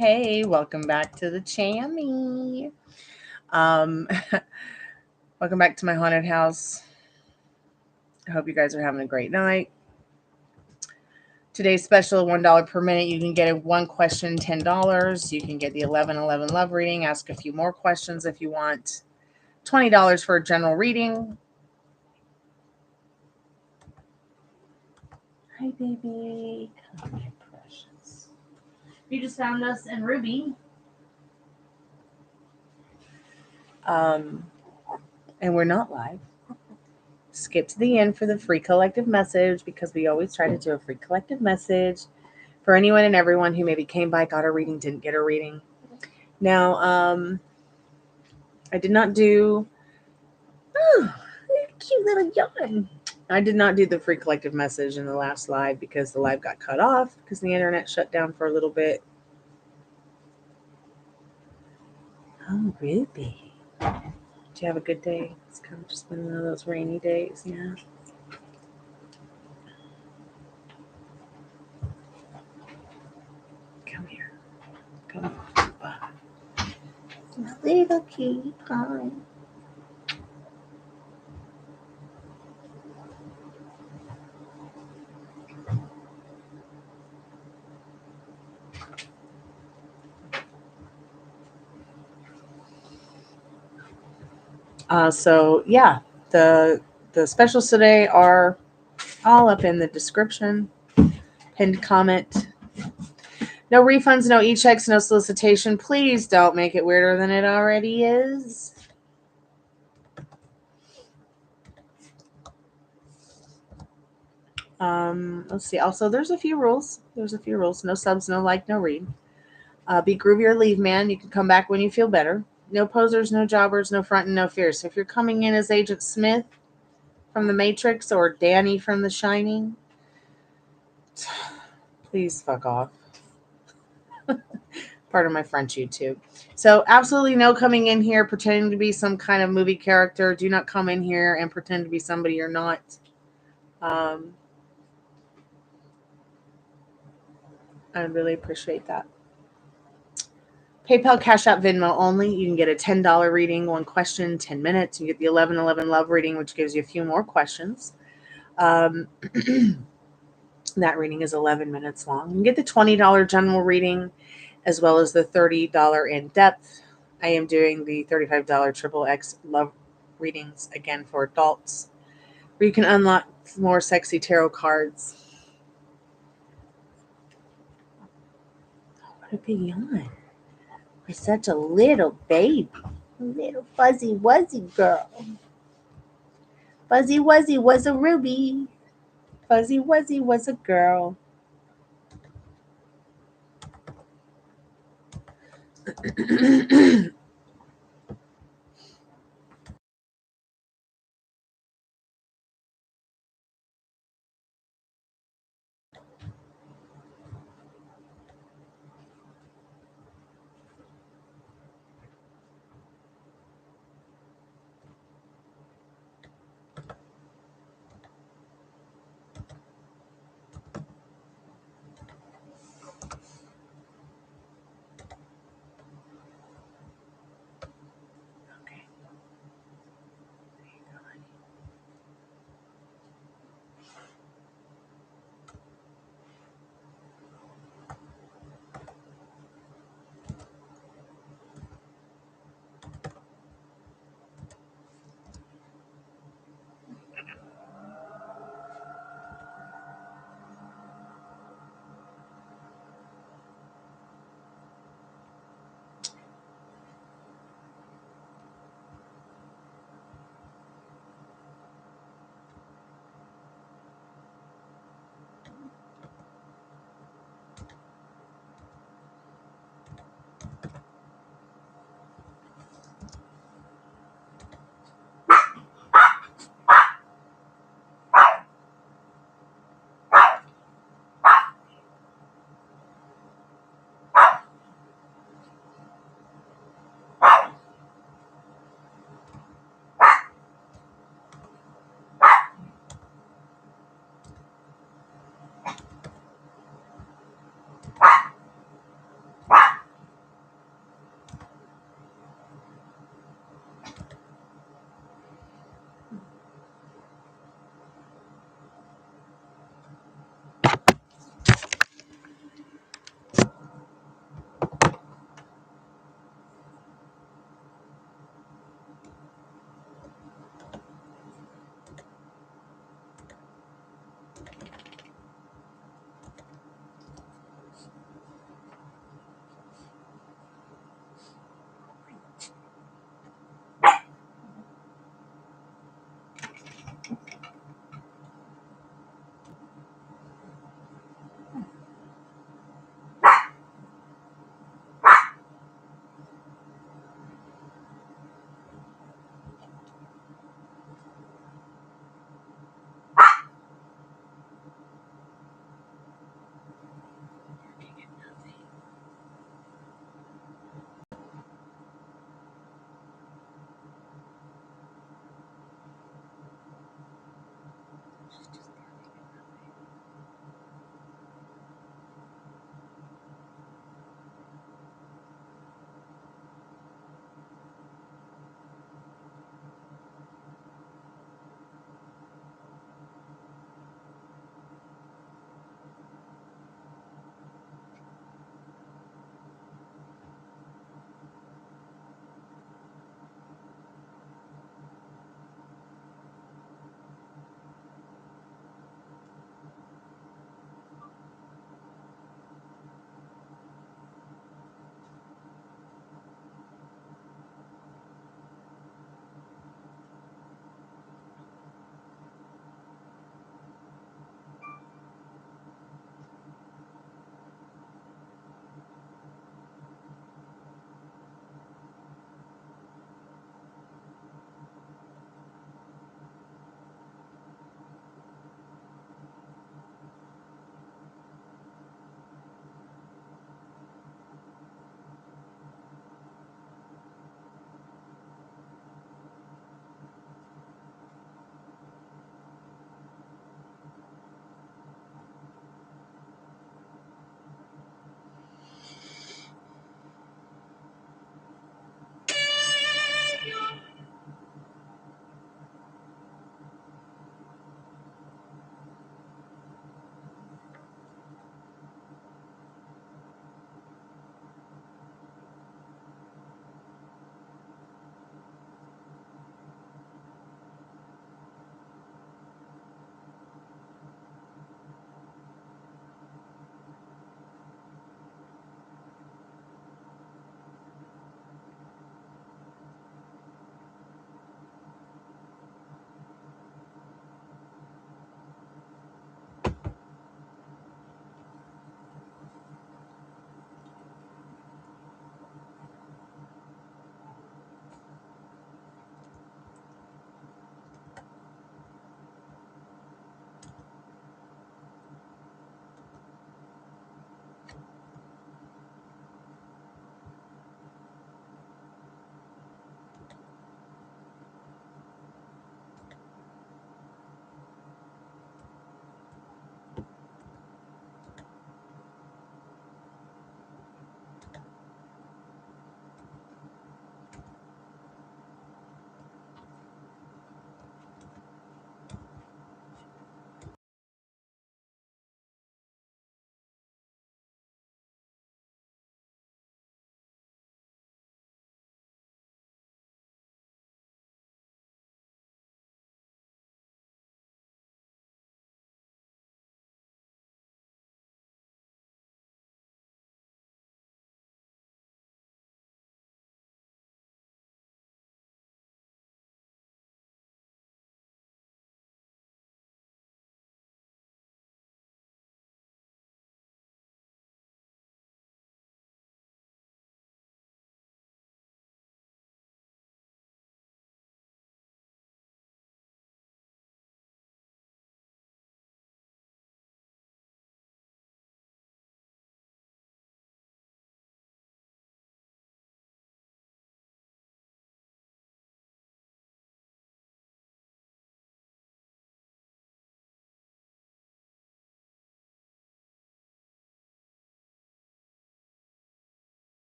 Hey, welcome back to the Chammy. Welcome back to my haunted house. I hope you guys are having a great night. Today's special $1 per minute. You can get a one question, $10. You can get the 1111 love reading. Ask a few more questions if you want. $20 for a general reading. Hi, baby. Come here, precious. You just found us and Ruby. And we're not live. Skip to the end for the free collective message because we always try to do a free collective message for anyone and everyone who maybe came by, got a reading, didn't get a reading. Now, I did not do... Oh, cute little yawn. I did not do the free collective message in the last live because the live got cut off because the internet shut down for a little bit. Oh, Ruby. Did you have a good day? It's kind of just been one of those rainy days, yeah. Come here. Come on. My little cutie pie. So yeah, the specials today are all up in the description. Pinned comment. No refunds, no e-checks, no solicitation. Please don't make it weirder than it already is. Let's see. Also, there's a few rules. No subs, no like, no read. Be groovy or leave man. You can come back when you feel better. No posers, no jobbers, no front and no fear. So if you're coming in as Agent Smith from The Matrix or Danny from The Shining, please fuck off. Part of my French YouTube. So absolutely no coming in here pretending to be some kind of movie character. Do not come in here and pretend to be somebody you're not. I really appreciate that. PayPal, Cash App, Venmo only. You can get a $10 reading, one question, 10 minutes. You get the 1111 love reading, which gives you a few more questions. That reading is 11 minutes long. You can get the $20 general reading as well as the $30 in-depth. I am doing the $35 TripleX love readings again for adults, where you can unlock more sexy tarot cards. What a big yawn. You're such a little baby. A little fuzzy wuzzy girl. Fuzzy Wuzzy was a ruby. Fuzzy Wuzzy was a girl.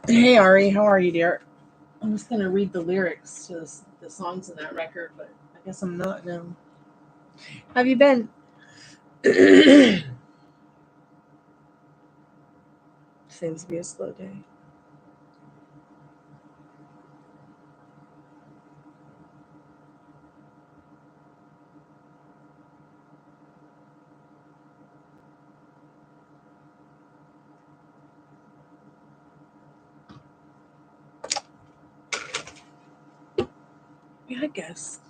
Hey Ari, how are you, dear? I was gonna read the lyrics to the songs in that record, but I guess I'm not now. Have you been? Seems to be a slow day. Yeah, I guess.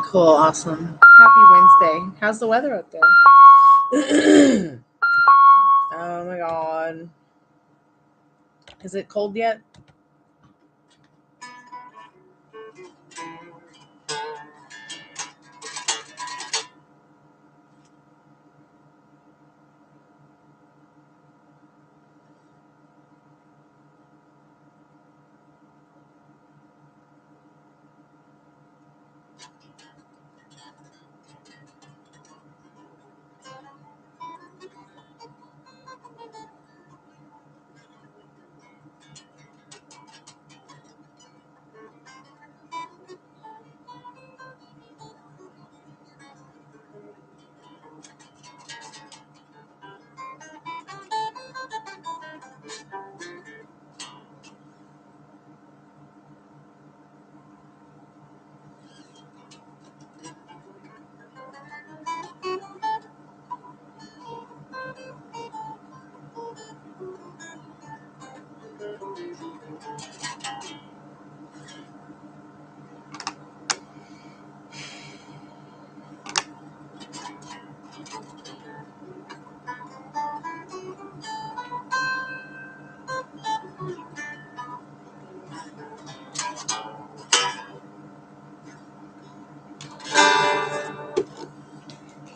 Cool, awesome. Happy Wednesday. How's the weather up there? Oh my god. Is it cold yet?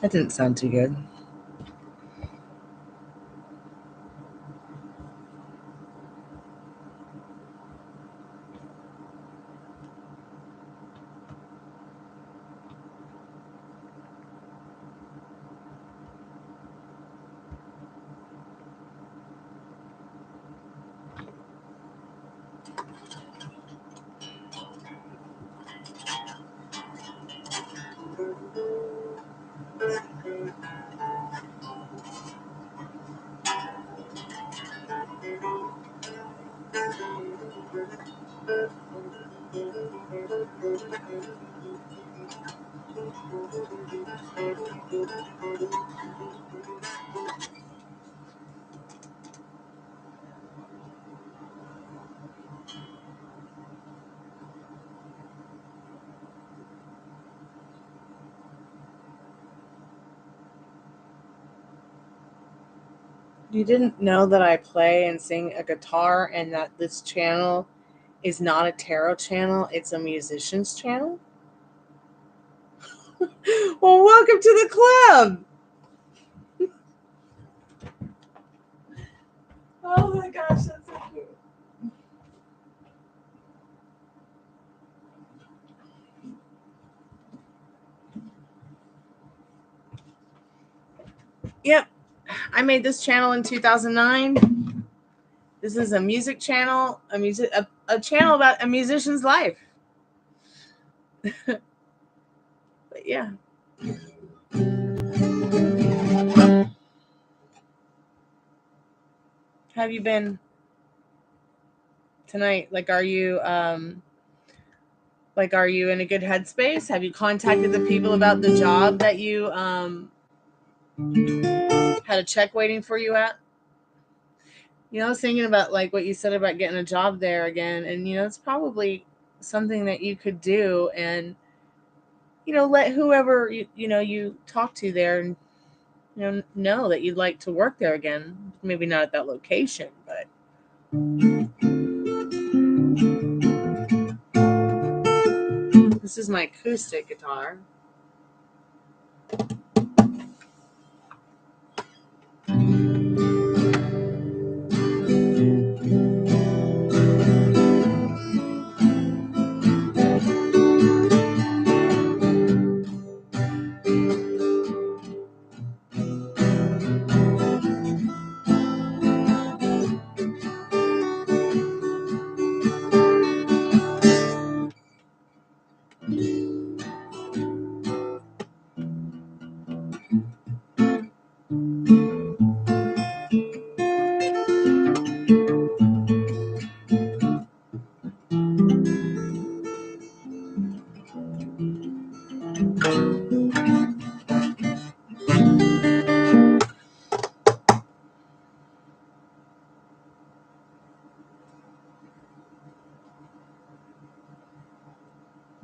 That didn't sound too good. You didn't know that I play and sing a guitar and that this channel is not a tarot channel, it's a musician's channel? Well, welcome to the club! Oh my gosh, that's so cute. Yep, I made this channel in 2009. This is a music channel, a channel about a musician's life. But yeah. How have you been tonight? Are you in a good headspace? Have you contacted the people about the job that you had a check waiting for you at? I was thinking about what you said about getting a job there again, and it's probably something that you could do, and let whoever you talk to there and know that you'd like to work there again. Maybe not at that location, but this is my acoustic guitar.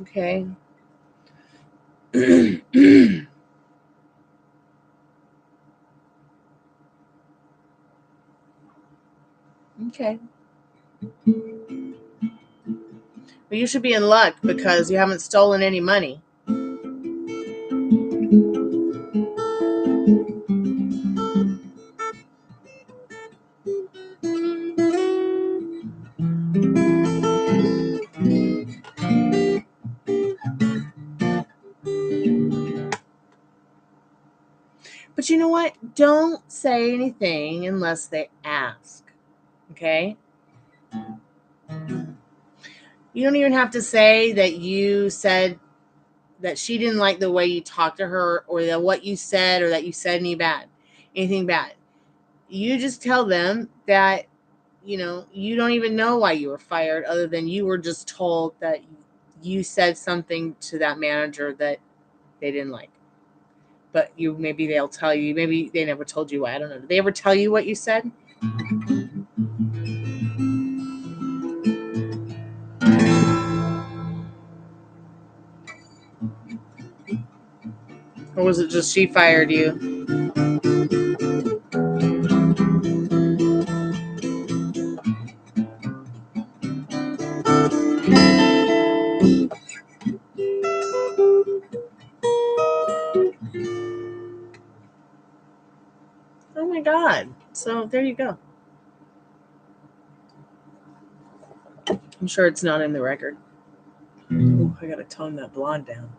Okay. Okay. Well, you should be in luck because you haven't stolen any money. But you know what? Don't say anything unless they ask. Okay? You don't even have to say that you said that she didn't like the way you talked to her, or that what you said, or that you said anything bad. You just tell them that, you don't even know why you were fired, other than you were just told that you said something to that manager that they didn't like. But maybe they'll tell you, maybe they never told you why. I don't know. Did they ever tell you what you said? Or was it just she fired you? Oh my God. So there you go. I'm sure it's not in the record. Ooh, I gotta tone that blonde down.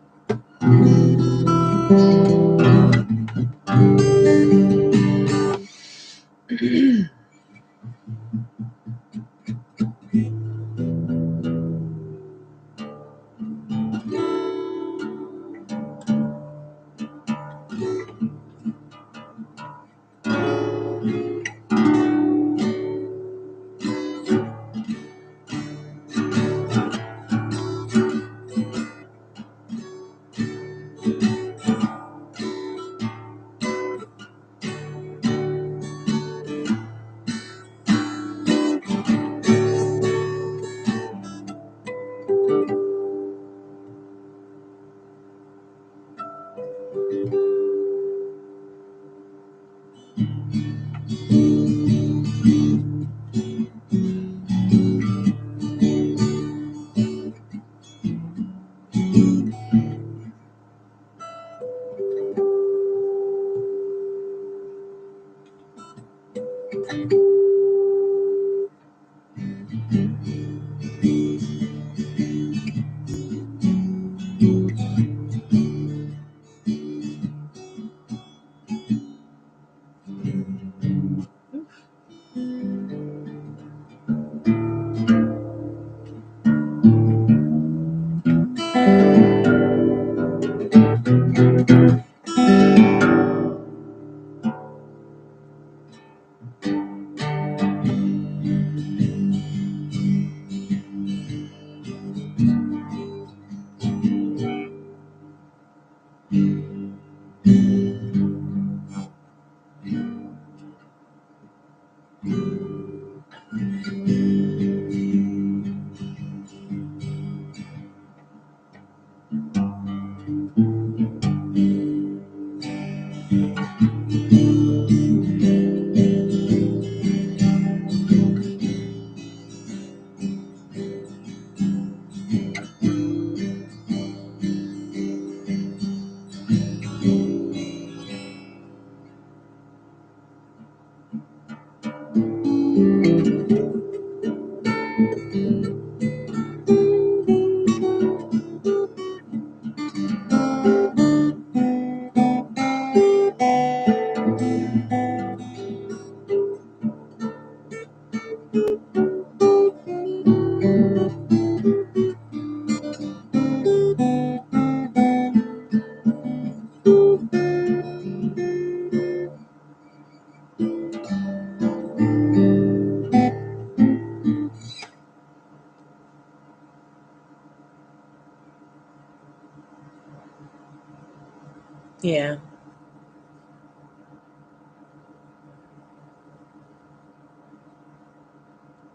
Yeah.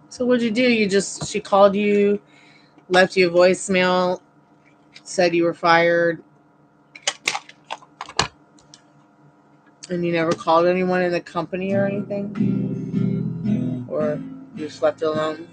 So what'd you do? She called you, left you a voicemail, said you were fired, and you never called anyone in the company or anything? Or you just left it alone?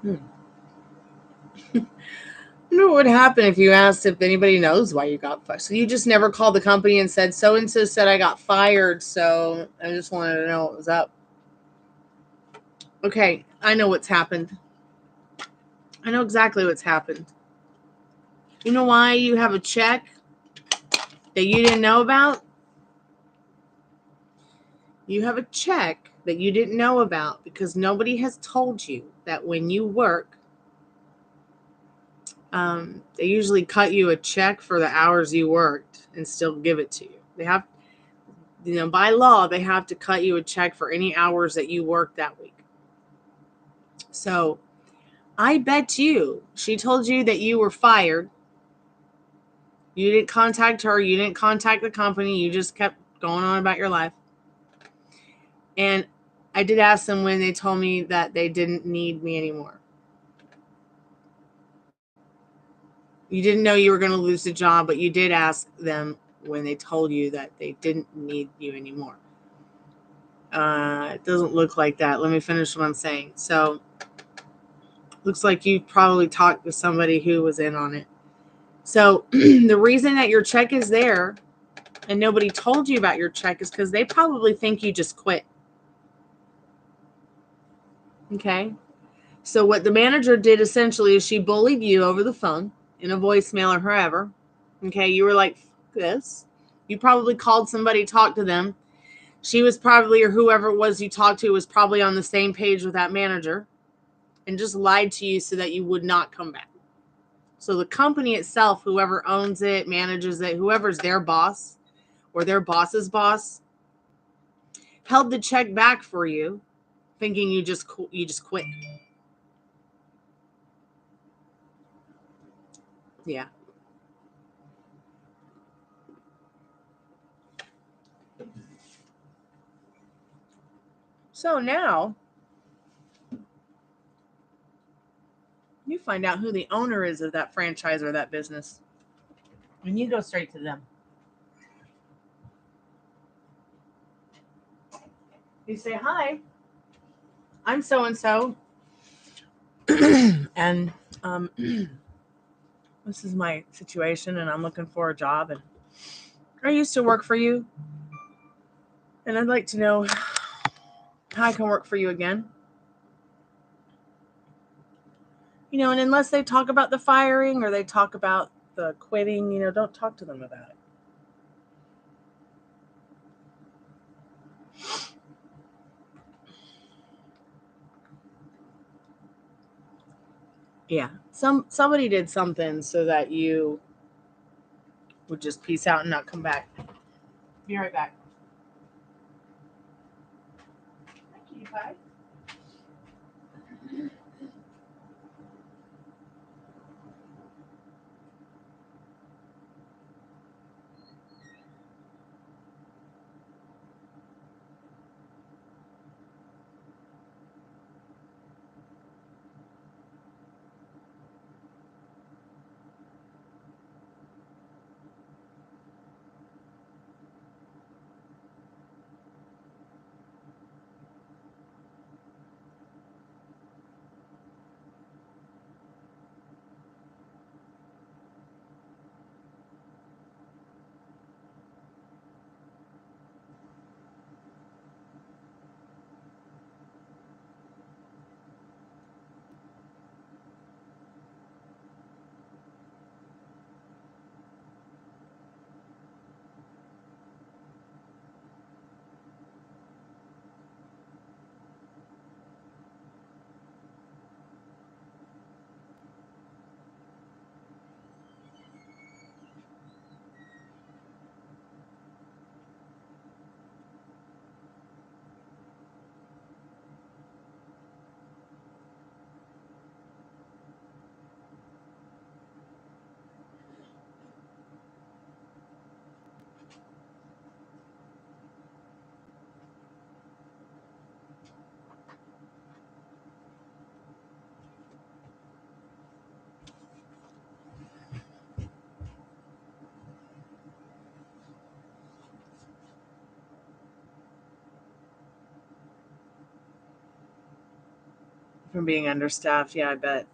I wonder what would happen if you asked if anybody knows why you got fired. So you just never called the company and said, so-and-so said I got fired, so I just wanted to know what was up. Okay, I know what's happened. I know exactly what's happened. You know why you have a check that you didn't know about? You have a check that you didn't know about because nobody has told you that when you work, they usually cut you a check for the hours you worked and still give it to you. They have, by law, they have to cut you a check for any hours that you worked that week. So I bet you she told you that you were fired. You didn't contact her. You didn't contact the company. You just kept going on about your life. And I did ask them when they told me that they didn't need me anymore. You didn't know you were going to lose the job, but you did ask them when they told you that they didn't need you anymore. It doesn't look like that. Let me finish what I'm saying. So, looks like you probably talked to somebody who was in on it. So, the reason that your check is there and nobody told you about your check is because they probably think you just quit. Okay? So, what the manager did essentially is she bullied you over the phone in a voicemail or wherever. Okay? You were like, F this. You probably called somebody, talked to them. She was probably, or whoever it was you talked to, was probably on the same page with that manager and just lied to you so that you would not come back. So the company itself, whoever owns it, manages it, whoever's their boss or their boss's boss, held the check back for you, thinking you just quit. Yeah. So now you find out who the owner is of that franchise or that business, and you go straight to them. You say, "Hi, I'm so and so, and this is my situation, and I'm looking for a job, and I used to work for you, and I'd like to know how I can work for you again." And unless they talk about the firing or they talk about the quitting, don't talk to them about it. Yeah. Somebody did something so that you would just peace out and not come back. Be right back. Thank you, bye. From being understaffed. Yeah, I bet.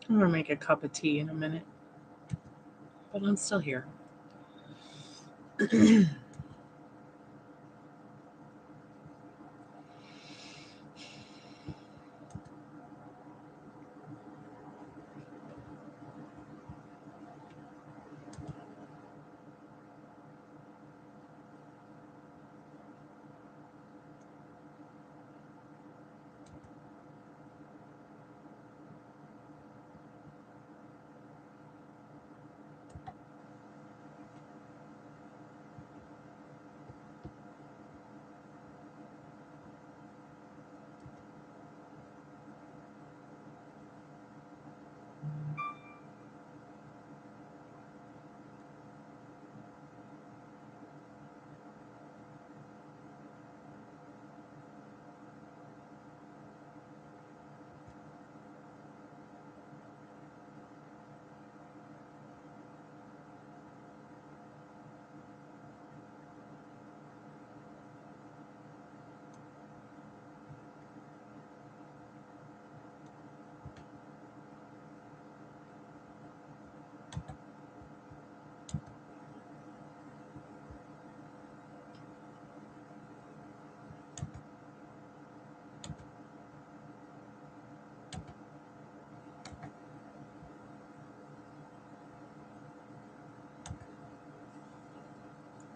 I'm going to make a cup of tea in a minute. But I'm still here.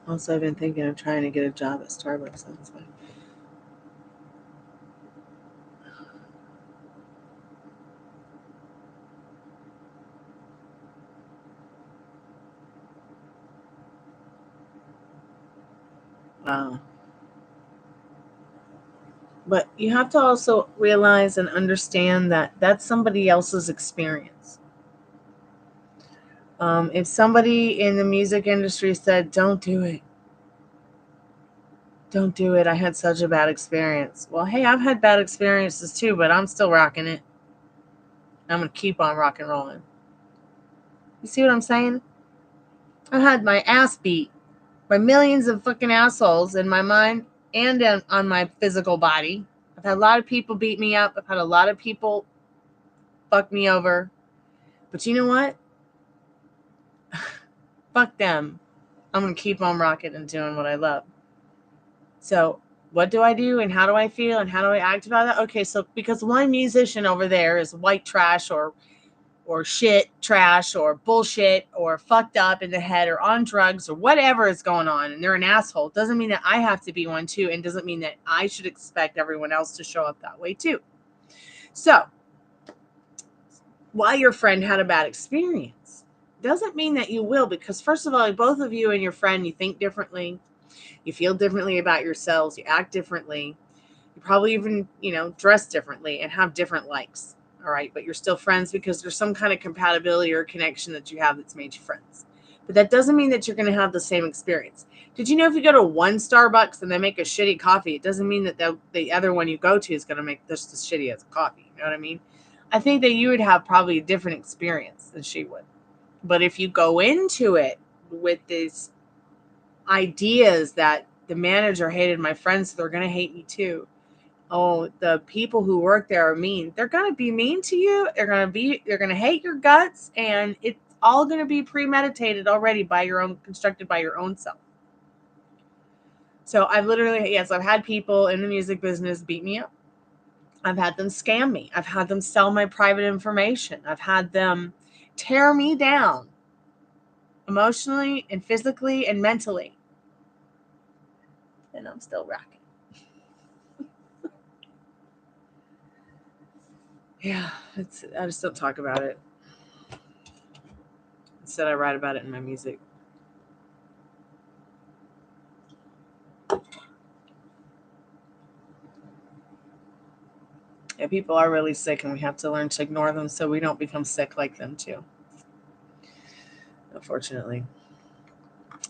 Also, I've been thinking of trying to get a job at Starbucks. That's why. Wow. But you have to also realize and understand that that's somebody else's experience. If somebody in the music industry said, don't do it, don't do it, I had such a bad experience. Well, hey, I've had bad experiences too, but I'm still rocking it. I'm going to keep on rock and rolling. You see what I'm saying? I've had my ass beat by millions of fucking assholes in my mind and on my physical body. I've had a lot of people beat me up. I've had a lot of people fuck me over. But you know what? Fuck them. I'm going to keep on rocking and doing what I love. So what do I do and how do I feel and how do I act about that? Okay, so because one musician over there is white trash or or shit, trash, or bullshit, or fucked up in the head, or on drugs, or whatever is going on, and they're an asshole, doesn't mean that I have to be one too, and doesn't mean that I should expect everyone else to show up that way too. So, while your friend had a bad experience, doesn't mean that you will, because first of all, both of you and your friend, you think differently, you feel differently about yourselves, you act differently, you probably even, dress differently and have different likes. All right. But you're still friends because there's some kind of compatibility or connection that you have that's made you friends. But that doesn't mean that you're going to have the same experience. Did you know if you go to one Starbucks and they make a shitty coffee, it doesn't mean that the other one you go to is going to make this as shitty as a coffee. You know what I mean? I think that you would have probably a different experience than she would. But if you go into it with these ideas that the manager hated my friends, so they're going to hate me too. Oh, the people who work there are mean. They're going to be mean to you. They're going to hate your guts, and it's all going to be premeditated already constructed by your own self. So I've had people in the music business beat me up. I've had them scam me. I've had them sell my private information. I've had them tear me down emotionally and physically and mentally. And I'm still rocking. Yeah, I just don't talk about it. Instead, I write about it in my music. Yeah, people are really sick, and we have to learn to ignore them so we don't become sick like them too. Unfortunately.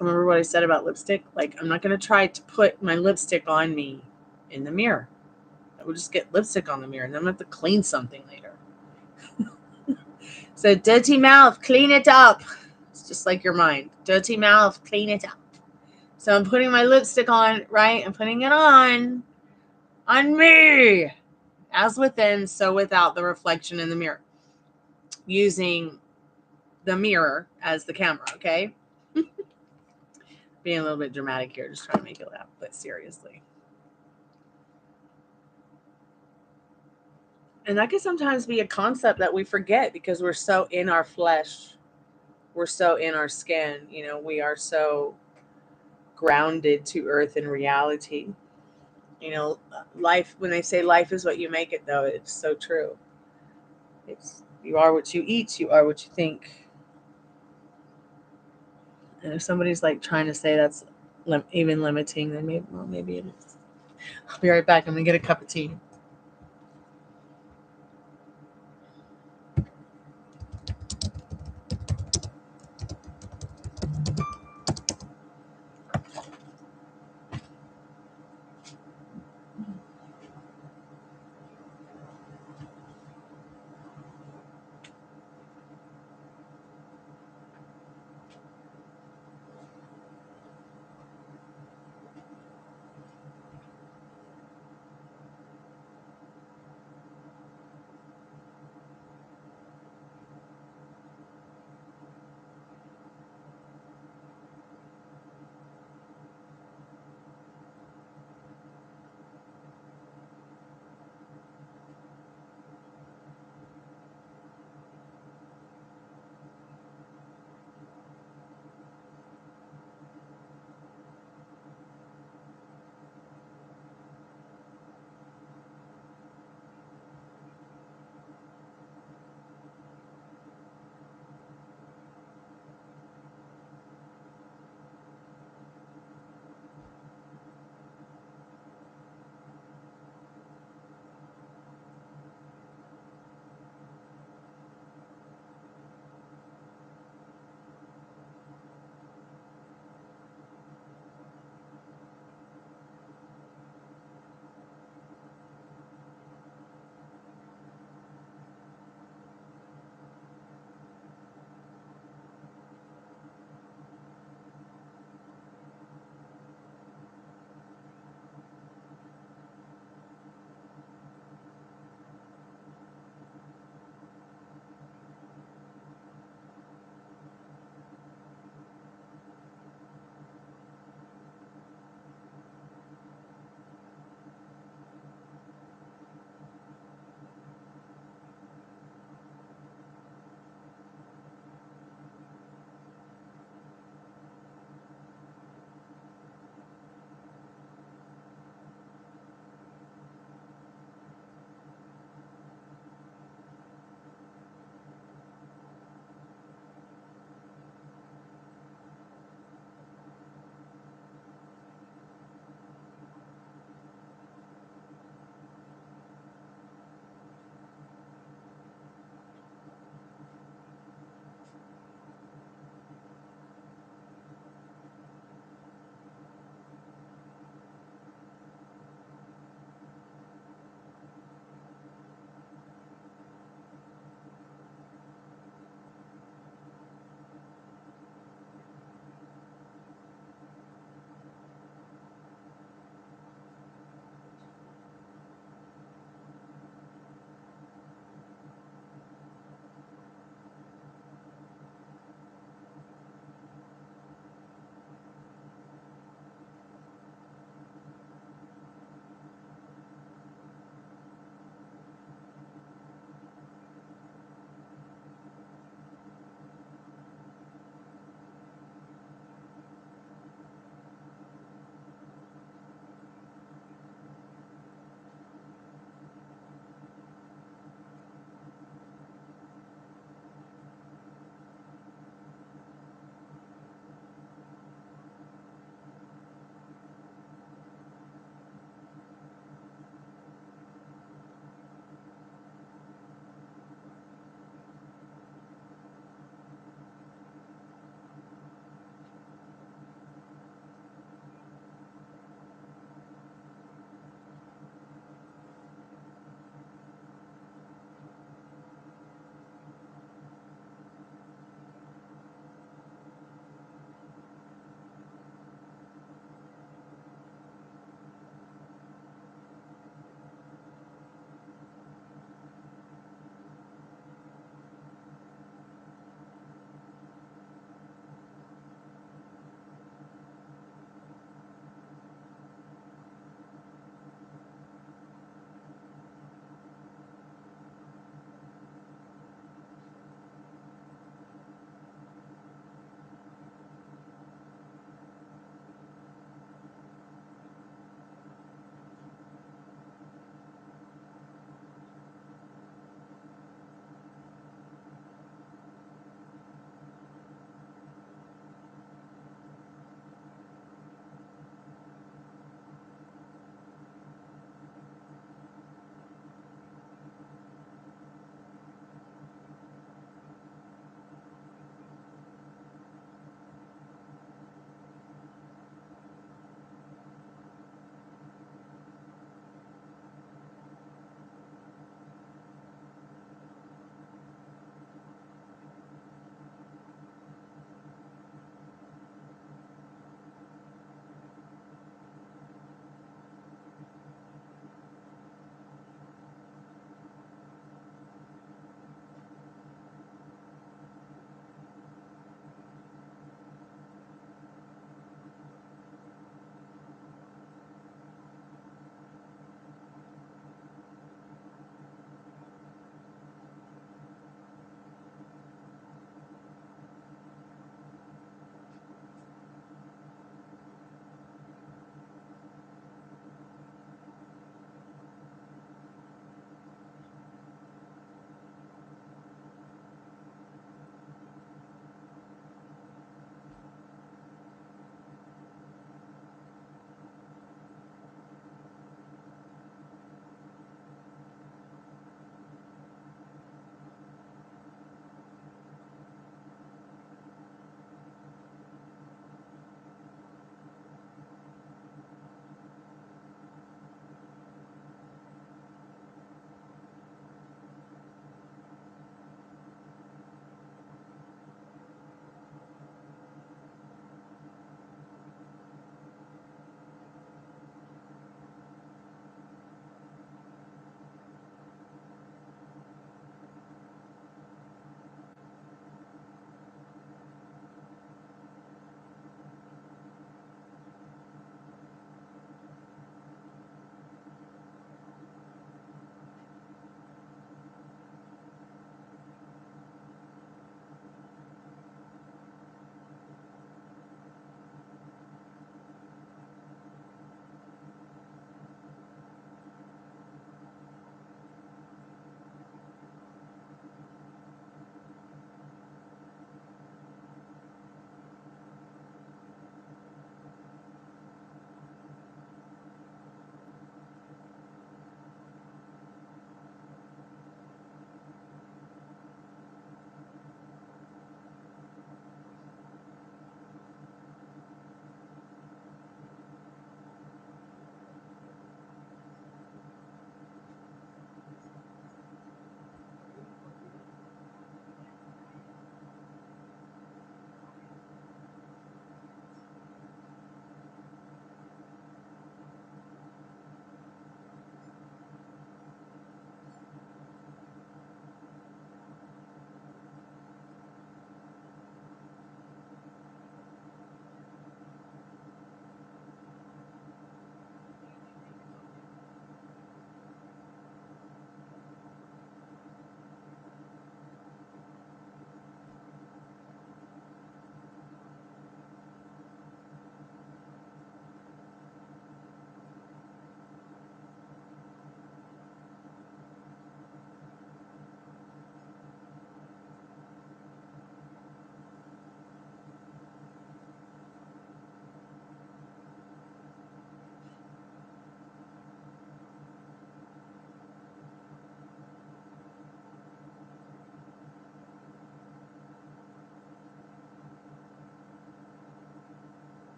Remember what I said about lipstick? Like, I'm not going to try to put my lipstick on me in the mirror. I will just get lipstick on the mirror, and then I'm going to have to clean something later. So, dirty mouth, clean it up. It's just like your mind. Dirty mouth, clean it up. So, I'm putting my lipstick on, right? I'm putting it on me. As within, so without, the reflection in the mirror. Using the mirror as the camera, okay? Being a little bit dramatic here, just trying to make you laugh, but seriously. And that can sometimes be a concept that we forget because we're so in our flesh. We're so in our skin. We are so grounded to earth and reality. Life, when they say life is what you make it, though, it's so true. You are what you eat, you are what you think. And if somebody's like trying to say that's even limiting, then maybe it is. I'll be right back. I'm going to get a cup of tea.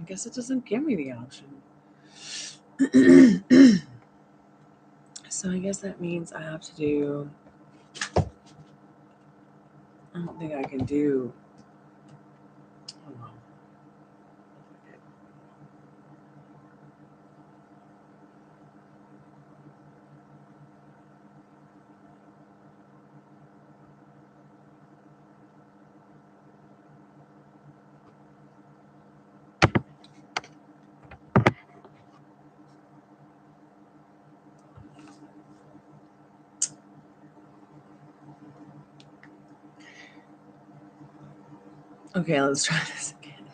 guess it doesn't give me the option. So I guess that means I have to do, I don't think I can do, hold on. Okay, let's try this again.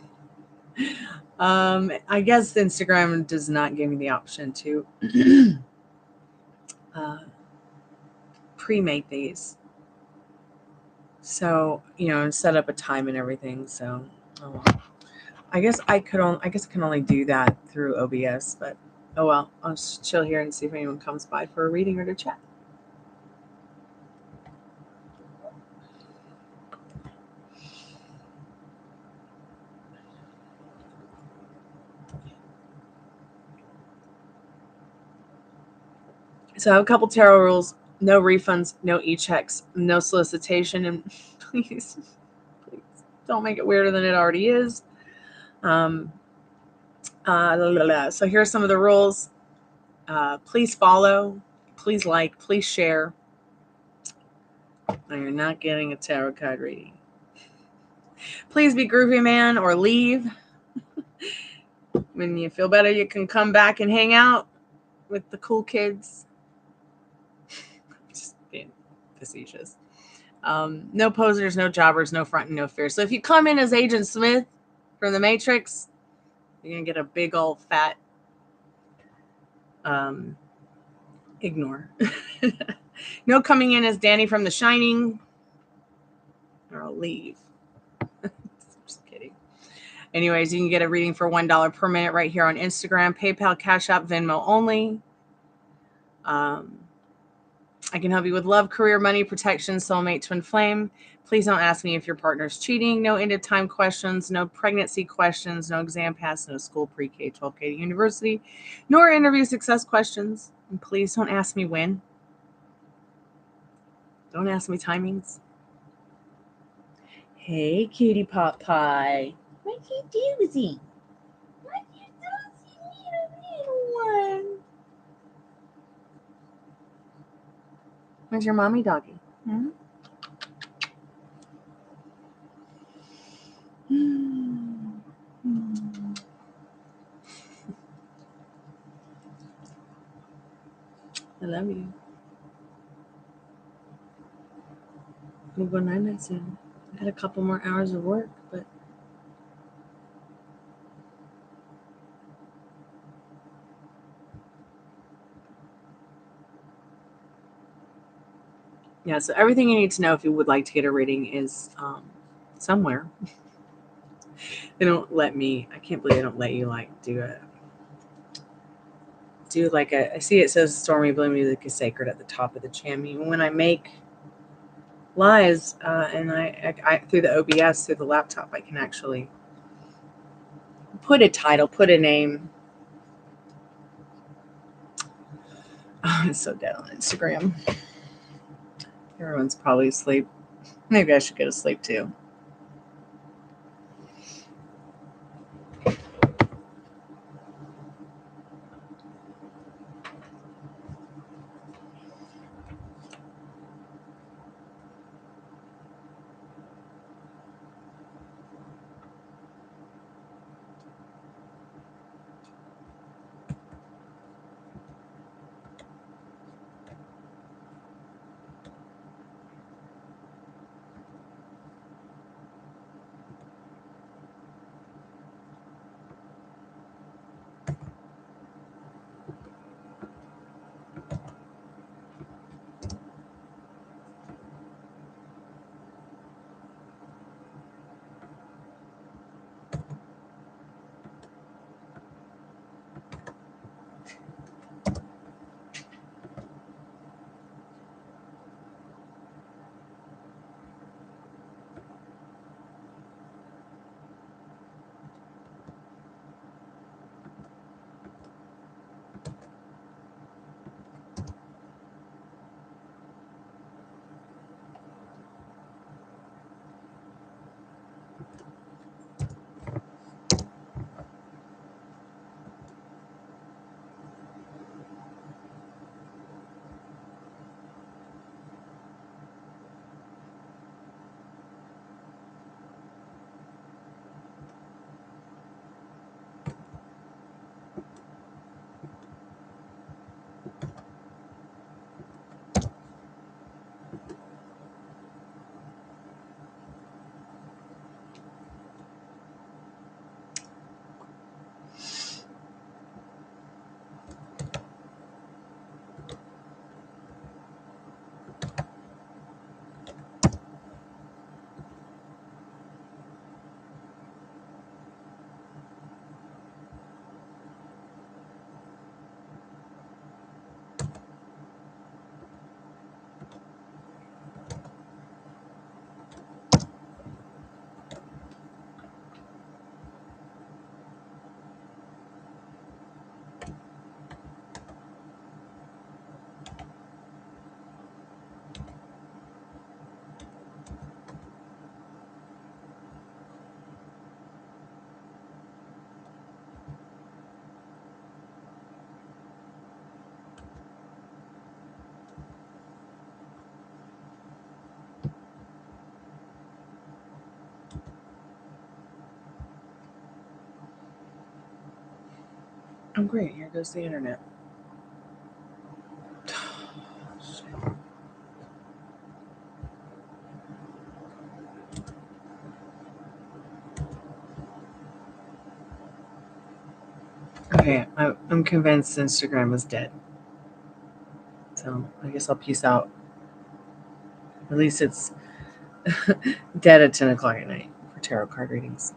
I guess Instagram does not give me the option to pre-mate these. So, set up a time and everything. So, I guess I can only do that through OBS, but oh well. I'll just chill here and see if anyone comes by for a reading or to chat. So I have a couple tarot rules: no refunds, no e-checks, no solicitation, and please don't make it weirder than it already is. So here are some of the rules. Please follow, please like, please share. Now you're not getting a tarot card reading. Please be groovy man or leave. When you feel better, you can come back and hang out with the cool kids. Just being facetious. No posers, no jobbers, no front and no fear. So if you come in as Agent Smith from the Matrix, you're going to get a big old fat ignore. No coming in as Danny from The Shining, or I'll leave. Just kidding. Anyways, you can get a reading for $1 per minute right here on Instagram, PayPal, Cash App, Venmo only. I can help you with love, career, money, protection, soulmate, twin flame. Please don't ask me if your partner's cheating. No end of time questions, no pregnancy questions, no exam pass, no school pre-K, 12K to university, nor interview success questions. And please don't ask me when. Don't ask me timings. Hey, cutie pot pie. What you doing? What you doing, little one? Where's your mommy doggy? Hmm? I love you. We'll go night-night soon. I got a couple more hours of work, but yeah, so everything you need to know if you would like to get a reading is somewhere. They don't let me, I can't believe they don't let you I see it says Stormy Blue Music is Sacred at the top of the channel. Even when I make lives and I through the OBS, through the laptop, I can actually put a title, put a name. Oh, it's so dead on Instagram. Everyone's probably asleep. Maybe I should go to sleep too. Oh, great. Here goes the internet. Okay, I'm convinced Instagram is dead. So I guess I'll peace out. At least it's dead at 10 o'clock at night for tarot card readings.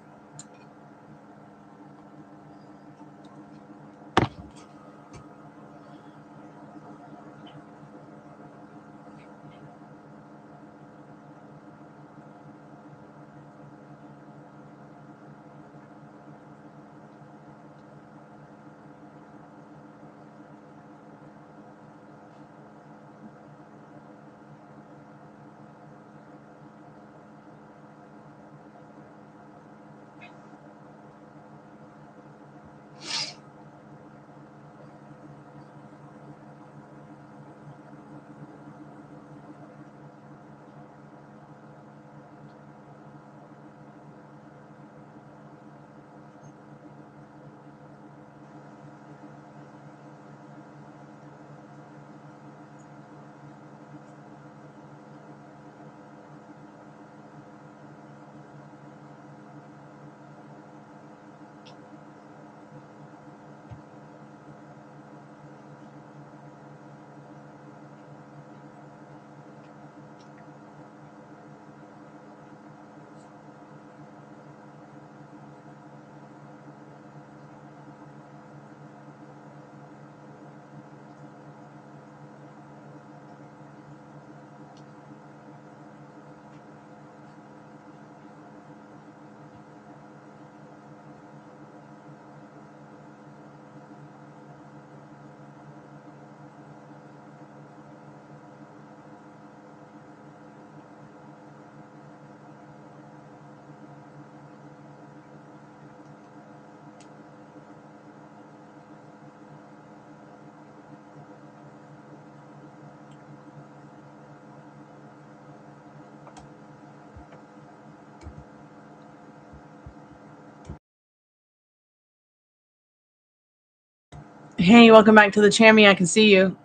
Hey, welcome back to the Chammy. I can see you.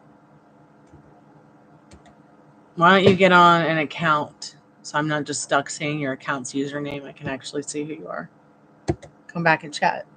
Why don't you get on an account so I'm not just stuck seeing your account's username? I can actually see who you are. Come back and chat.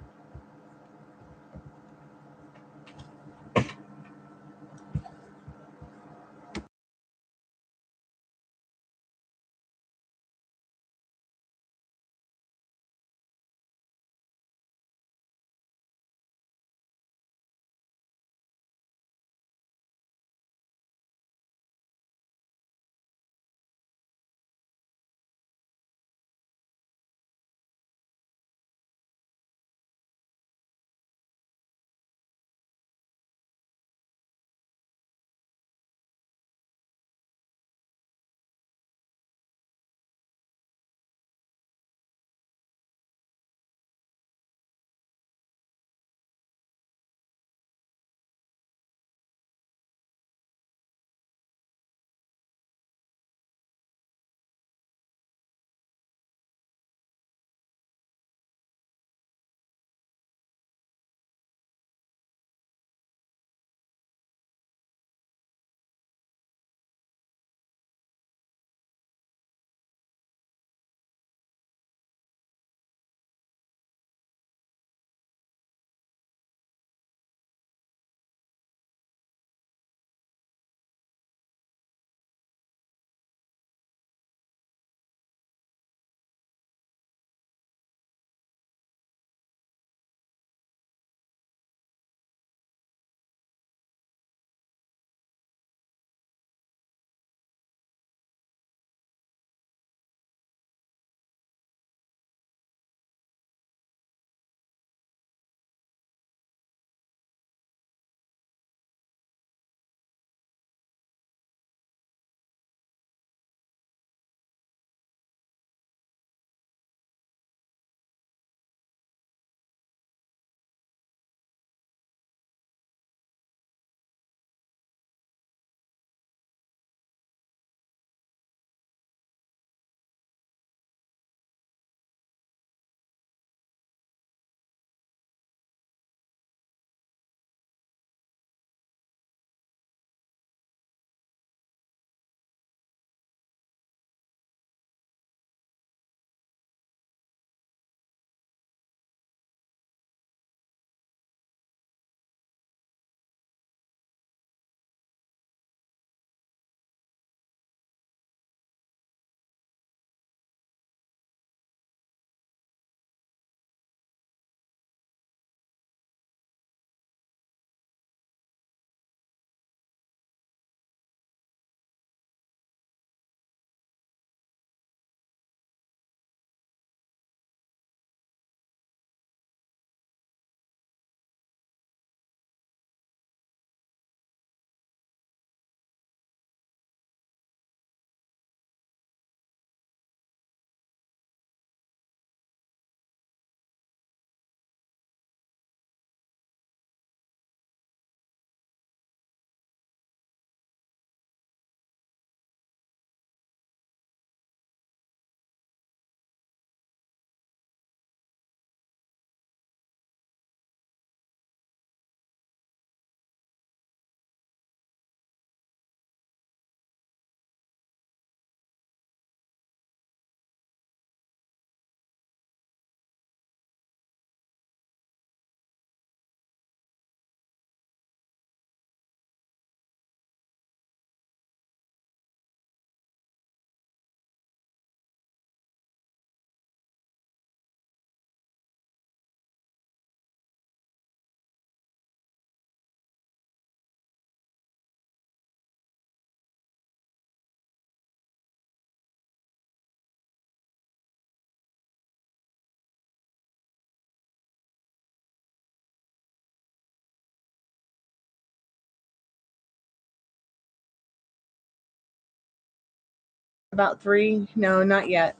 About 3? No, not yet.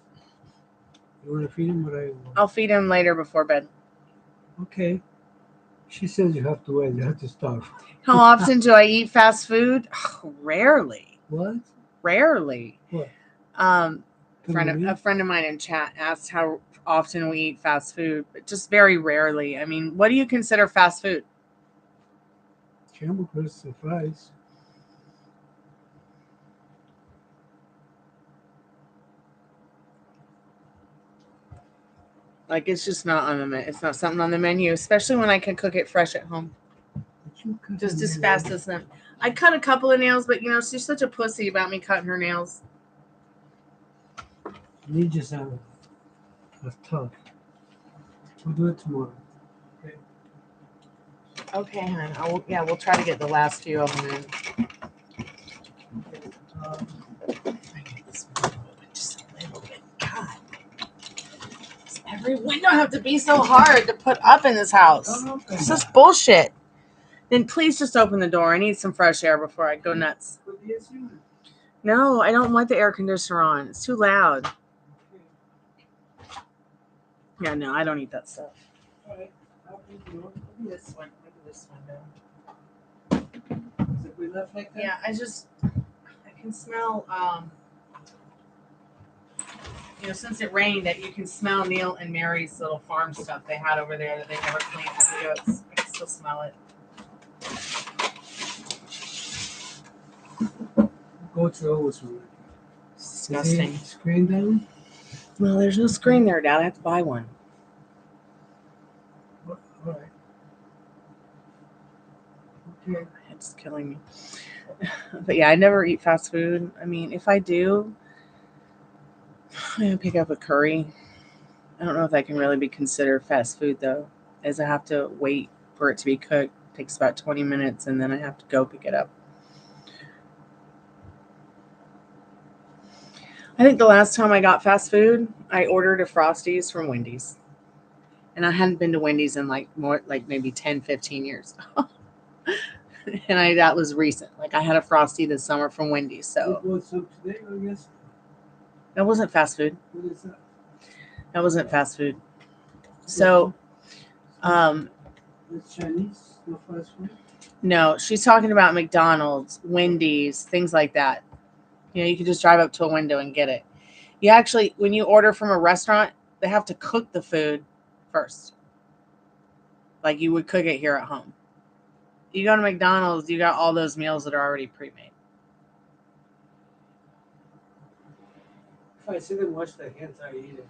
You want to feed him? I'll feed him later before bed. Okay. She says you have to wait. You have to starve. How often do I eat fast food? Rarely. What? Rarely. What? A friend of mine in chat asked how often we eat fast food, but just very rarely. I mean, what do you consider fast food? Hamburgers and fries. Like, it's just not on the menu. It's not something on the menu, especially when I can cook it fresh at home. Just as fast as them. I cut a couple of nails, but she's such a pussy about me cutting her nails. You just have tough. We'll do it tomorrow. Okay. Okay, hon. We'll try to get the last few of them in. I get this window open just a little bit. God. Does every window have to be so hard to put up in this house? It's just bullshit. Then please just open the door. I need some fresh air before I go nuts. No, I don't want the air conditioner on. It's too loud. Yeah, no, I don't eat that stuff. All right. Look at this one. Look at this window. Is it we left like that? Yeah, I can smell, since it rained, that you can smell Neil and Mary's little farm stuff they had over there that they never cleaned the goats. I can still smell it. Goats are always really Disgusting. Is the screen down? Well, there's no screen there, Dad. I have to buy one. All right. Okay. It's killing me. But yeah, I never eat fast food. I mean, if I do, I'm going to pick up a curry. I don't know if that can really be considered fast food, though, as I have to wait for it to be cooked. It takes about 20 minutes, and then I have to go pick it up. I think the last time I got fast food, I ordered a Frosties from Wendy's. And I hadn't been to Wendy's in maybe 10, 15 years. And that was recent. Like, I had a Frosty this summer from Wendy's. So You bought some today, I guess? that wasn't fast food. What is that? That wasn't fast food. So, It's Chinese, no fast food? no, she's talking about McDonald's, Wendy's, things like that. You can just drive up to a window and get it. You actually, when you order from a restaurant, they have to cook the food first. Like you would cook it here at home. You go to McDonald's, you got all those meals that are already pre-made. If I sit and watch the hands, I eat it.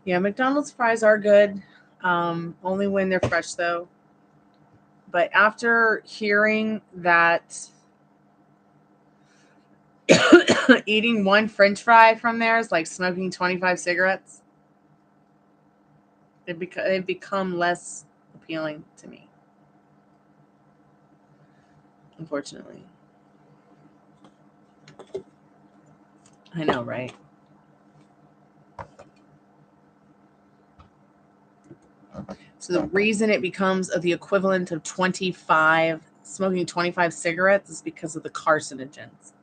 Yeah, McDonald's fries are good. Only when they're fresh, though. But after hearing that eating one French fry from there is like smoking 25 cigarettes, they've become less appealing to me. Unfortunately. I know, right? So the reason it becomes the equivalent of smoking 25 cigarettes is because of the carcinogens.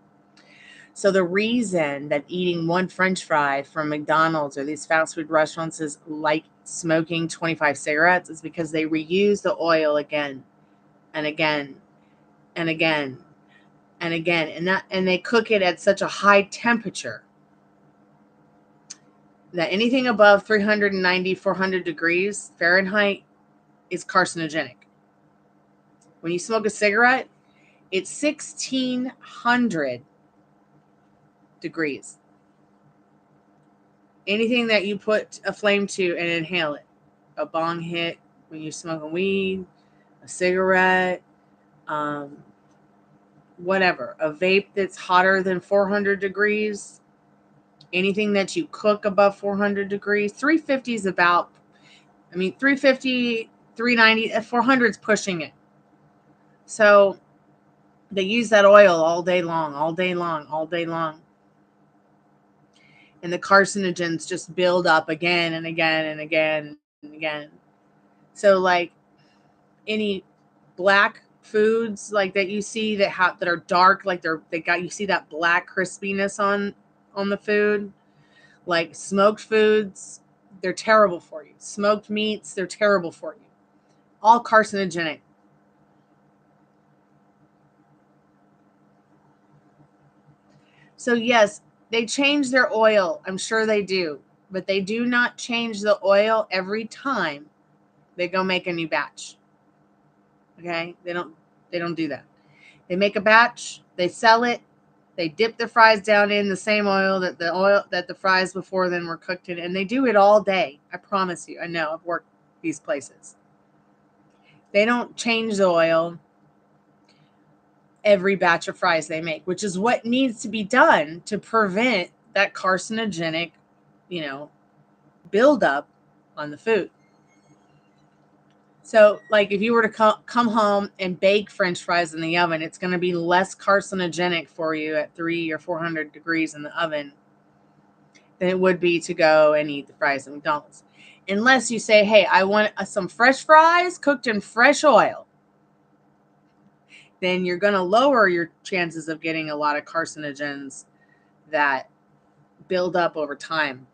So the reason that eating one French fry from McDonald's or these fast food restaurants is like smoking 25 cigarettes is because they reuse the oil again and again and again and again, and they cook it at such a high temperature that anything above 390, 400 degrees Fahrenheit is carcinogenic. When you smoke a cigarette, it's 1600 degrees. Anything that you put a flame to and inhale it, a bong hit when you're smoking weed, a cigarette, whatever, a vape that's hotter than 400 degrees, anything that you cook above 400 degrees, 350 is about, 350, 390, 400 is pushing it. So they use that oil all day long, all day long, all day long. And the carcinogens just build up again and again and again and again. So like any black foods like that you see that are dark, like you see that black crispiness on the food, like smoked foods, they're terrible for you. Smoked meats, they're terrible for you. All carcinogenic. So yes, they change their oil. I'm sure they do. But they do not change the oil every time they go make a new batch. Okay? They don't do that. They make a batch, they sell it, they dip the fries down in the same oil that the fries before then were cooked in, and they do it all day. I promise you. I know. I've worked these places. They don't change the oil every batch of fries they make, which is what needs to be done to prevent that carcinogenic, buildup on the food. So, like, if you were to come home and bake French fries in the oven, it's going to be less carcinogenic for you at 300 or 400 degrees in the oven than it would be to go and eat the fries at McDonald's. Unless you say, hey, I want some fresh fries cooked in fresh oil. Then you're going to lower your chances of getting a lot of carcinogens that build up over time.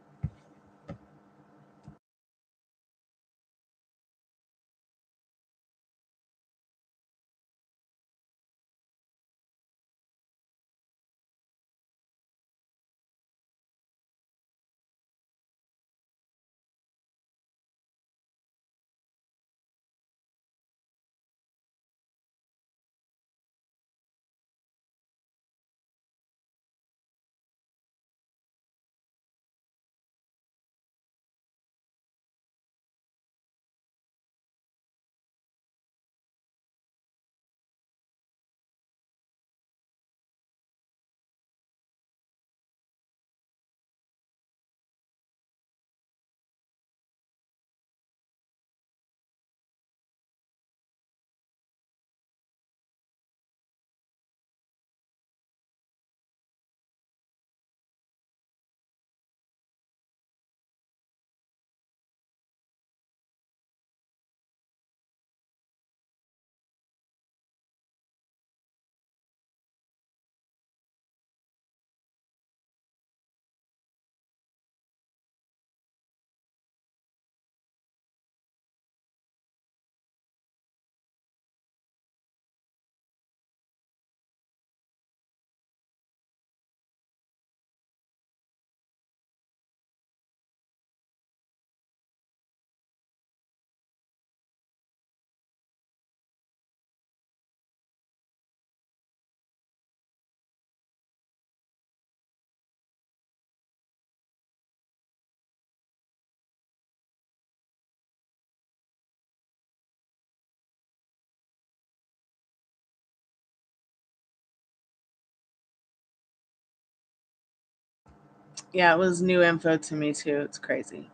Yeah, it was new info to me too. It's crazy.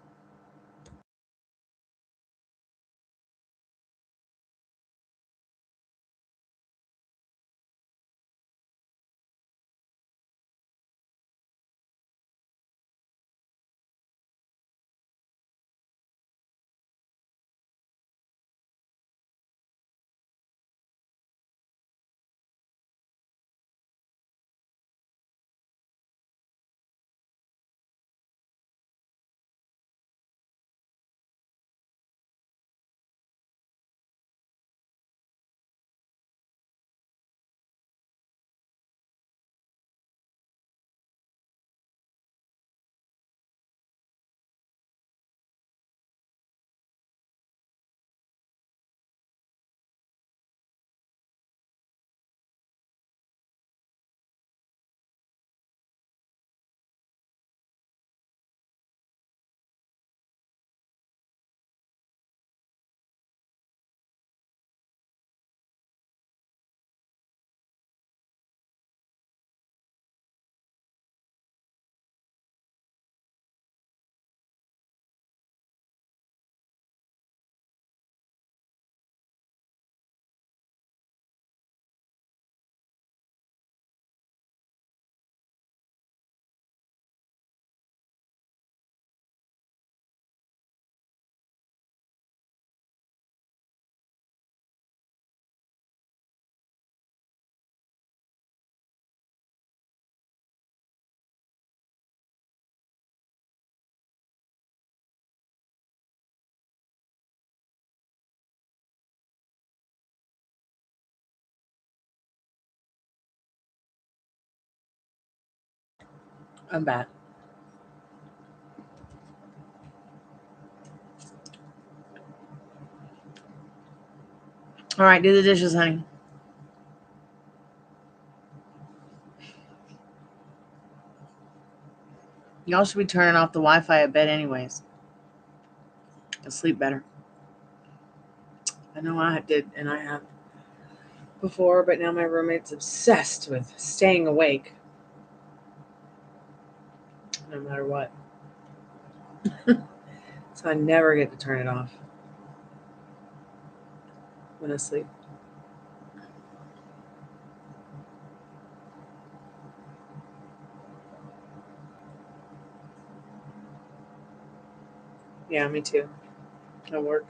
I'm bad. All right, do the dishes, honey. Y'all should be turning off the Wi-Fi at bed anyways. You'll sleep better. I know I did, and I have before, but now my roommate's obsessed with staying awake. No matter what. So I never get to turn it off when I sleep. Yeah, me too. At work.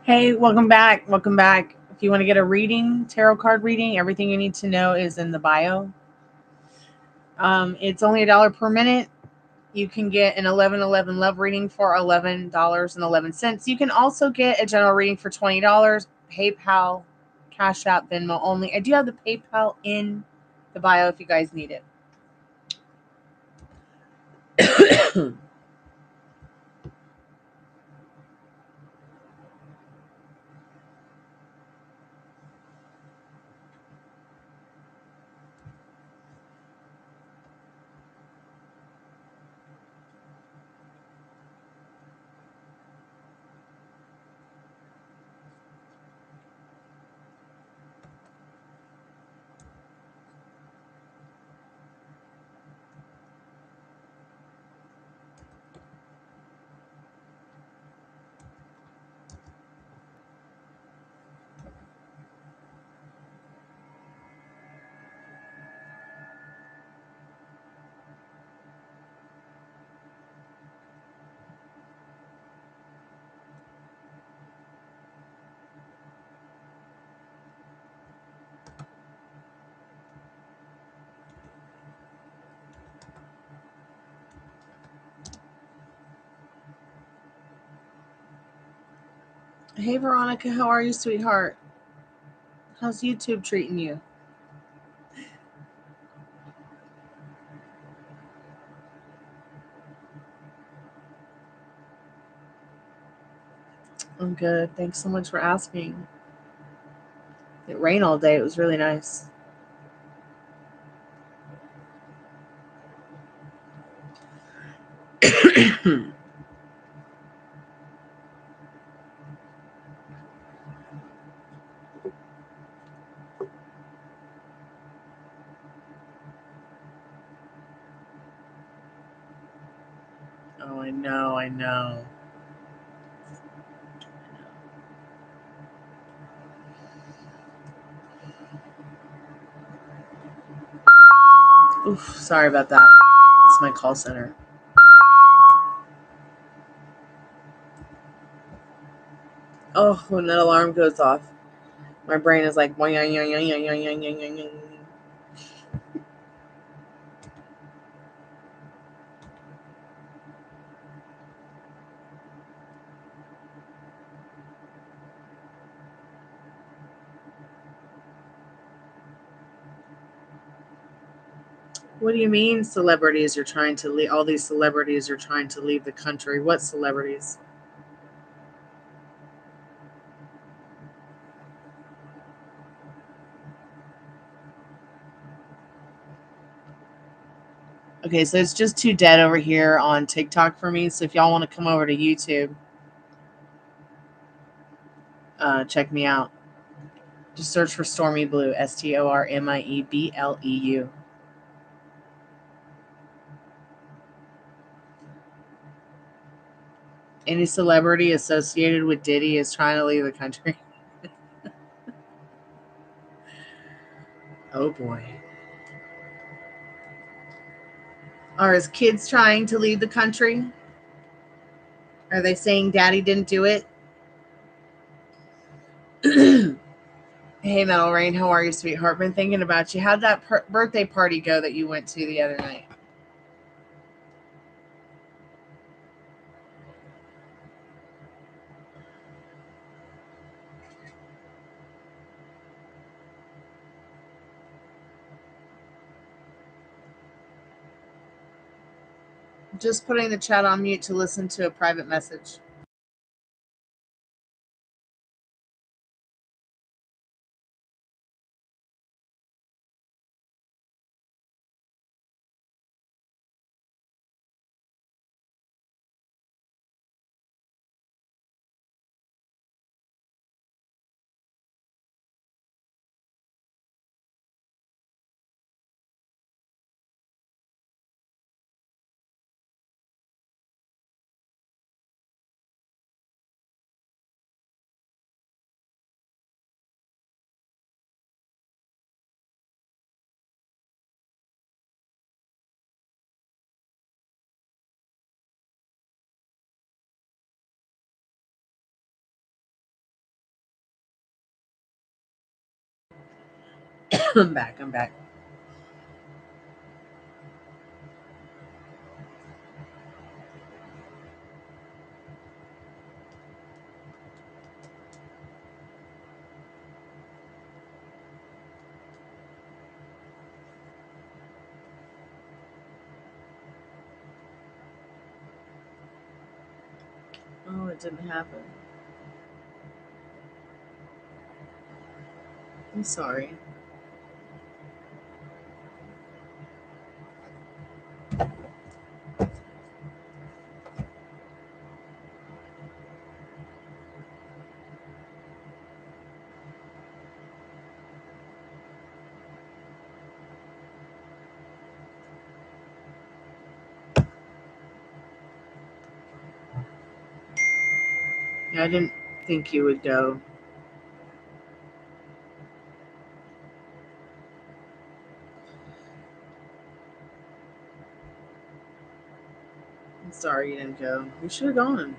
Hey, welcome back. Welcome back. If you want to get a reading, tarot card reading, everything you need to know is in the bio. It's only $1 per minute. You can get an 1111 love reading for $11.11. You can also get a general reading for $20. PayPal, Cash App, Venmo only. I do have the PayPal in the bio if you guys need it. Hey, Veronica, how are you, sweetheart? How's YouTube treating you? I'm good. Thanks so much for asking. It rained all day. It was really nice. Oh, I know, I know. Oof, sorry about that. It's my call center. Oh, when that alarm goes off, my brain is like, what do you mean celebrities are trying to leave? All these celebrities are trying to leave the country. What celebrities? Okay, so it's just too dead over here on TikTok for me. So if y'all want to come over to YouTube, check me out. Just search for Stormy Blue, STORMIEBLEU. Any celebrity associated with Diddy is trying to leave the country. Oh boy. Are his kids trying to leave the country? Are they saying daddy didn't do it? Hey, Metal Rain, how are you, sweetheart? Been thinking about you. How'd that birthday party go that you went to the other night? Just putting the chat on mute to listen to a private message. I'm back. Oh, it didn't happen. I'm sorry. Yeah, I didn't think you would go. I'm sorry you didn't go. You should have gone.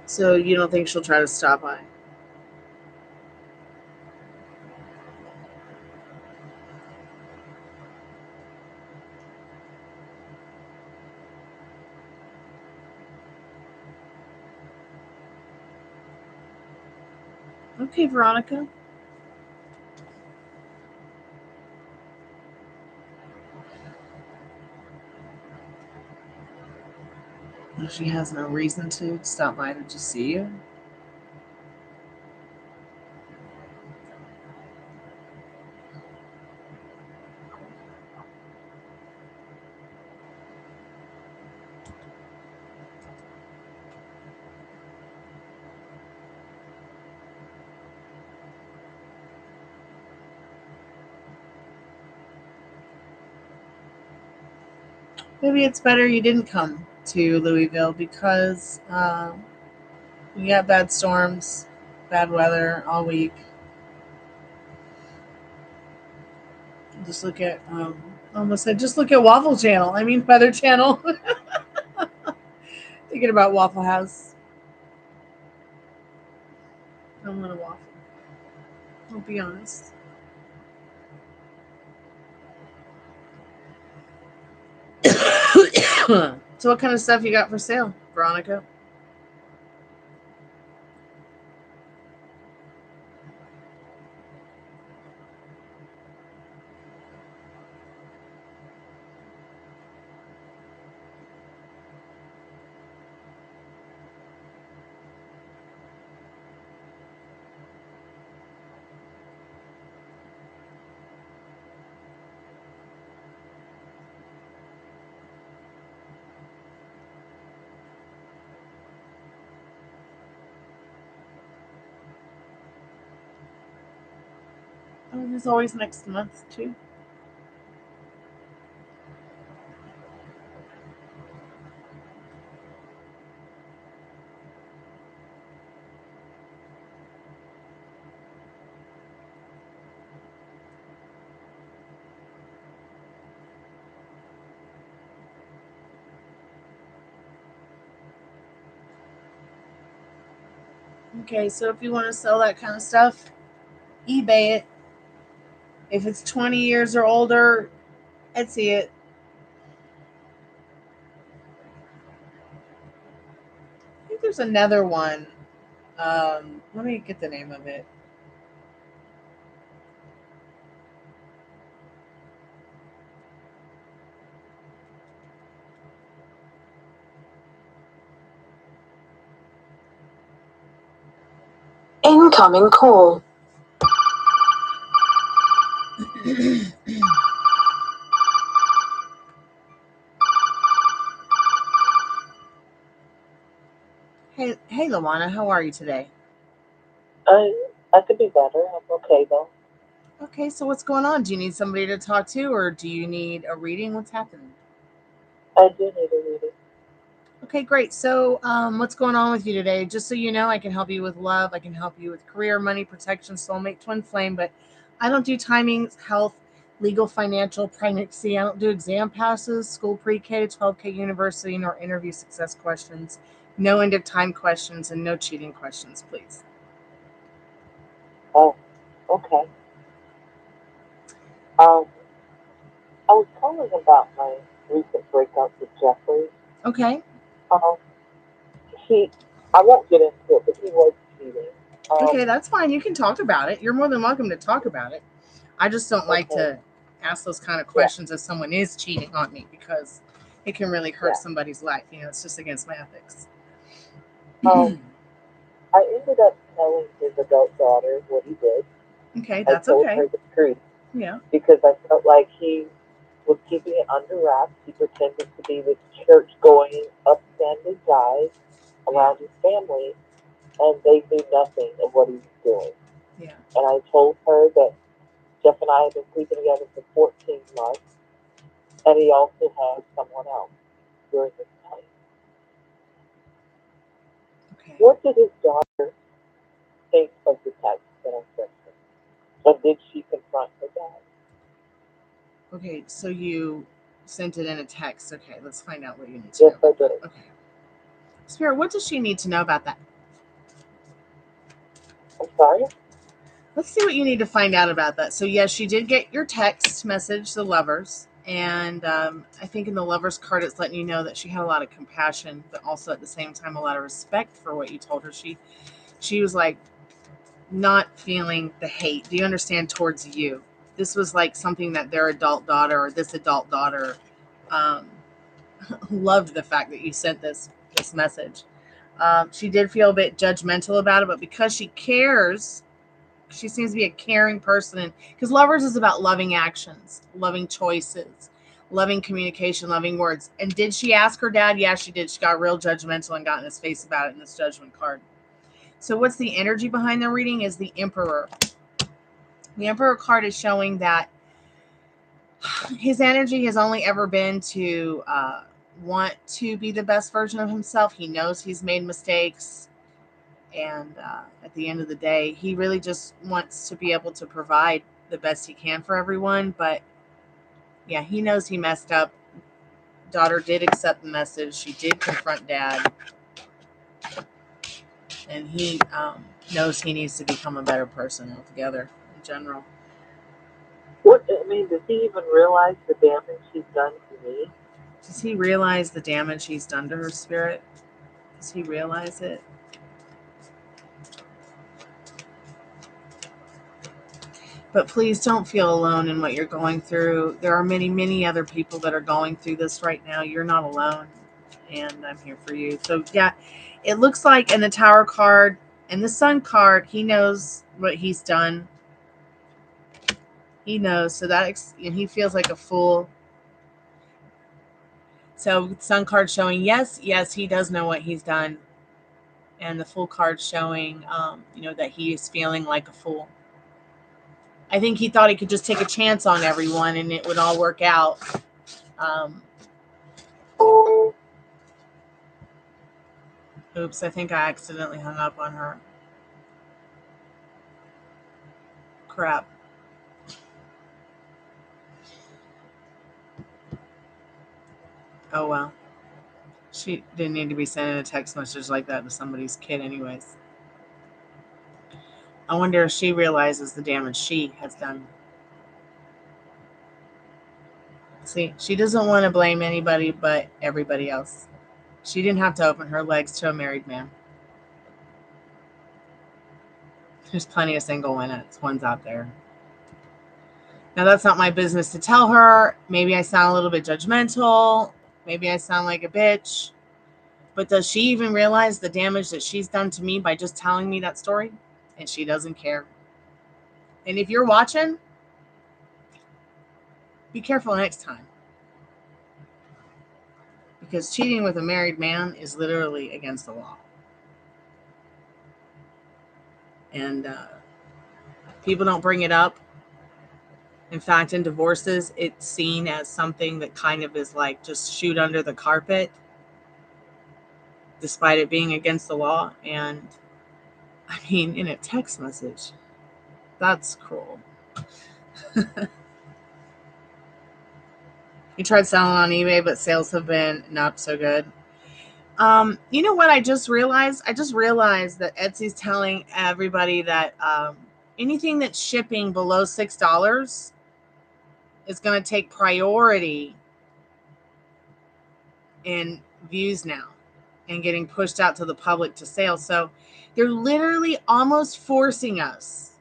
So you don't think she'll try to stop by? Okay, Veronica. If she has no reason to stop by to just see you. Maybe it's better you didn't come to Louisville because we got bad storms, bad weather all week. Just look at almost said just look at Waffle Channel. I mean Weather Channel. Thinking about Waffle House. I want a waffle. I'll be honest. So what kind of stuff you got for sale, Veronica? Oh, there's always next month too. Okay, so if you want to sell that kind of stuff, eBay it. If it's 20 years or older, Etsy it. I think there's another one. Let me get the name of it. Incoming call. Hey, Luana, how are you today? I could be better. I'm okay though. Okay, so what's going on? Do you need somebody to talk to, or do you need a reading? What's happening? I do need a reading. Okay, great. So, what's going on with you today? Just so you know, I can help you with love. I can help you with career, money, protection, soulmate, twin flame. But I don't do timings, health, legal, financial, pregnancy. I don't do exam passes, school pre-K to 12K university, nor interview success questions. No end of time questions and no cheating questions, please. Oh, okay. I was calling about my recent breakup with Jeffrey. Okay. Um, I won't get into it, but he was cheating. Okay, that's fine. You can talk about it. You're more than welcome to talk about it. I just don't like Okay. to ask those kind of Yeah. questions if someone is cheating on me because it can really hurt Yeah. somebody's life. You know, it's just against my ethics. I ended up telling his adult daughter what he did. Okay, I that's told okay. her the truth Yeah. because I felt like he was keeping it under wraps. He pretended to be this church-going, upstanding guy around his family, and they knew nothing of what he was doing. Yeah. And I told her that Jeff and I had been sleeping together for 14 months, and he also had someone else during this time. Okay. What did his daughter think of the text that I sent her? And did she confront her dad? Okay, so you sent it in a text. Okay, let's find out what you need to know. Yes, I did. Okay. Spirit, what does she need to know about that? I'm sorry? Let's see what you need to find out about that. So, yes, she did get your text message, the lovers. And I think in the lovers card, it's letting you know that she had a lot of compassion, but also at the same time, a lot of respect for what you told her. She was like not feeling the hate. Do you understand, towards you? This was like something that their adult daughter or this adult daughter um, loved the fact that you sent this message. She did feel a bit judgmental about it, but because she cares, she seems to be a caring person. Because lovers is about loving actions, loving choices, loving communication, loving words. And did she ask her dad? Yeah, she did. She got real judgmental and got in his face about it in this judgment card. So what's the energy behind the reading is the Emperor. The Emperor card is showing that his energy has only ever been to want to be the best version of himself. He knows he's made mistakes. And at the end of the day, he really just wants to be able to provide the best he can for everyone. But yeah, he knows he messed up. Daughter did accept the message. She did confront dad. And he knows he needs to become a better person altogether in general. Does he even realize the damage he's done to me? Does he realize the damage he's done to her, Spirit? Does he realize it? But please don't feel alone in what you're going through. There are many, many other people that are going through this right now. You're not alone, and I'm here for you. So, yeah, it looks like in the Tower card and the Sun card, he knows what he's done. He knows. So and he feels like a fool. So, Sun card showing, yes, he does know what he's done. And the Fool card showing, that he is feeling like a fool. I think he thought he could just take a chance on everyone and it would all work out. Oops, I think I accidentally hung up on her. Crap. Oh well. She didn't need to be sending a text message like that to somebody's kid anyways. I wonder if she realizes the damage she has done. See, she doesn't want to blame anybody but everybody else. She didn't have to open her legs to a married man. There's plenty of single ones out there. Now, that's not my business to tell her. Maybe I sound a little bit judgmental. Maybe I sound like a bitch. But does she even realize the damage that she's done to me by just telling me that story? And she doesn't care. And if you're watching, be careful next time. Because cheating with a married man is literally against the law. And people don't bring it up. In fact, in divorces, it's seen as something that kind of is like just shoot under the carpet, despite it being against the law. And I mean, in a text message, that's cruel. You tried selling on eBay, but sales have been not so good. You know what I just realized? I just realized that Etsy's telling everybody that anything that's shipping below $6 is going to take priority in views now and getting pushed out to the public to sale. So they're literally almost forcing us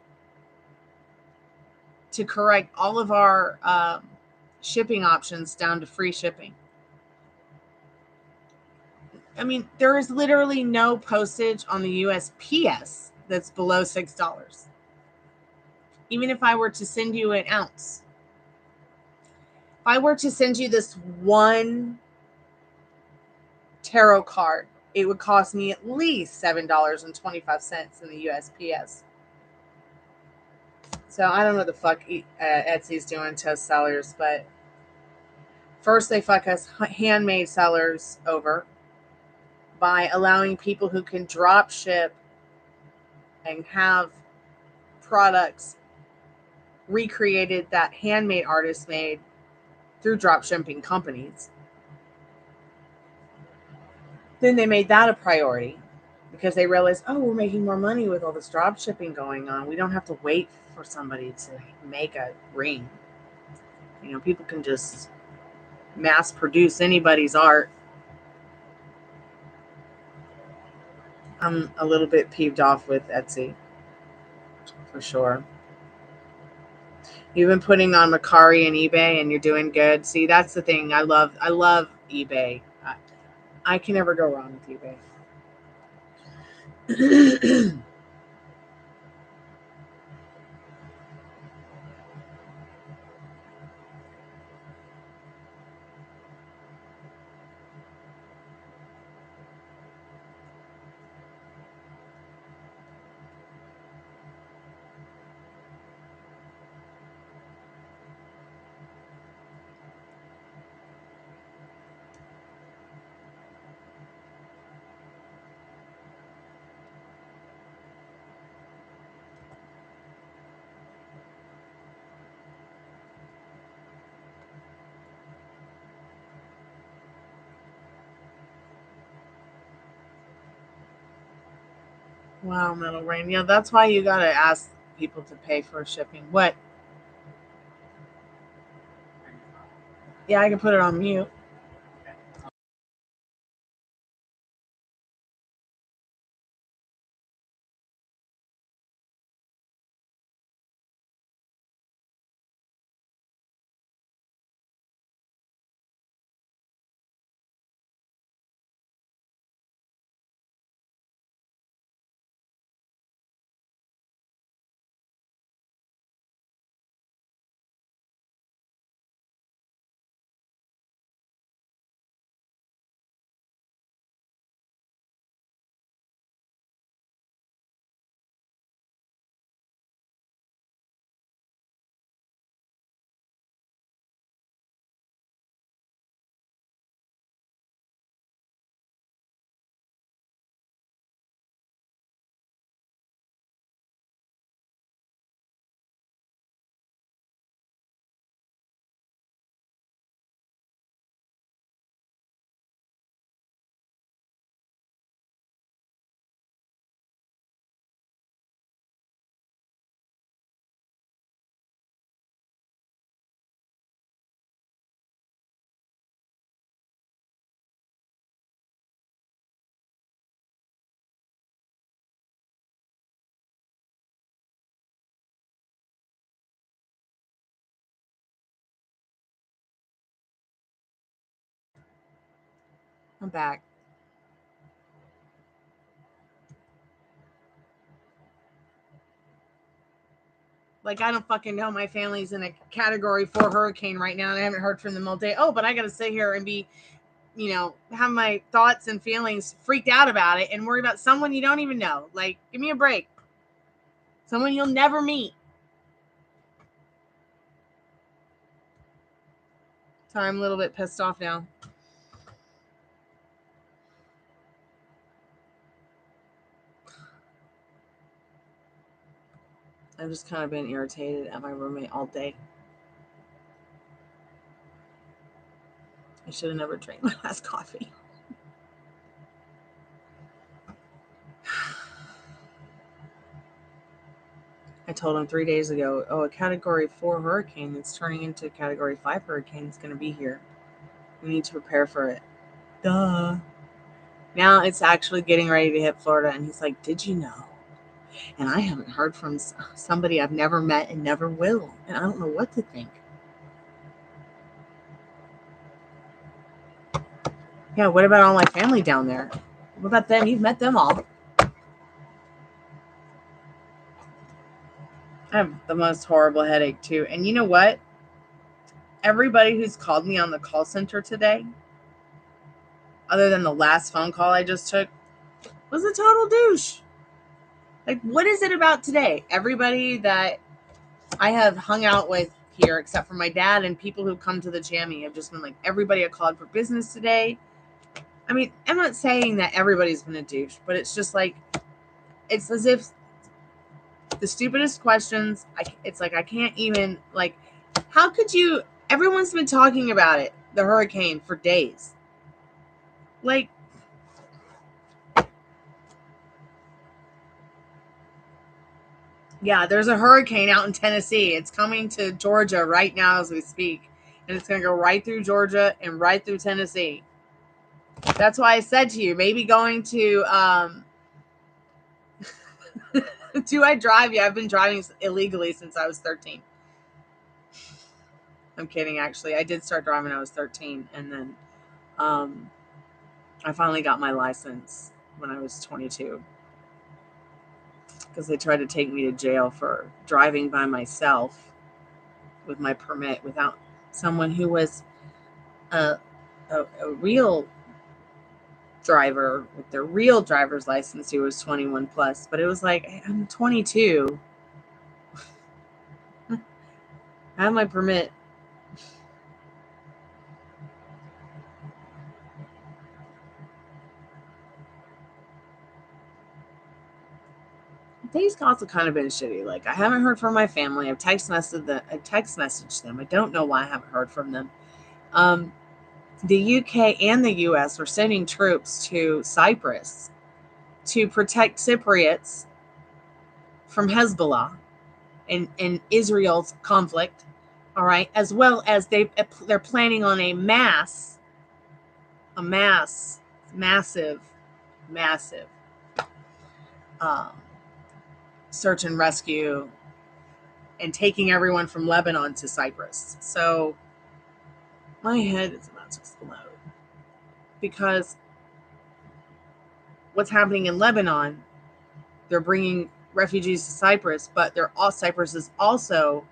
to correct all of our shipping options down to free shipping. I mean, there is literally no postage on the USPS that's below $6. Even if I were to send you an ounce. If I were to send you this one tarot card, it would cost me at least $7.25 in the USPS. So I don't know what the fuck Etsy's doing to sellers, but first they fuck us handmade sellers over by allowing people who can drop ship and have products recreated that handmade artists made through drop shipping companies. Then they made that a priority because they realized, oh, we're making more money with all this drop shipping going on. We don't have to wait for somebody to make a ring. You know, people can just mass produce anybody's art. I'm a little bit peeved off with Etsy, for sure. You've been putting on Mercari and eBay, and you're doing good. See, that's the thing. I love eBay. I can never go wrong with eBay. Wow, Metal Rain. Yeah, that's why you gotta ask people to pay for shipping. What? Yeah, I can put it on mute. I'm back. Like, I don't fucking know. My family's in a category 4 hurricane right now, and I haven't heard from them all day. Oh, but I got to sit here and be, have my thoughts and feelings freaked out about it and worry about someone you don't even know. Like, give me a break. Someone you'll never meet. So I'm a little bit pissed off now. I've just kind of been irritated at my roommate all day. I should have never drank my last coffee. I told him 3 days ago, a category 4 hurricane that's turning into a category 5 hurricane is going to be here. We need to prepare for it. Duh. Now it's actually getting ready to hit Florida, and he's like, did you know? And I haven't heard from somebody I've never met and never will, and I don't know what to think. Yeah, what about all my family down there? What about them? You've met them all. I have the most horrible headache, too. And you know what? Everybody who's called me on the call center today, other than the last phone call I just took, was a total douche. Like, what is it about today? Everybody that I have hung out with here, except for my dad and people who come to the jammy, have just been like, everybody I called for business today. I mean, I'm not saying that everybody's been a douche, but it's just like, it's as if the stupidest questions, it's like, I can't even, like, how could you, everyone's been talking about it, the hurricane, for days. Like, yeah, there's a hurricane out in Tennessee. It's coming to Georgia right now as we speak. And it's going to go right through Georgia and right through Tennessee. That's why I said to you, maybe going to, do I drive? Yeah, I've been driving illegally since I was 13. I'm kidding, actually. I did start driving when I was 13. And then I finally got my license when I was 22. Because they tried to take me to jail for driving by myself with my permit without someone who was a real driver with their real driver's license who was 21 plus. But it was like, I'm 22. I have my permit. These calls have kind of been shitty. Like, I haven't heard from my family. I've text messaged them. I don't know why I haven't heard from them. The UK and the US are sending troops to Cyprus to protect Cypriots from Hezbollah and Israel's conflict. All right, as well as they're planning on a massive search and rescue and taking everyone from Lebanon to Cyprus. So my head is about to explode because what's happening in Lebanon, they're bringing refugees to Cyprus, but Cyprus is also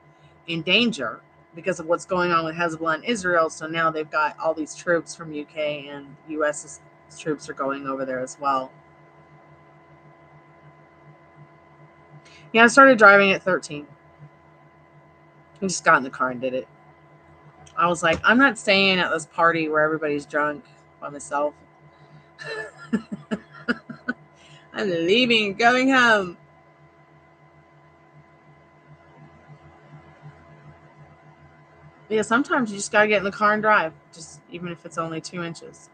in danger because of what's going on with Hezbollah and Israel. So now they've got all these troops from UK and US troops are going over there as well. Yeah, I started driving at 13. I just got in the car and did it. I was like, I'm not staying at this party where everybody's drunk by myself. I'm leaving and going home. Yeah, sometimes you just gotta get in the car and drive, just even if it's only 2 inches.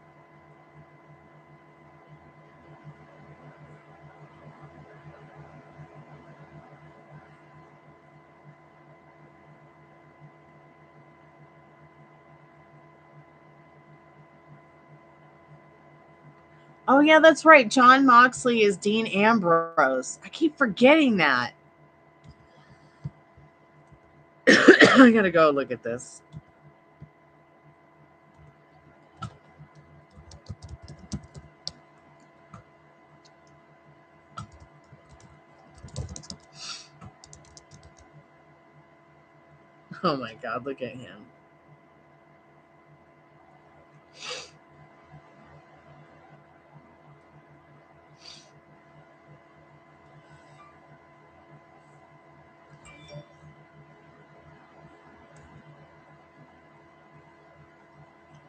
Oh, yeah, that's right. John Moxley is Dean Ambrose. I keep forgetting that. I gotta go look at this. Oh my God, look at him.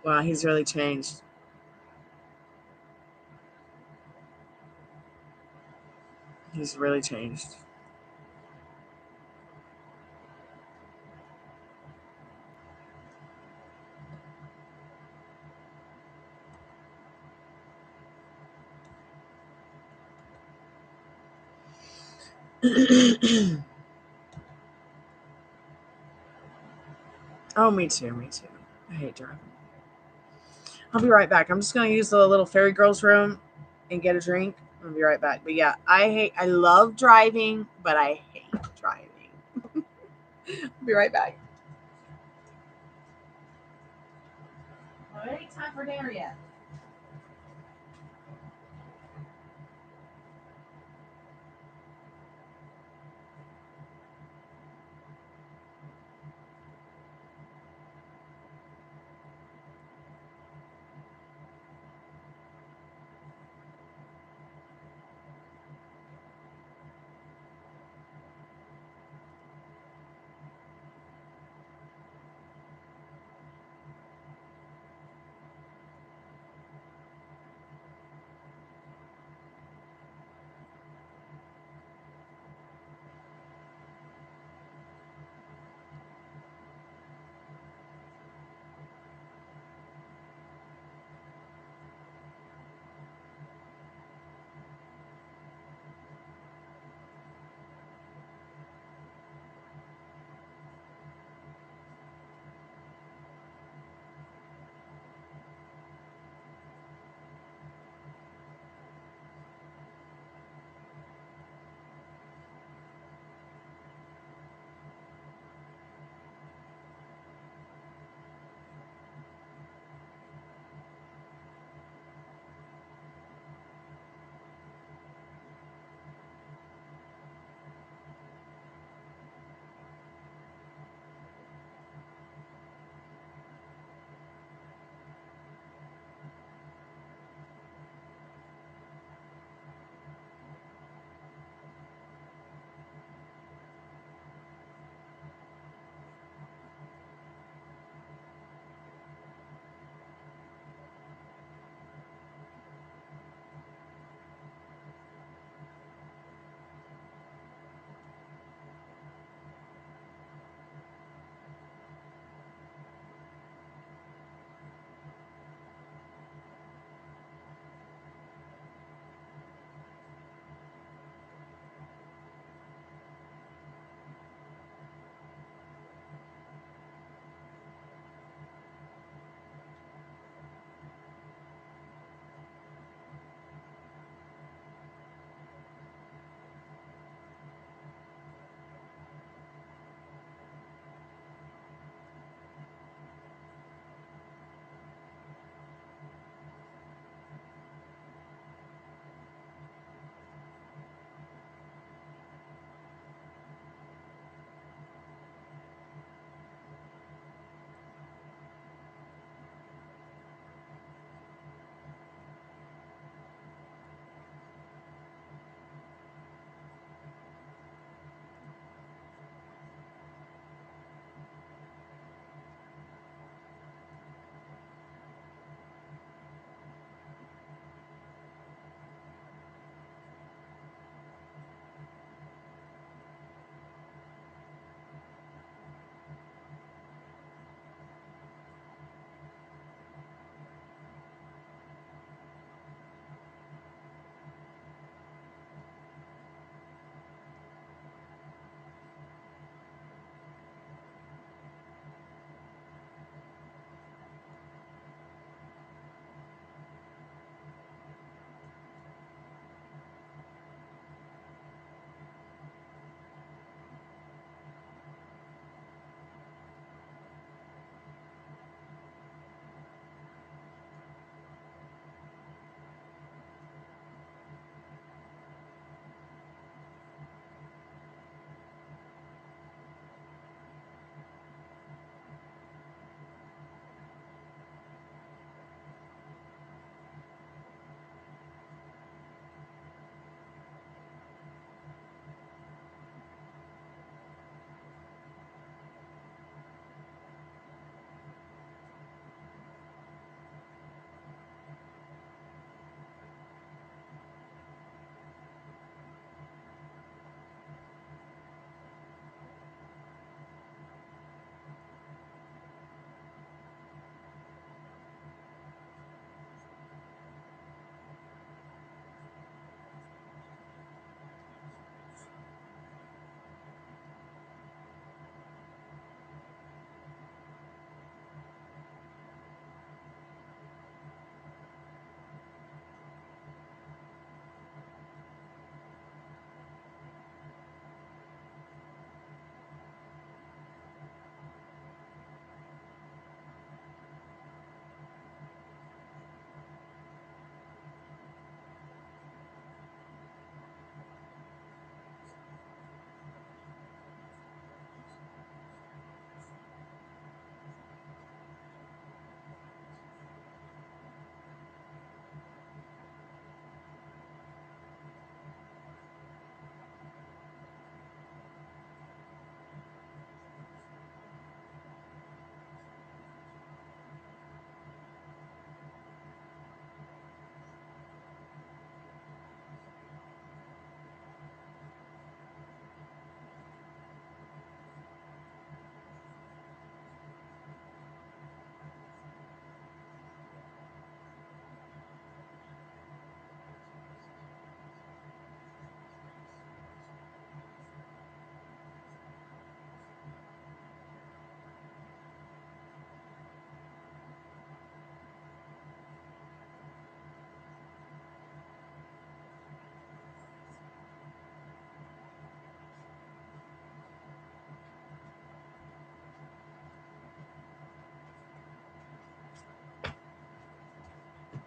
Wow, he's really changed. He's really changed. Oh, me too. Me too. I hate driving. I'll be right back. I'm just going to use the little fairy girls room and get a drink. I'll be right back. But yeah, I love driving, but I hate driving. I'll be right back. Well, it ain't time for dinner yet.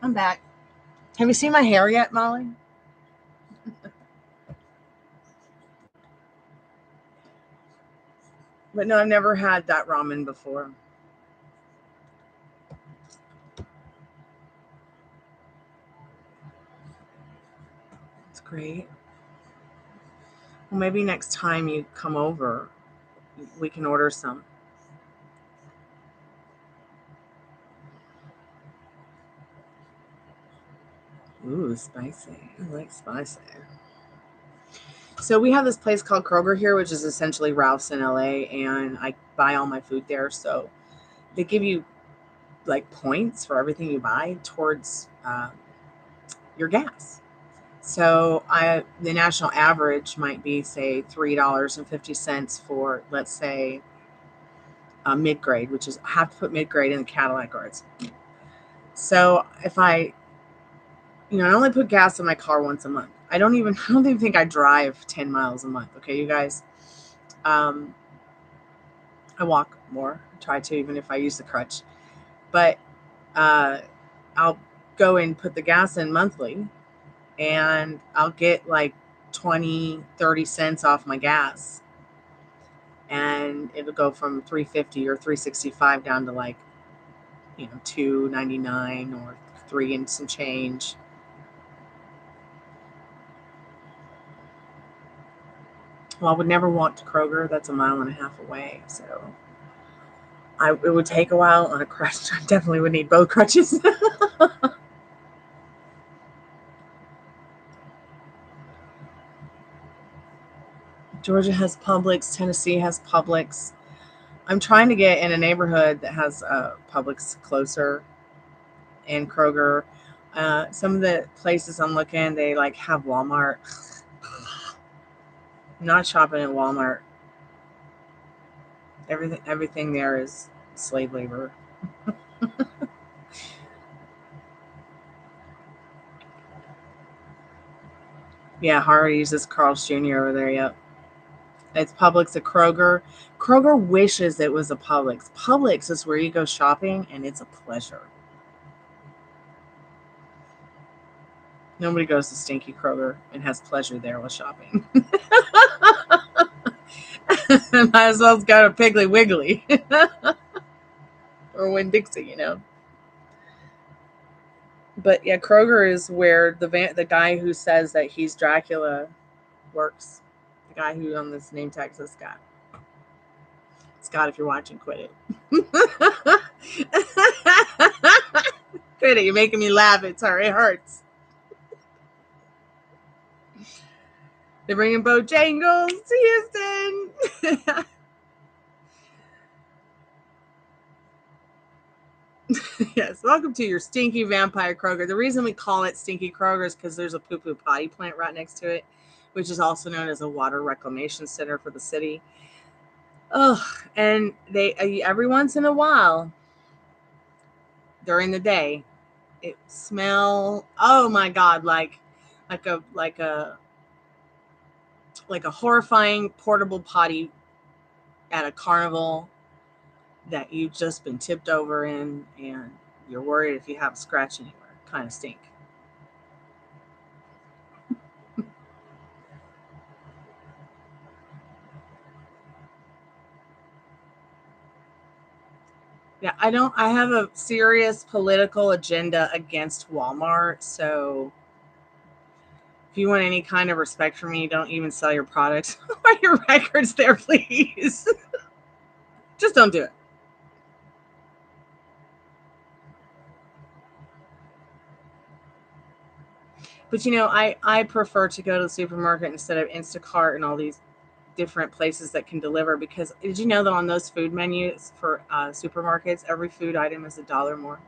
I'm back. Have you seen my hair yet, Molly? But no, I've never had that ramen before. It's great. Well, maybe next time you come over, we can order some. Ooh, spicy. I like spicy. So we have this place called Kroger here, which is essentially Ralph's in LA, and I buy all my food there. So they give you like points for everything you buy towards your gas. So the national average might be, say, $3.50 for, let's say, a mid-grade, which is, I have to put mid-grade in the Cadillac guards. So if I only put gas in my car once a month. I don't even think I drive 10 miles a month. Okay, you guys. I walk more, try to, even if I use the crutch. But I'll go and put the gas in monthly, and I'll get like 20, 30 cents off my gas. And it'll go from $3.50 or $3.65 down to like, $2.99 or $3 and some change. Well, I would never walk to Kroger. That's 1.5 miles away. So it would take a while on a crutch. I definitely would need both crutches. Georgia has Publix. Tennessee has Publix. I'm trying to get in a neighborhood that has Publix closer and Kroger. Some of the places I'm looking, they like have Walmart. I'm not shopping at Walmart. Everything there is slave labor. Yeah, Harvey uses Carl's Jr. over there. Yep. It's Publix at Kroger. Kroger wishes it was a Publix. Publix is where you go shopping, and it's a pleasure. Nobody goes to stinky Kroger and has pleasure there while shopping. Might as well go to Piggly Wiggly or Winn-Dixie, But yeah, Kroger is where the guy who says that he's Dracula works. The guy who on this name tag says Scott. Scott, if you're watching, quit it. Quit it. You're making me laugh. It hurts. They're bringing Bojangles to Houston. Yes, welcome to your stinky vampire Kroger. The reason we call it Stinky Kroger is because there's a poo-poo potty plant right next to it, which is also known as a water reclamation center for the city. Oh, and they every once in a while during the day, it smell. Oh my God, like a horrifying portable potty at a carnival that you've just been tipped over in, and you're worried if you have a scratch anywhere. Kind of stink. Yeah, I have a serious political agenda against Walmart, so if you want any kind of respect from me, don't even sell your products or your records there, please. Just don't do it. But I prefer to go to the supermarket instead of Instacart and all these different places that can deliver, because did you know that on those food menus for supermarkets, every food item is $1 more?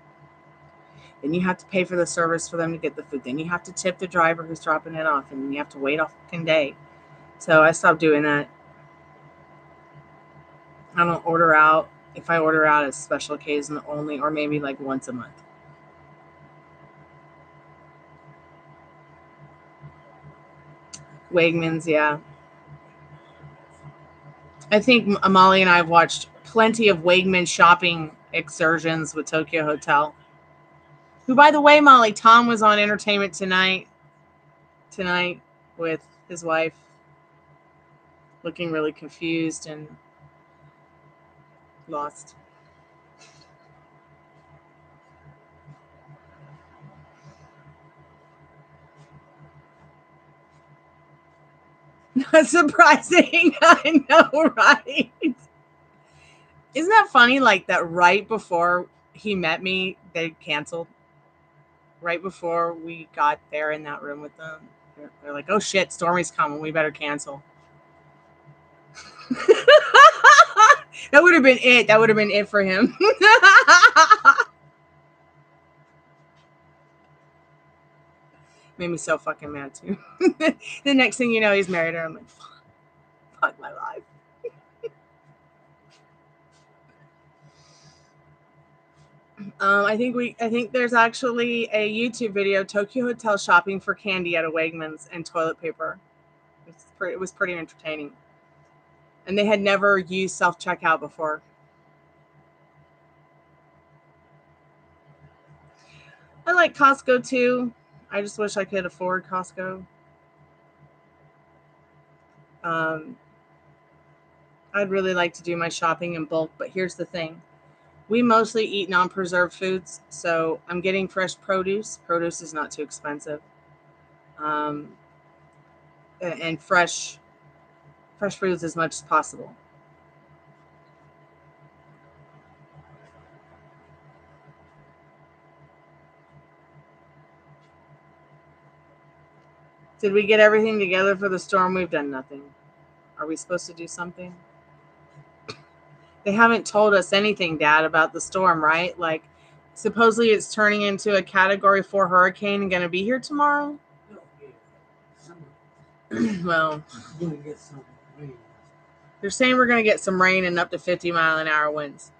Then you have to pay for the service for them to get the food. Then you have to tip the driver who's dropping it off, and then you have to wait a fucking day. So I stopped doing that. I don't order out. If I order out, it's special occasion only, or maybe like once a month. Wegmans, yeah. I think Molly and I have watched plenty of Wegman shopping excursions with Tokyo Hotel. Who, by the way, Molly, Tom was on Entertainment Tonight with his wife, looking really confused and lost. Not surprising. I know, right? Isn't that funny? Like that right before he met me, they canceled. Right before we got there in that room with them. They're like, oh shit, Stormy's coming. We better cancel. That would have been it. That would have been it for him. Made me so fucking mad too. The next thing you know, he's married her. I'm like, fuck my life. I think there's actually a YouTube video, Tokyo Hotel shopping for candy at a Wegmans and toilet paper. It was pretty entertaining. And they had never used self-checkout before. I like Costco too. I just wish I could afford Costco. I'd really like to do my shopping in bulk, but here's the thing. We mostly eat non-preserved foods, so I'm getting fresh produce. Produce is not too expensive. And fresh foods as much as possible. Did we get everything together for the storm? We've done nothing. Are we supposed to do something? They haven't told us anything, Dad, about the storm, right? Like, supposedly it's turning into a Category 4 hurricane and going to be here tomorrow? Well, they're saying we're going to get some rain and up to 50-mile-an-hour winds.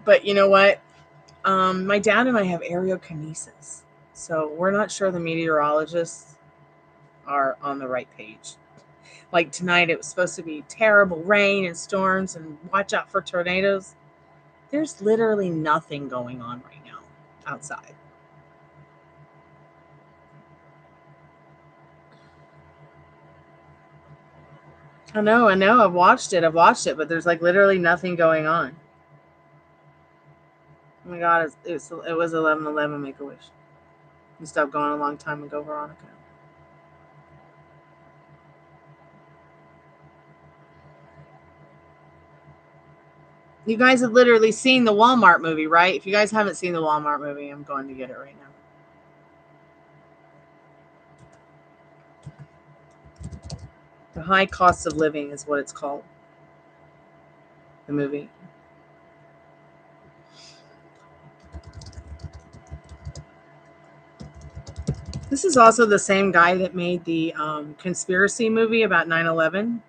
But you know what? My dad and I have aerokinesis, so we're not sure the meteorologists are on the right page. Like tonight, it was supposed to be terrible rain and storms and watch out for tornadoes. There's literally nothing going on right now outside. I know. I've watched it, but there's like literally nothing going on. Oh my God, it was 11/11. Make a wish. You stopped going a long time ago, Veronica. You guys have literally seen the Walmart movie, right? If you guys haven't seen the Walmart movie, I'm going to get it right now. The High Cost of Living is what it's called. The movie. This is also the same guy that made the conspiracy movie about 9/11.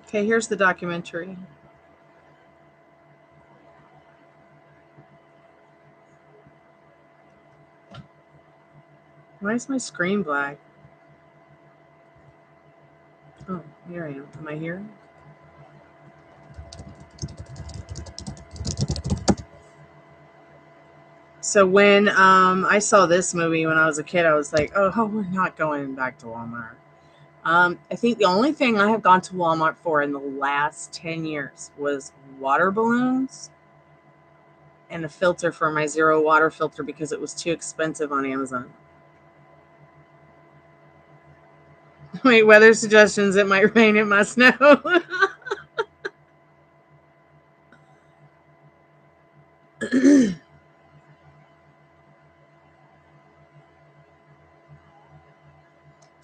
Okay, here's the documentary. Why is my screen black? Oh, here I am. Am I here? So when I saw this movie when I was a kid, I was like, oh, we're not going back to Walmart. I think the only thing I have gone to Walmart for in the last 10 years was water balloons and a filter for my zero water filter because it was too expensive on Amazon. Wait, weather suggestions, it might rain, it must snow.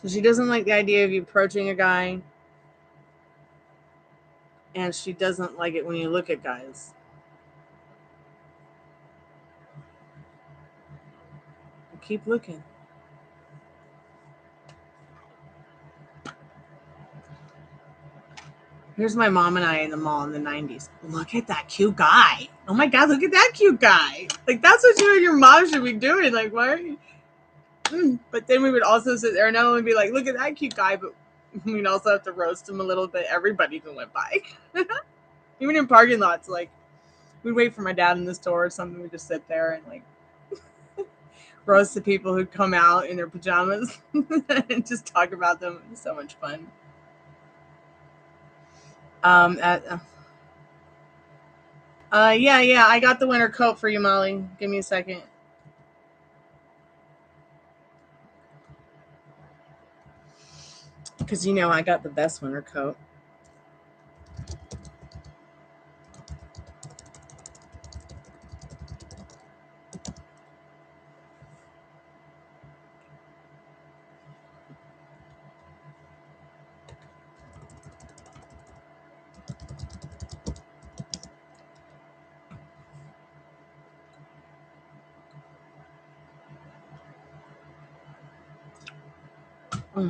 So she doesn't like the idea of you approaching a guy, and she doesn't like it when you look at guys. keep looking. Here's my mom and I in the mall in the 90s. Look at that cute guy. Oh my God, look at that cute guy. Like, that's what you and your mom should be doing. Like, why are you? But then we would also sit there and not only be like, look at that cute guy, but we'd also have to roast him a little bit. Everybody who went by. Even in parking lots, like, we'd wait for my dad in the store or something. We'd just sit there and, like, roast the people who'd come out in their pajamas and just talk about them. It was so much fun. Yeah, I got the winter coat for you, Molly. Give me a second. Because you know I got the best winter coat.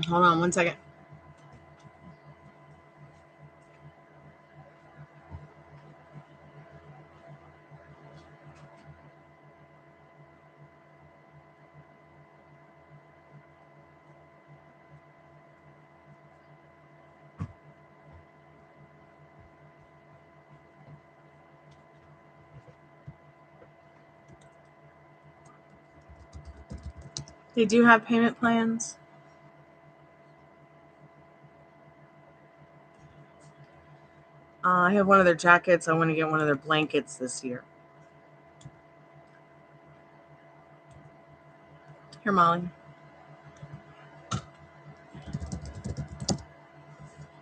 Hold on one second. They do have payment plans. I have one of their jackets. I want to get one of their blankets this year. Here, Molly.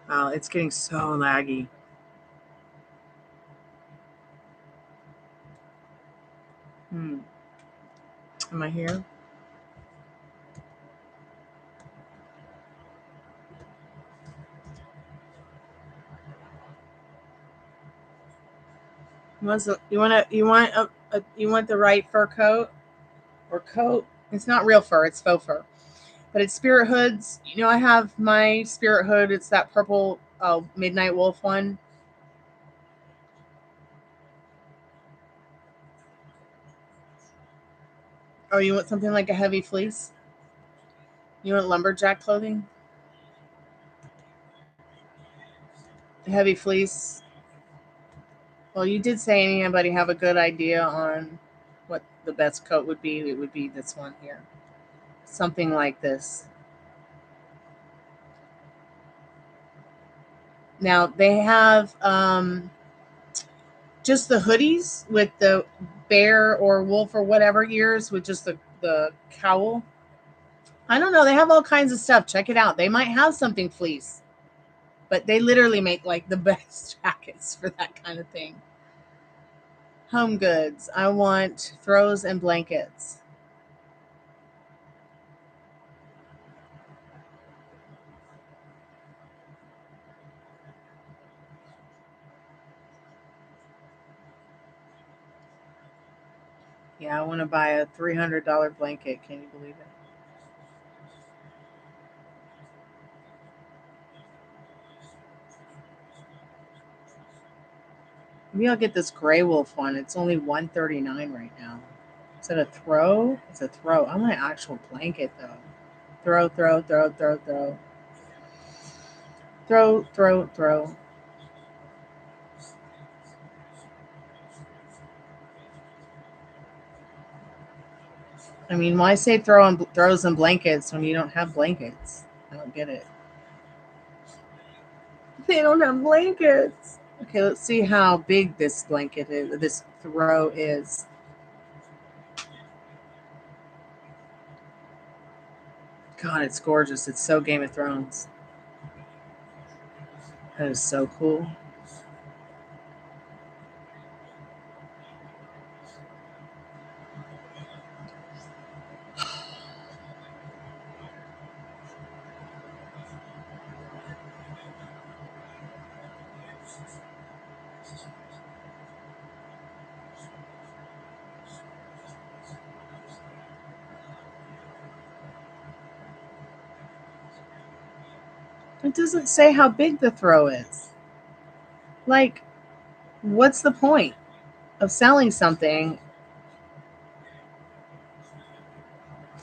Wow, it's getting so laggy. Am I here? You want the right fur coat or coat? It's not real fur, it's faux fur. But it's Spirit Hoods. You know, I have my Spirit Hood. It's that purple Midnight Wolf one. Oh, you want something like a heavy fleece? You want lumberjack clothing? Heavy fleece. Well, you did say anybody have a good idea on what the best coat would be. It would be this one here. Something like this. Now, they have just the hoodies with the bear or wolf or whatever ears with just the cowl. I don't know. They have all kinds of stuff. Check it out. They might have something fleece. But they literally make like the best jackets for that kind of thing. Home goods. I want throws and blankets. Yeah, I want to buy a $300 blanket. Can you believe it? Maybe I'll get this gray wolf one. It's only $139 right now. Is it a throw? It's a throw. I want an actual blanket though. Throw. Throw. I mean, why say throws and blankets when you don't have blankets? I don't get it. They don't have blankets. Okay, let's see how big this blanket is. This throw is. God, it's gorgeous. It's so Game of Thrones. That is so cool. It doesn't say how big the throw is. Like, what's the point of selling something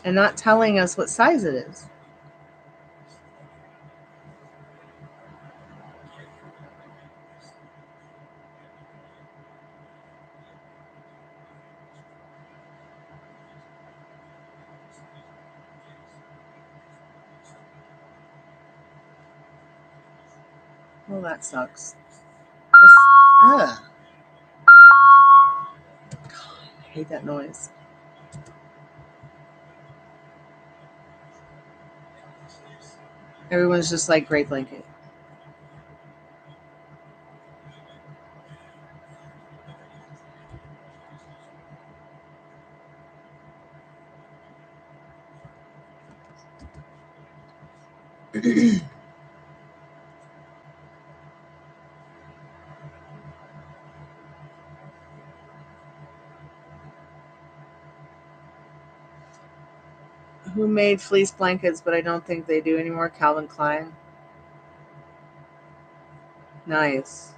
and not telling us what size it is? Well, that sucks. I hate that noise. Everyone's just like, great blanket. Who made fleece blankets, but I don't think they do anymore? Calvin Klein. Nice.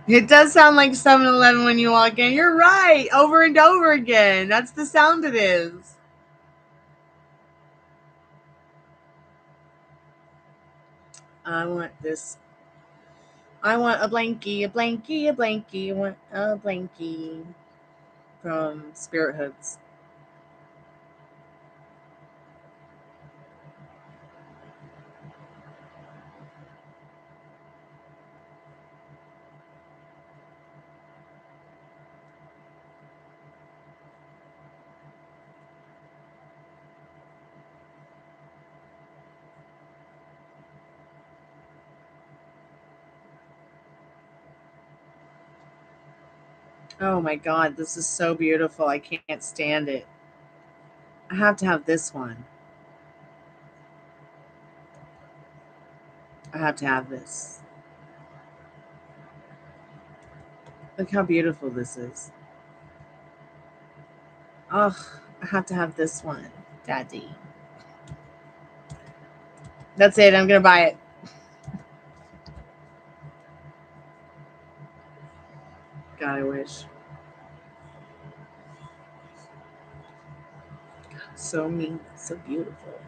It does sound like 7-Eleven when you walk in. You're right. Over and over again. That's the sound it is. I want this. I want a blankie, a blankie, a blankie. I want a blankie from Spirit Hoods. Oh my God, this is so beautiful. I can't stand it. I have to have this one. I have to have this. Look how beautiful this is. Oh, I have to have this one, Daddy. That's it. I'm going to buy it. God, I wish. So mean. So beautiful.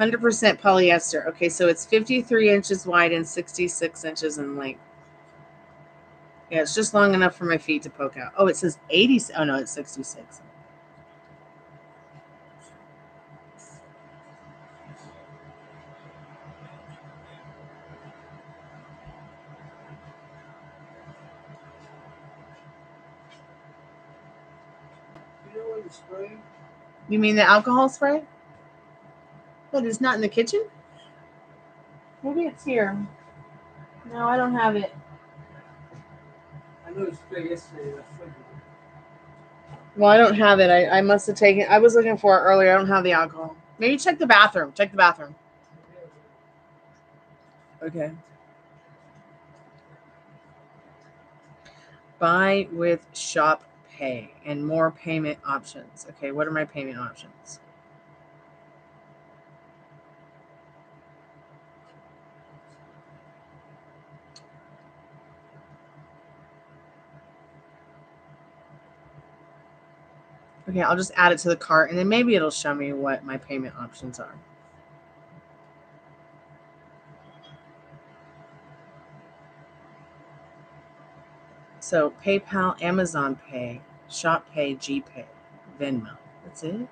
100% polyester. Okay, so it's 53 inches wide and 66 inches in length. Yeah, it's just long enough for my feet to poke out. Oh, it says 80. Oh, no, it's 66. You know what the spray? You mean the alcohol spray? But it's not in the kitchen? Maybe it's here. No, I don't have it. I know the spray yesterday. Well, I don't have it. I must have taken. I was looking for it earlier. I don't have the alcohol. Maybe check the bathroom. Check the bathroom. Okay. Buy with shop pay and more payment options. Okay, what are my payment options? Okay, I'll just add it to the cart and then maybe it'll show me what my payment options are. So PayPal, Amazon Pay, Shop Pay, GPay, Venmo. That's it.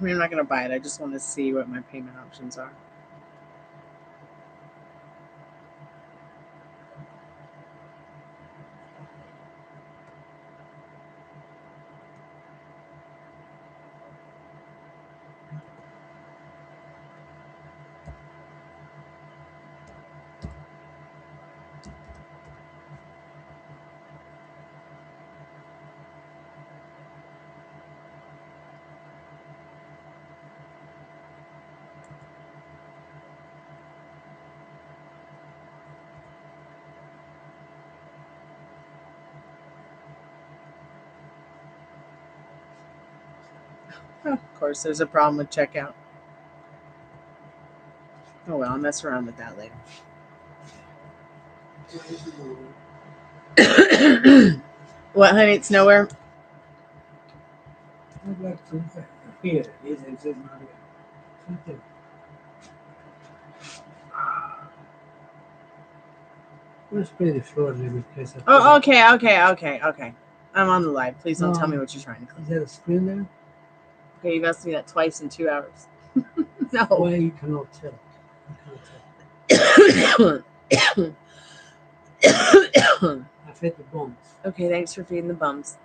I mean, I'm not going to buy it. I just want to see what my payment options are. Oh, of course, there's a problem with checkout. Oh well, I'll mess around with that later. What, honey? It's nowhere. I'd like to here. It says not here. Right there. Let's spray the floor a little bit, please. Oh, okay. I'm on the live. Please don't tell me what you're trying to clean. Is that a screen there? Okay, you've asked me that twice in 2 hours. No. Why you cannot tell? You cannot tell. I fed the bones. Okay, thanks for feeding the bums.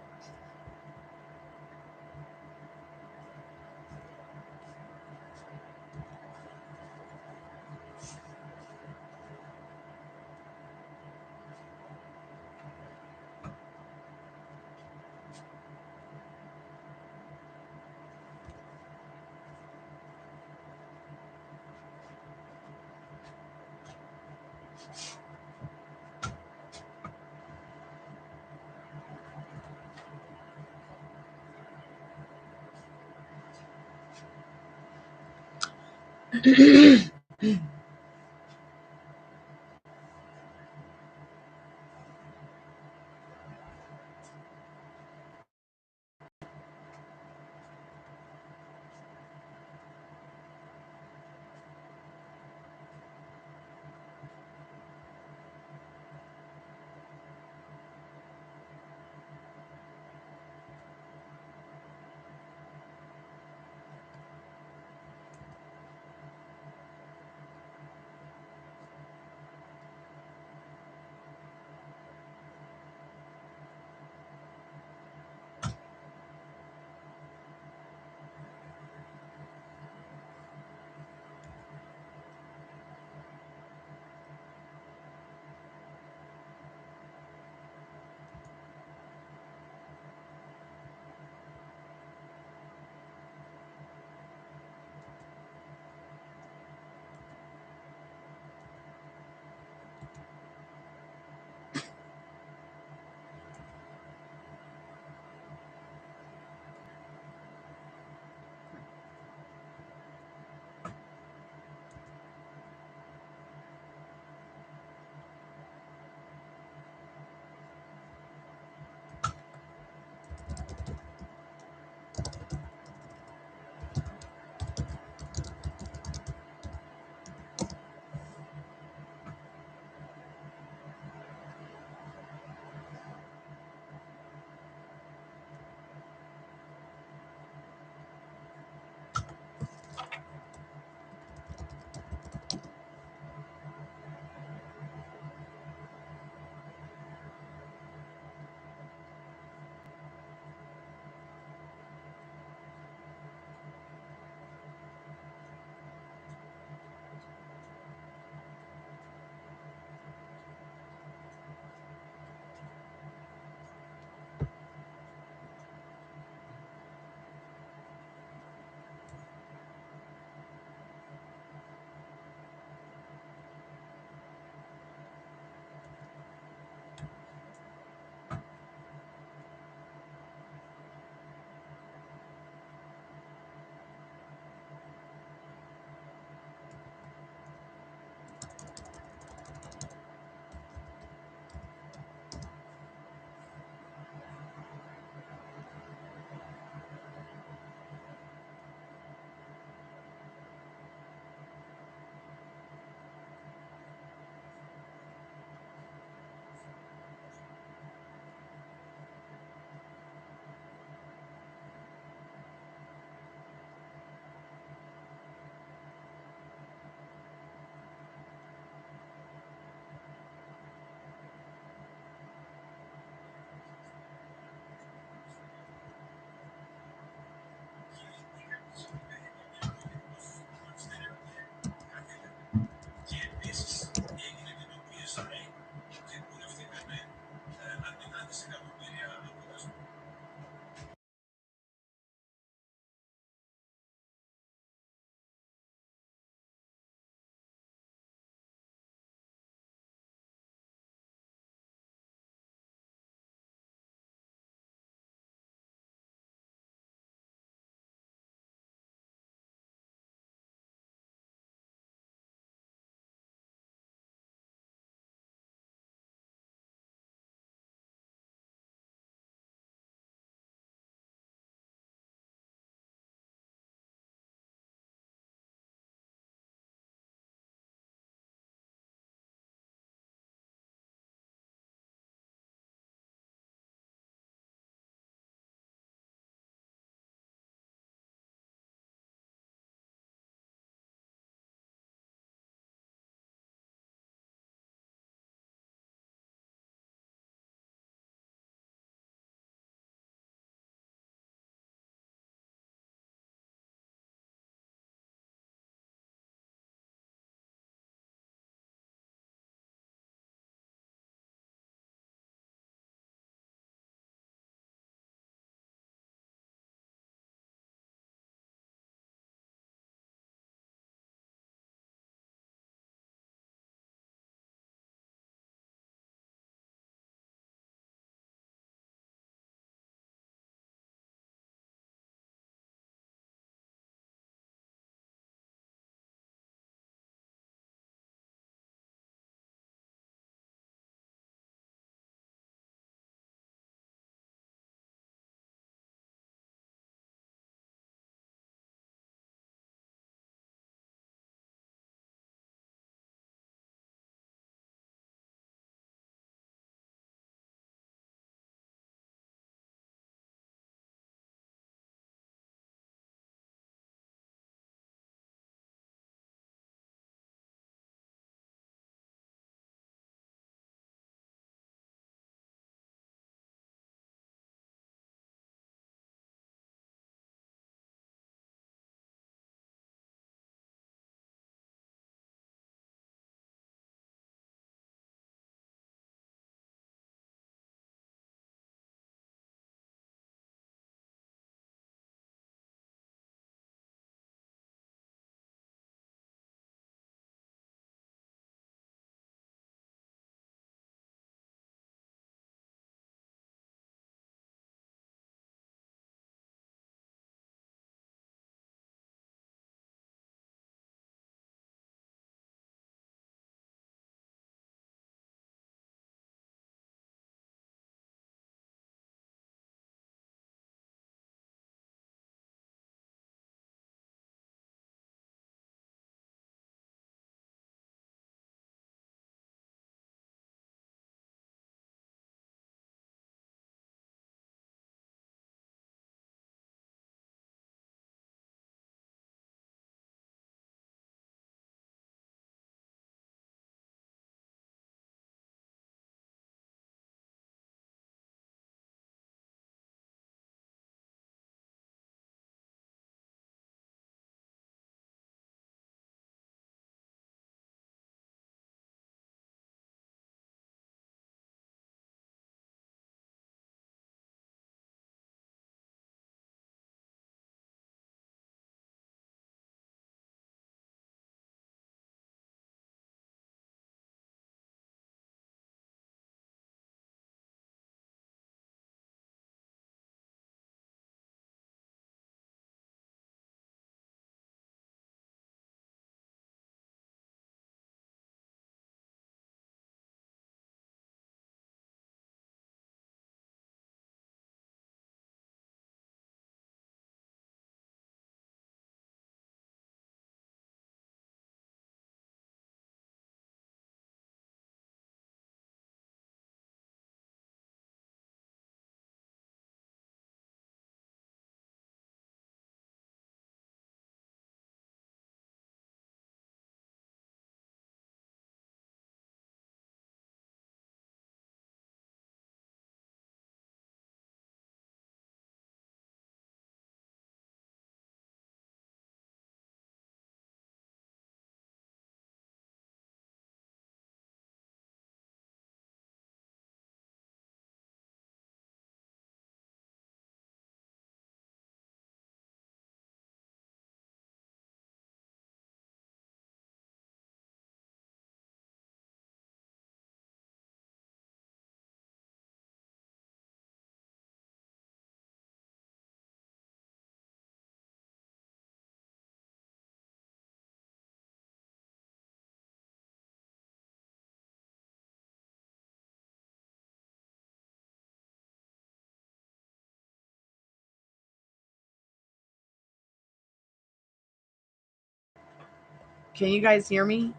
Can you guys hear me?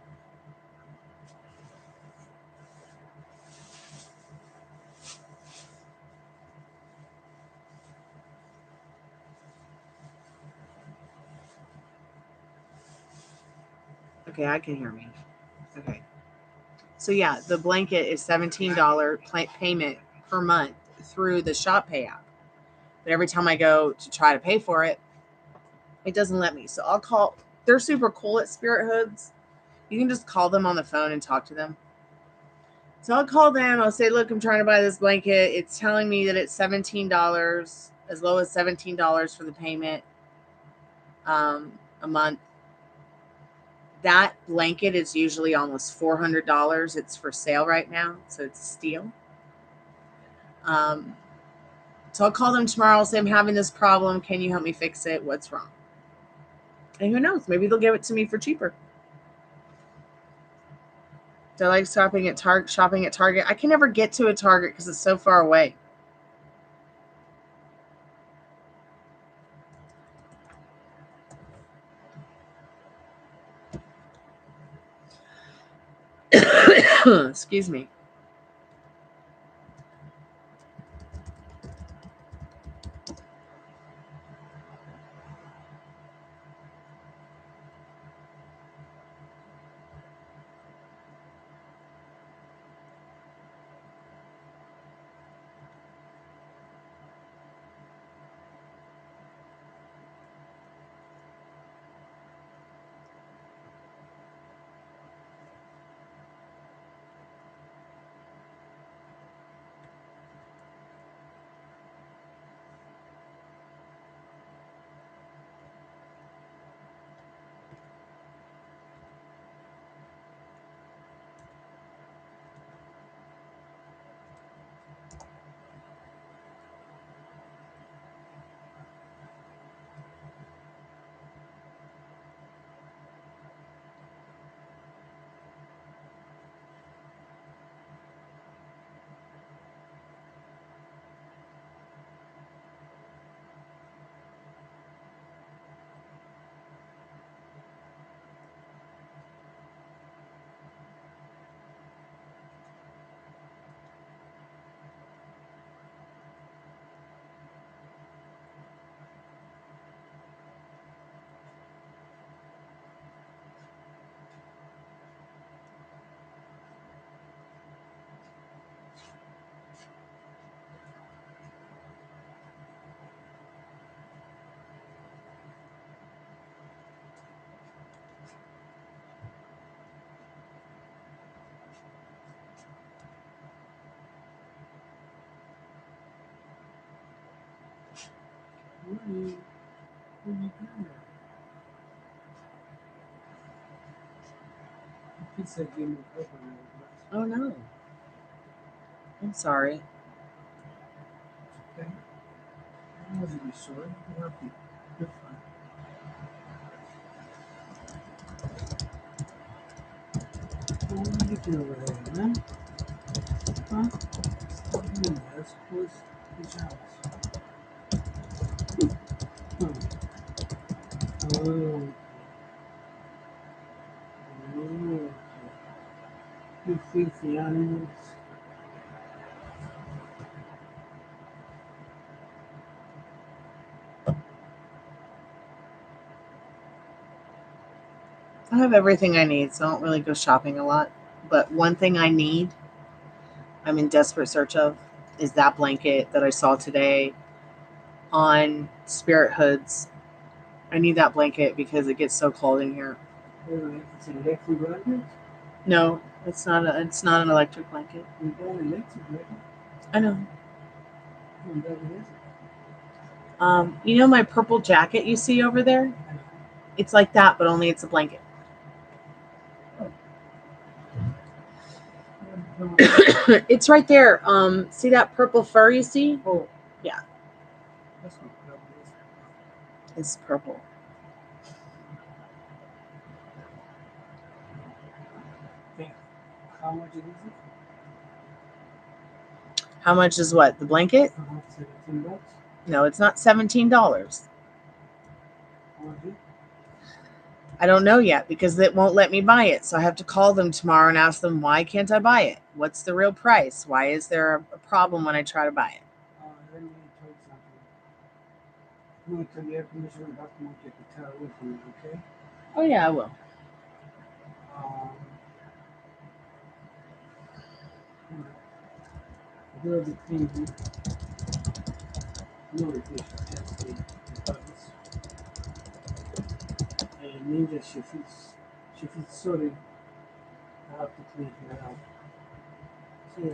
Okay, I can hear me. Okay. So yeah, the blanket is $17 payment per month through the Shop Pay app. But every time I go to try to pay for it, it doesn't let me. So I'll call. They're super cool at Spirit Hoods. You can just call them on the phone and talk to them. So I'll call them. I'll say, look, I'm trying to buy this blanket. It's telling me that it's $17, as low as $17 for the payment a month. That blanket is usually almost $400. It's for sale right now, so it's a steal. So I'll call them tomorrow. I'll say, I'm having this problem. Can you help me fix it? What's wrong? And who knows? Maybe they'll give it to me for cheaper. Do I like shopping at Target? I can never get to a Target because it's so far away. Excuse me. Oh no. I'm sorry. Okay. I wasn't be sorry. You're happy. You're fine. What are you doing over there, man? Huh? What are you doing there? Let's close the house. Oh. Oh. You filthy animals. I have everything I need, so I don't really go shopping a lot. But one thing I need, I'm in desperate search of, is that blanket that I saw today on Spirit Hoods. I need that blanket because it gets so cold in here. It's an electric blanket? No, it's not an electric blanket. You got an electric blanket? I know. What is it? You know my purple jacket you see over there? It's like that, but only it's a blanket. It's right there. See that purple fur you see? Oh. Yeah. That's not purple. It's purple. Okay. How much is it? How much is what? The blanket? $17. No, it's not $17. How much is it? I don't know yet because it won't let me buy it. So I have to call them tomorrow and ask them, why can't I buy it? What's the real price? Why is there a problem when I try to buy it? Let me tell you something. I'm going to tell you air conditioner document you can tell with you, okay? Oh, yeah, I will. Will be clean. No revision. That's the buttons. And Ninja she feels sorry. I have to clean her out. See,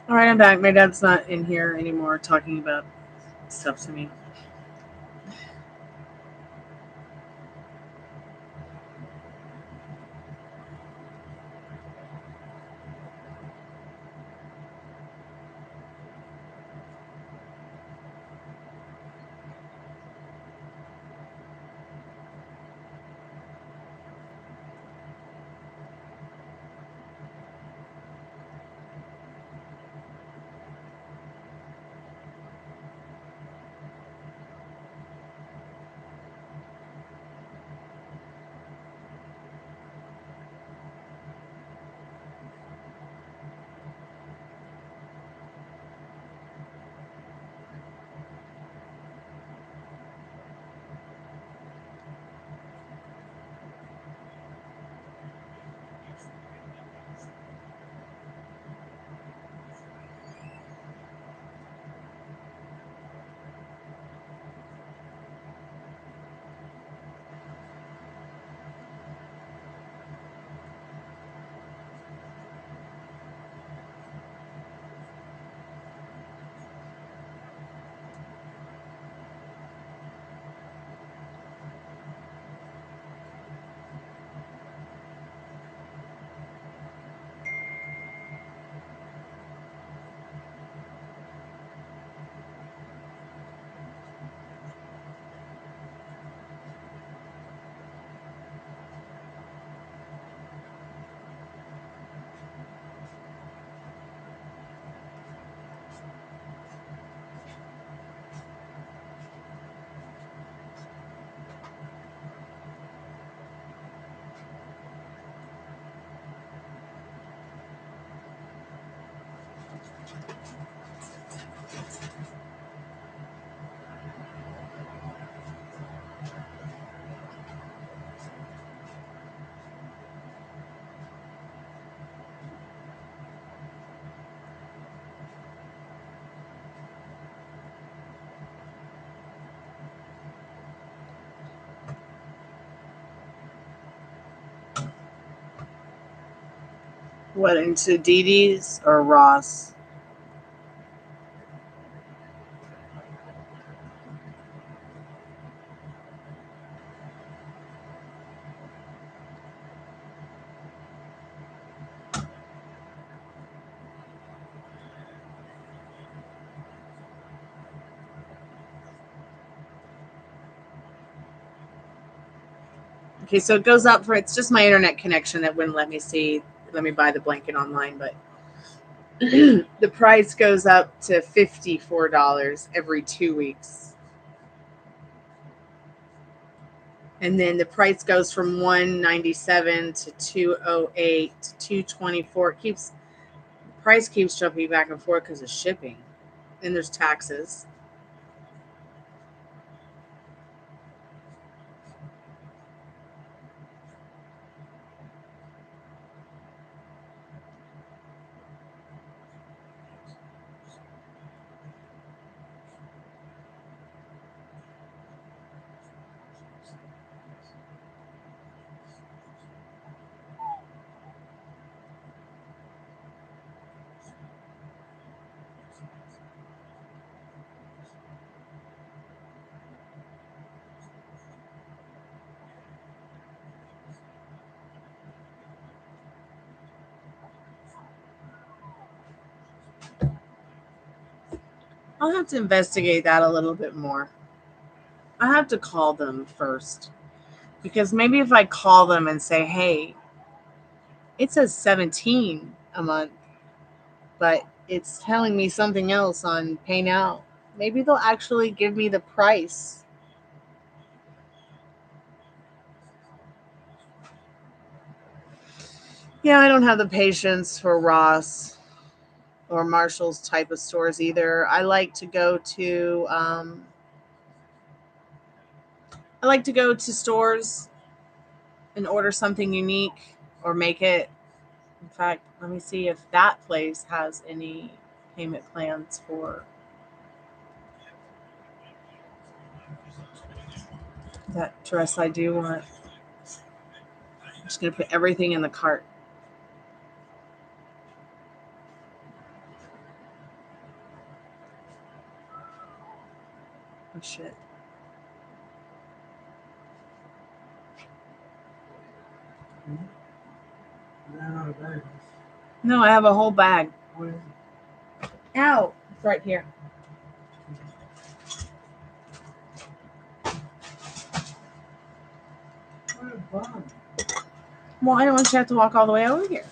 All right, I'm back. My dad's not in here anymore talking about stuff to me. What, into Dee Dee's or Ross? Okay, so it goes up for, it's just my internet connection that wouldn't let me buy the blanket online, but the price goes up to $54 every 2 weeks. And then the price goes from $197 to $208 to $224. The price keeps jumping back and forth because of shipping. And there's taxes. I'll have to investigate that a little bit more. I have to call them first. Because maybe if I call them and say, hey, it says 17 a month, but it's telling me something else on Pay Now, maybe they'll actually give me the price. Yeah, I don't have the patience for Ross or Marshall's type of stores either. I like to go to stores and order something unique or make it. In fact, let me see if that place has any payment plans for that dress I do want. I'm just going to put everything in the cart. Oh, shit. No, I have a whole bag. Ow! It's right here. Well, I don't want you to have to walk all the way over here.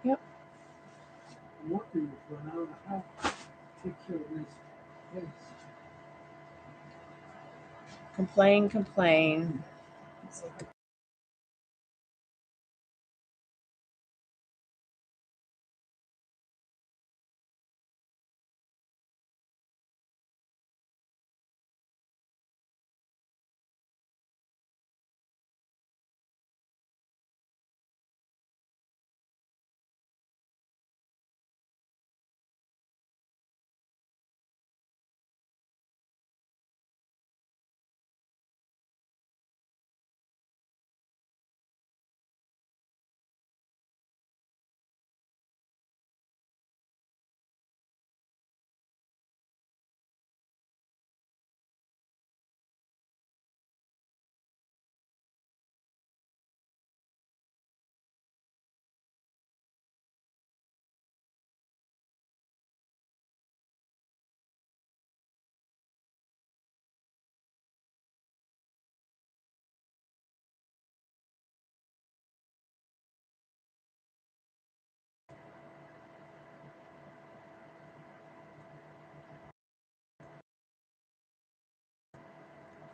Yep. I'm working for an hour and a half. Take care of this place. Complain.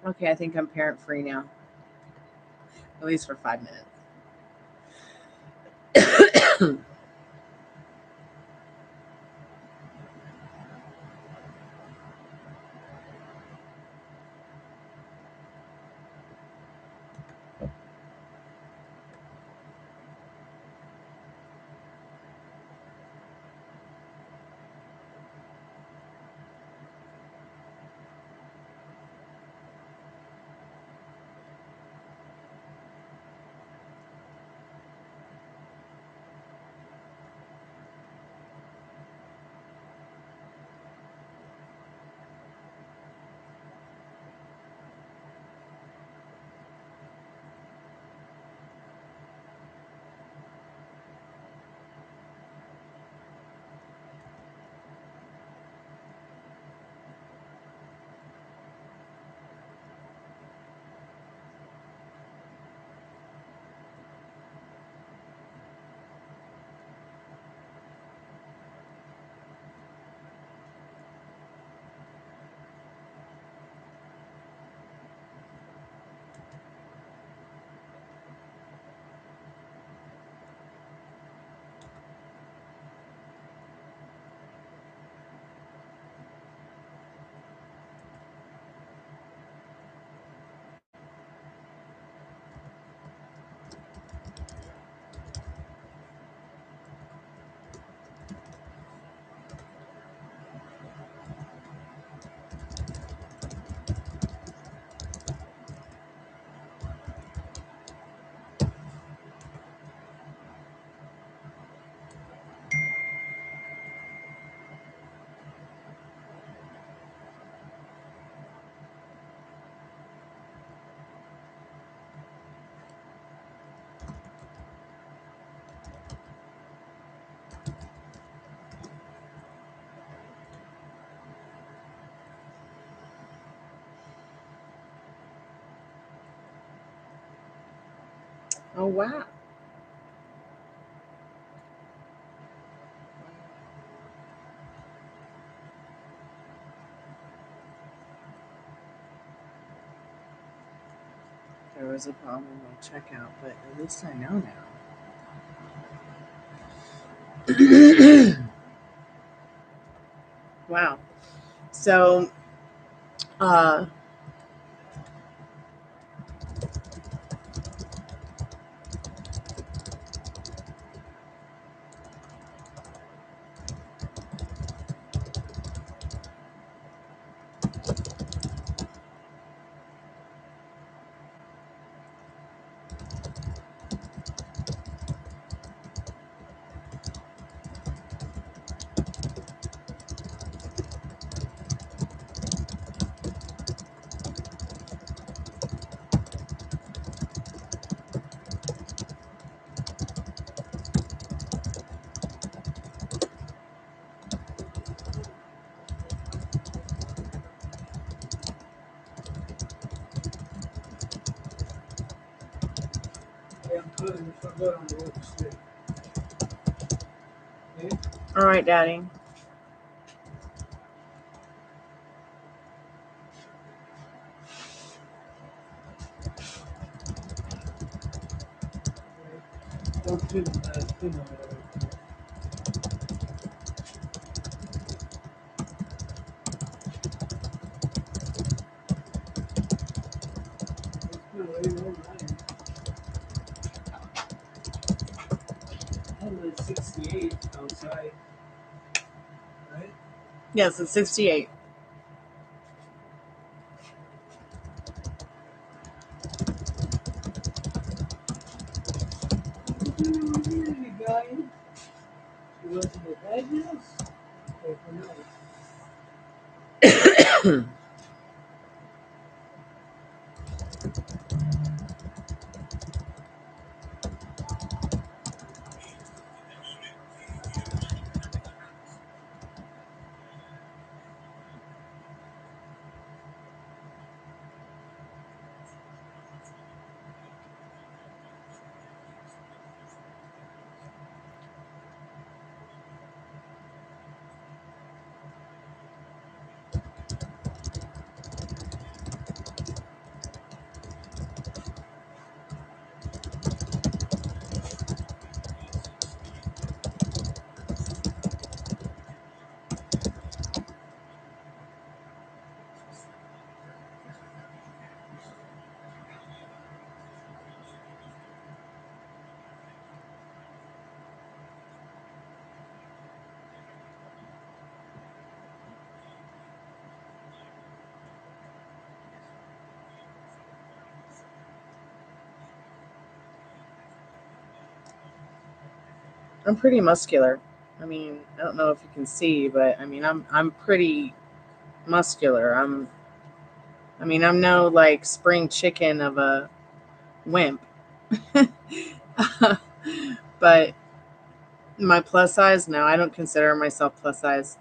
Okay, I think I'm parent free now. At least for 5 minutes. Oh, wow. There was a problem with checkout, but at least I know now. Wow. So, uh, Yeah, I'm good. You forgot on the road to sleep. Okay? all right, Daddy. Don't feel bad. Feel alright. Feel very alright. I'm at 68 outside. Right? Yes, it's 68. Really, guy? You want to get ideas? Okay, for now. I'm pretty muscular. I mean, I don't know if you can see, but I mean, I'm pretty muscular. I'm no like spring chicken of a wimp. But my plus size, no, I don't consider myself plus size.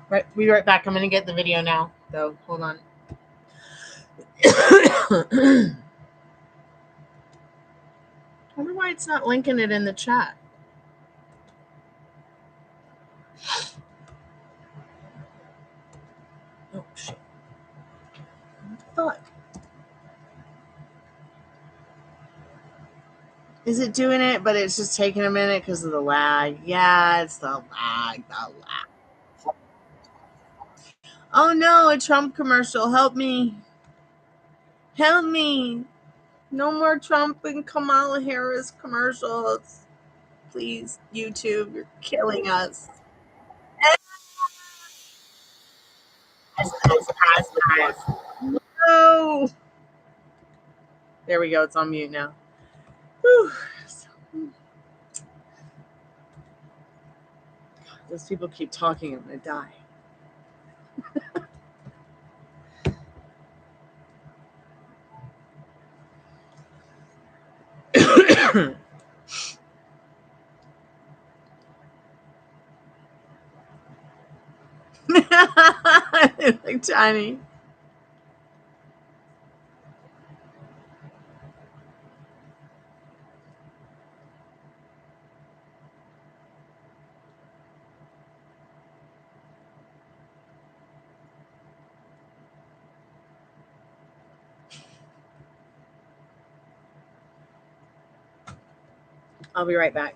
Right, be right back. I'm gonna get the video now, though. Hold on. I wonder why it's not linking it in the chat. Oh shit! What the fuck? Is it doing it? But it's just taking a minute because of the lag. Yeah, it's the lag. The lag. Oh no! A Trump commercial. Help me! Help me! No more Trump and Kamala Harris commercials. Please, YouTube, you're killing us. No. There we go. It's on mute now. Whew. Those people keep talking. I'm going to die. They look tiny. I'll be right back.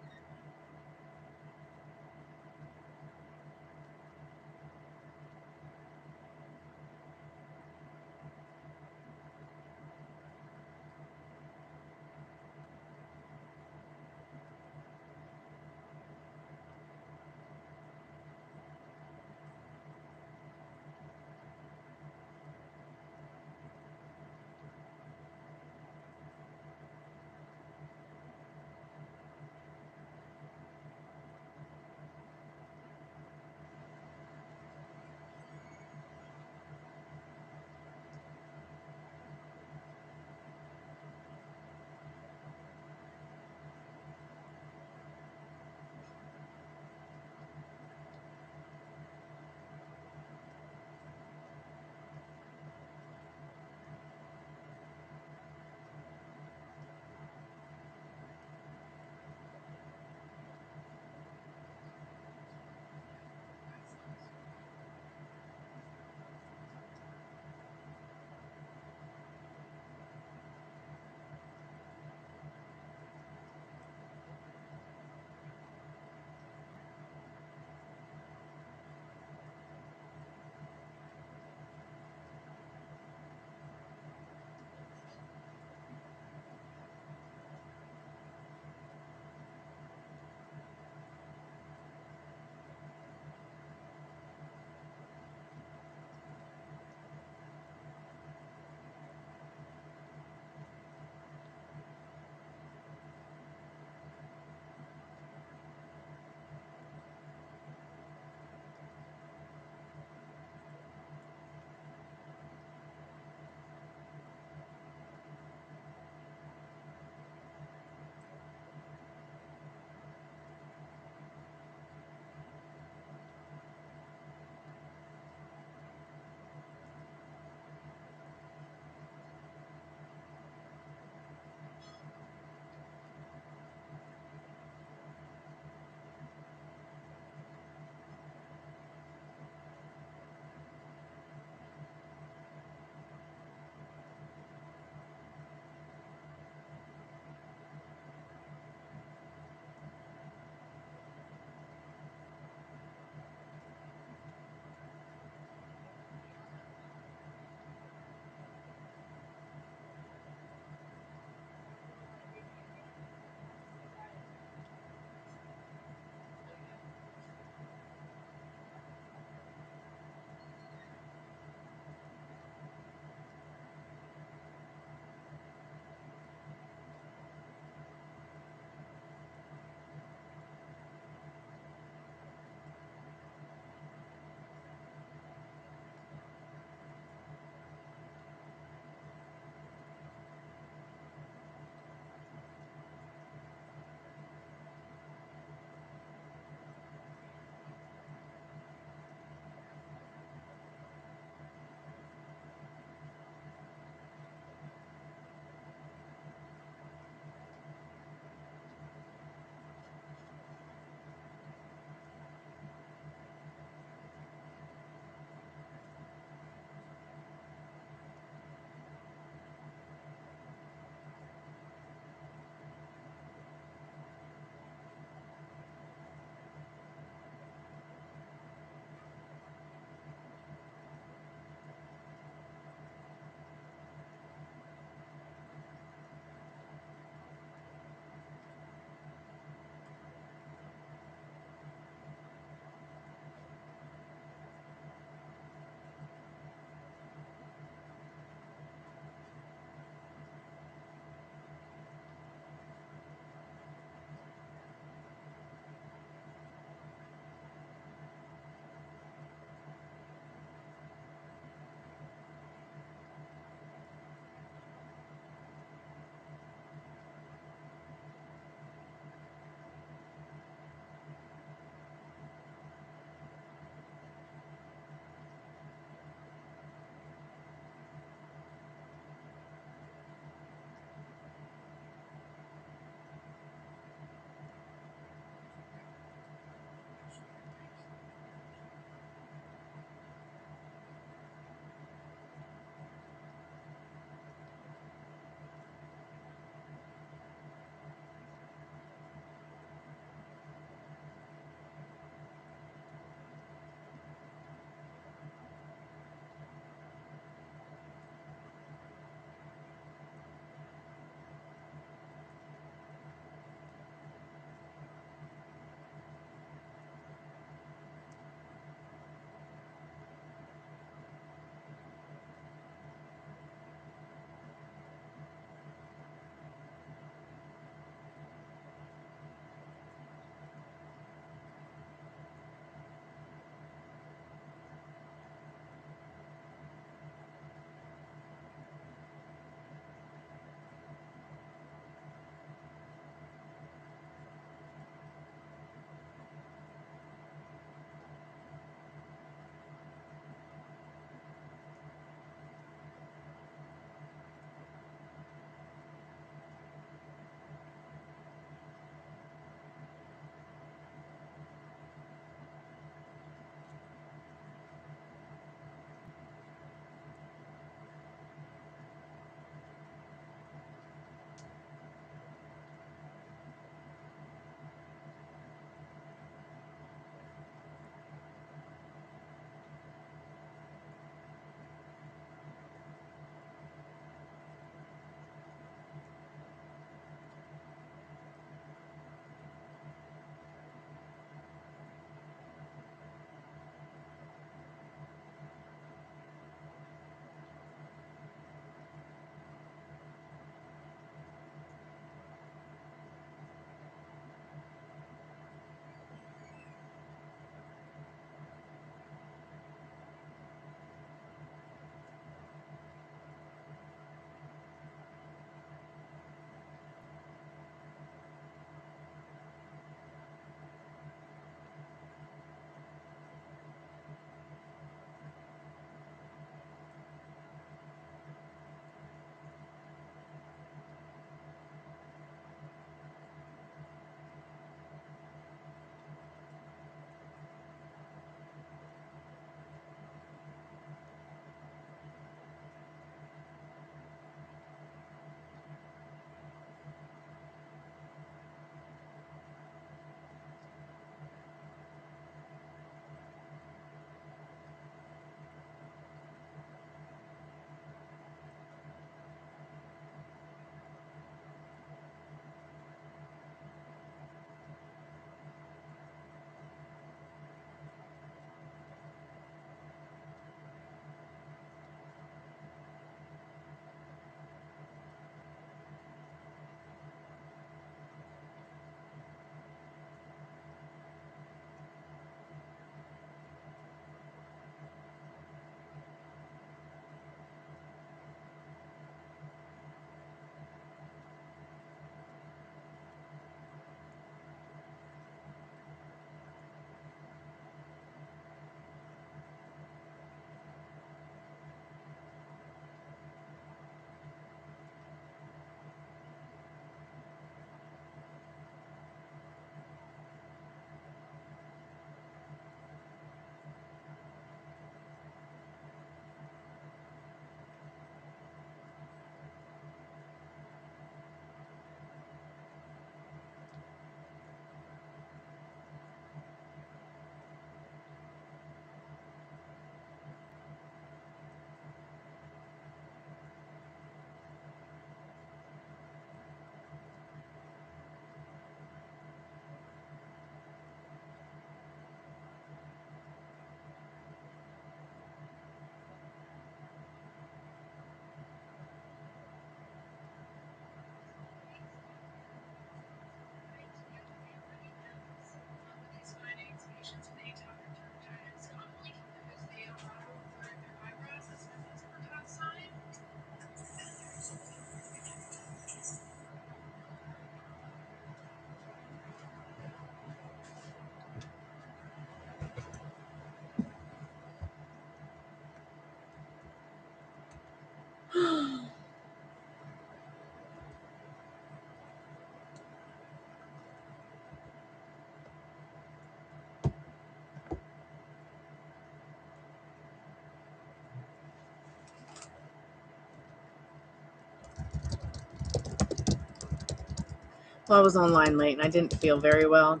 Well, I was online late and I didn't feel very well.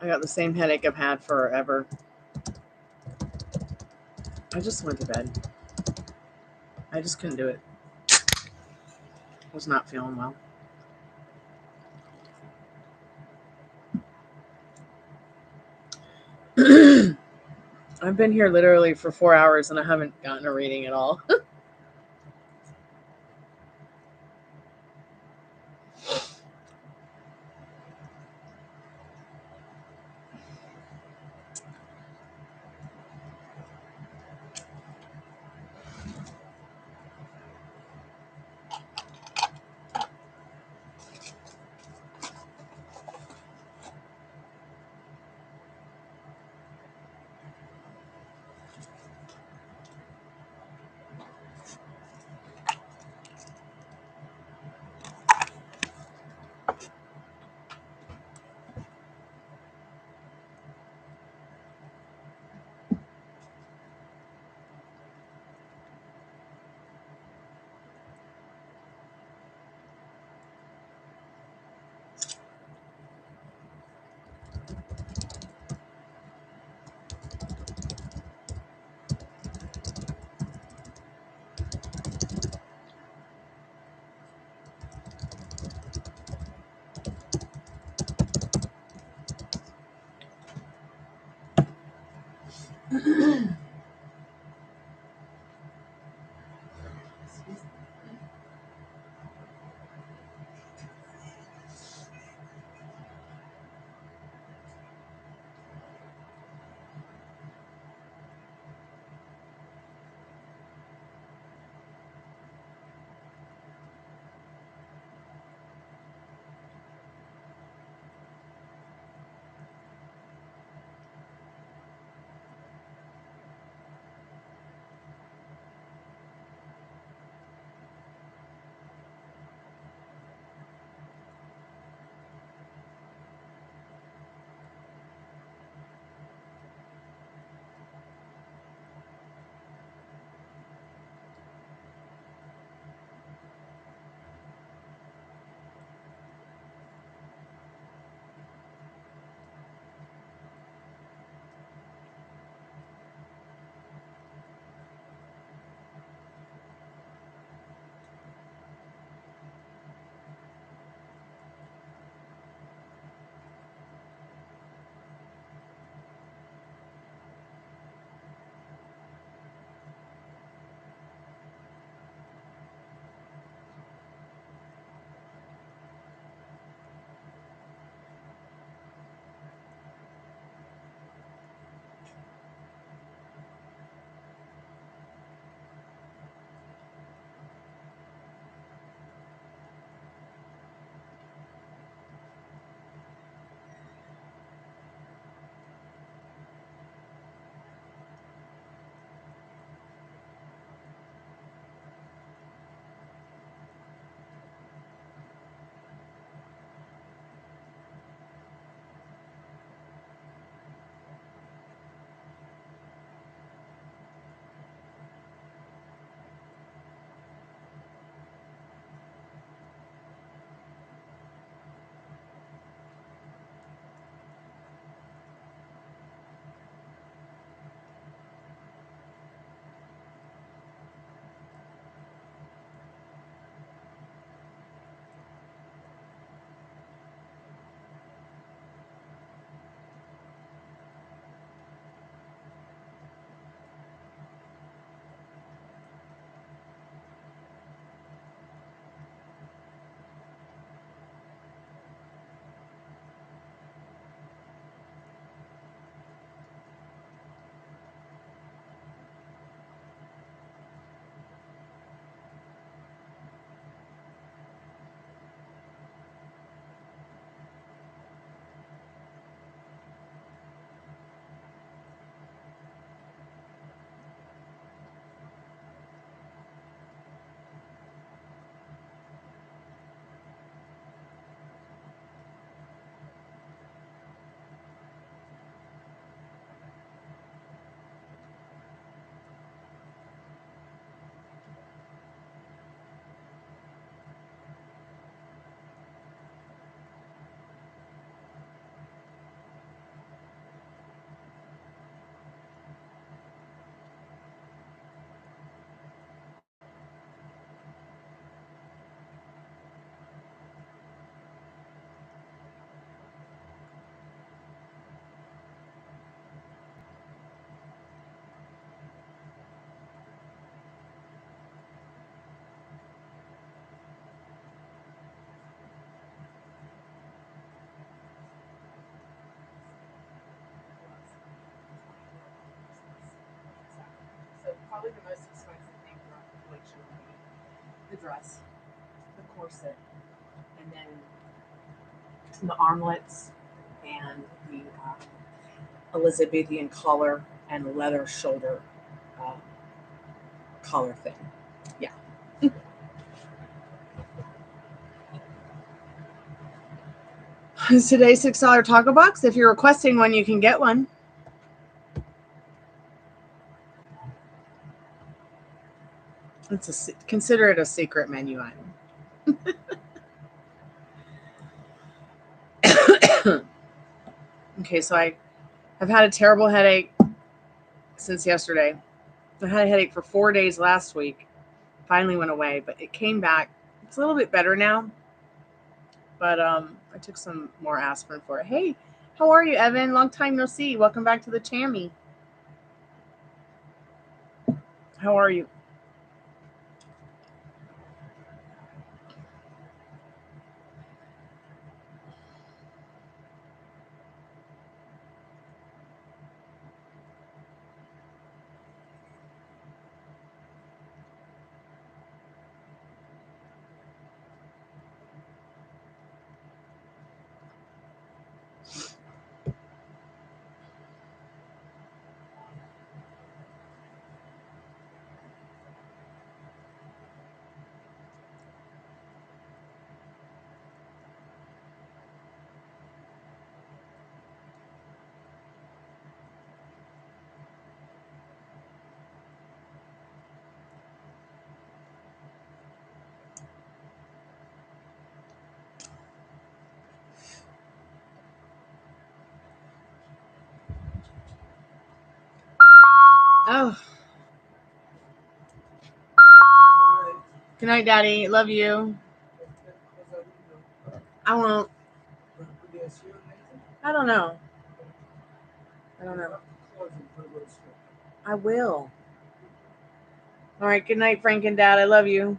I got the same headache I've had forever. I just went to bed. I just couldn't do it. Was not feeling well. I've been here literally for 4 hours and I haven't gotten a reading at all. probably the most expensive thing throughout the collection will be the dress, the corset, and then the armlets and the Elizabethan collar and leather shoulder collar thing. Yeah. Today's $6 taco box. If you're requesting one, you can get one. Consider it a secret menu item. Okay, so I've had a terrible headache since yesterday. I had a headache for 4 days last week. Finally went away, but it came back. It's a little bit better now. But I took some more aspirin for it. Hey, how are you, Evan? Long time no see. Welcome back to the Chammy. How are you? Oh. Good night, Daddy. Love you. I won't. I don't know. I will. All right. Good night, Frank and Dad. I love you.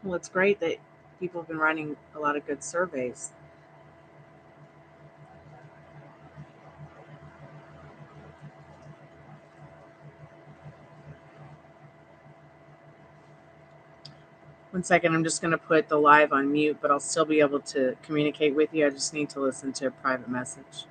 Well, it's great that people have been writing a lot of good surveys. One second, I'm just going to put the live on mute, but I'll still be able to communicate with you. I just need to listen to a private message.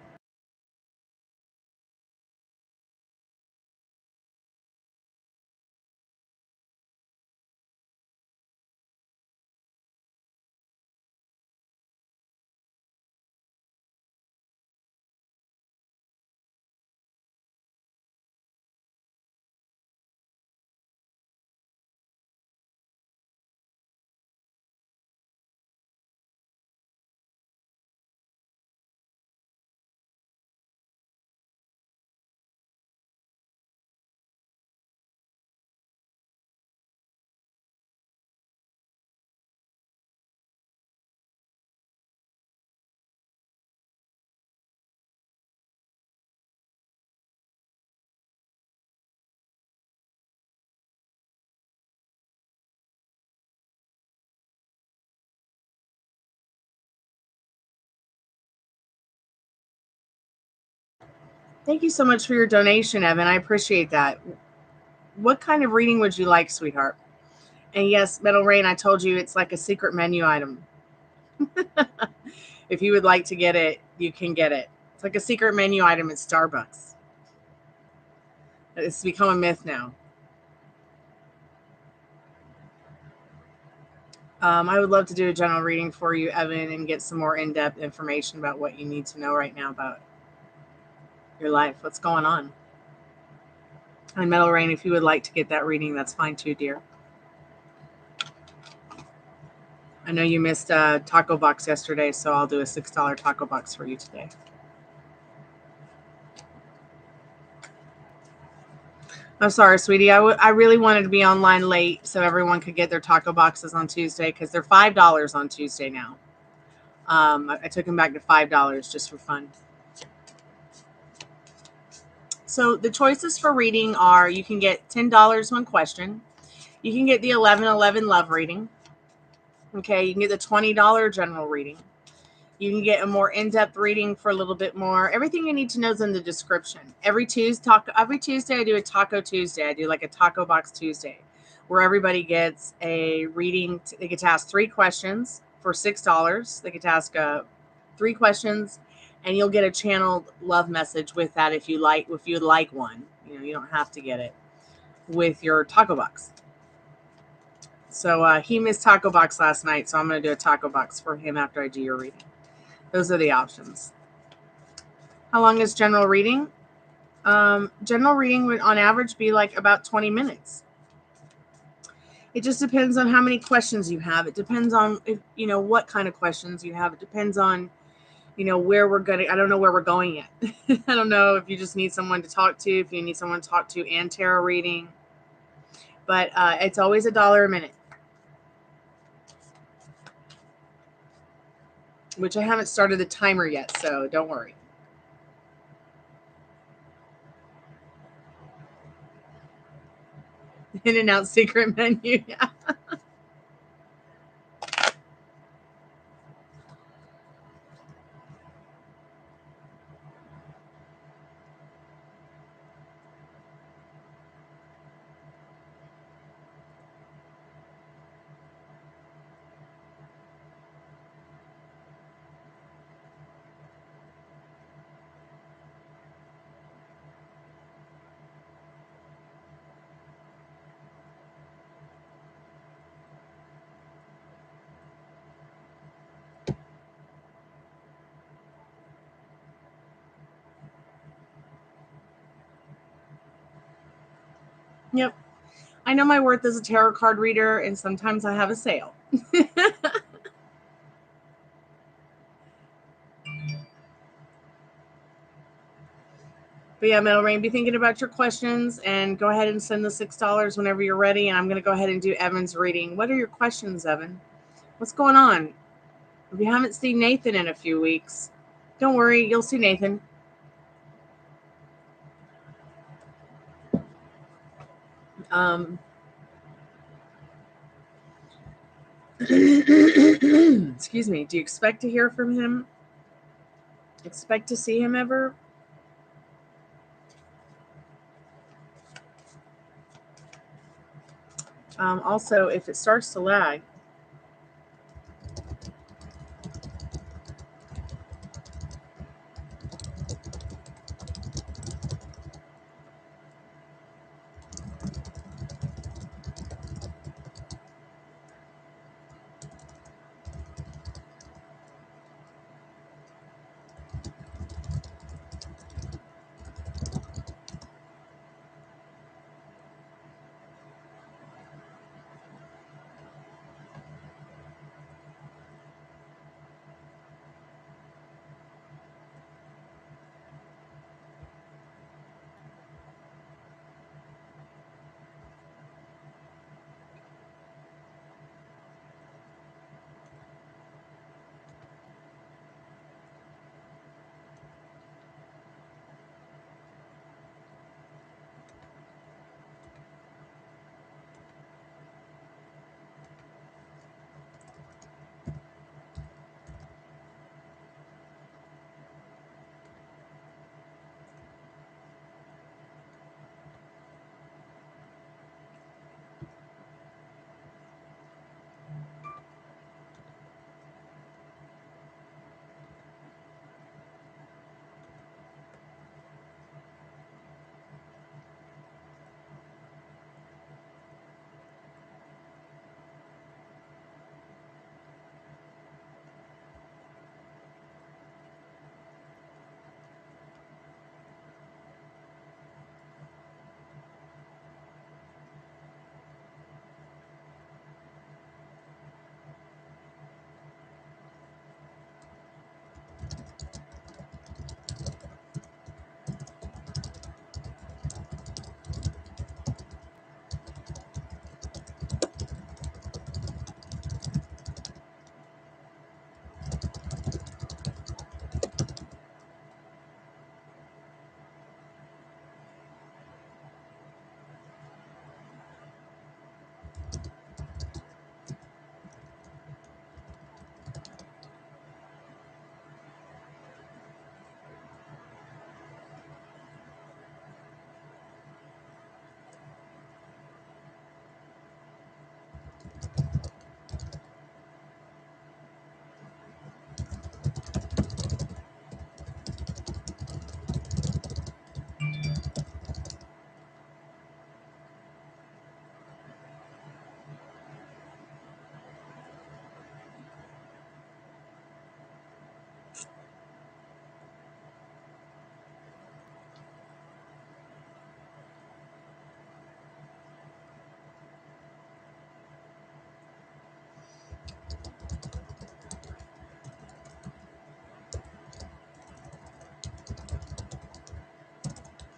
Thank you so much for your donation, Evan. I appreciate that. What kind of reading would you like, sweetheart? And yes, Metal Rain, I told you it's like a secret menu item. If you would like to get it, you can get it. It's like a secret menu item at Starbucks. It's become a myth now. I would love to do a general reading for you, Evan, and get some more in-depth information about what you need to know right now about your life. What's going on? And Metal Rain, if you would like to get that reading, that's fine too, dear. I know you missed a taco box yesterday, so I'll do a $6 taco box for you today. I'm sorry, sweetie. I really wanted to be online late so everyone could get their taco boxes on Tuesday because they're $5 on Tuesday now. I took him back to $5 just for fun. So the choices for reading are, you can get $10 one question. You can get the 1111 love reading. Okay, you can get the $20 general reading. You can get a more in-depth reading for a little bit more. Everything you need to know is in the description. Every Tuesday I do a Taco Tuesday. I do like a Taco Box Tuesday, where everybody gets a reading. They get to ask 3 questions for $6. They get to ask 3 questions, and you'll get a channeled love message with that if you'd like one. You know, you don't have to get it with your Taco Box. So he missed Taco Box last night, so I'm going to do a Taco Box for him after I do your reading. Those are the options. How long is general reading? General reading would on average be like about 20 minutes. It just depends on how many questions you have. It depends on what kind of questions you have. It depends on where we're going. I don't know where we're going yet. I don't know if you just need someone to talk to, if you need someone to talk to and tarot reading. But it's always $1 a minute. Which I haven't started the timer yet, so don't worry. In and out secret menu. Yeah. Yep. I know my worth as a tarot card reader, and sometimes I have a sale. But yeah, Metal Rain, be thinking about your questions and go ahead and send the $6 whenever you're ready. And I'm going to go ahead and do Evan's reading. What are your questions, Evan? What's going on? If you haven't seen Nathan in a few weeks, don't worry, you'll see Nathan. Excuse me. Do you expect to hear from him? Expect to see him ever? Also, if it starts to lag,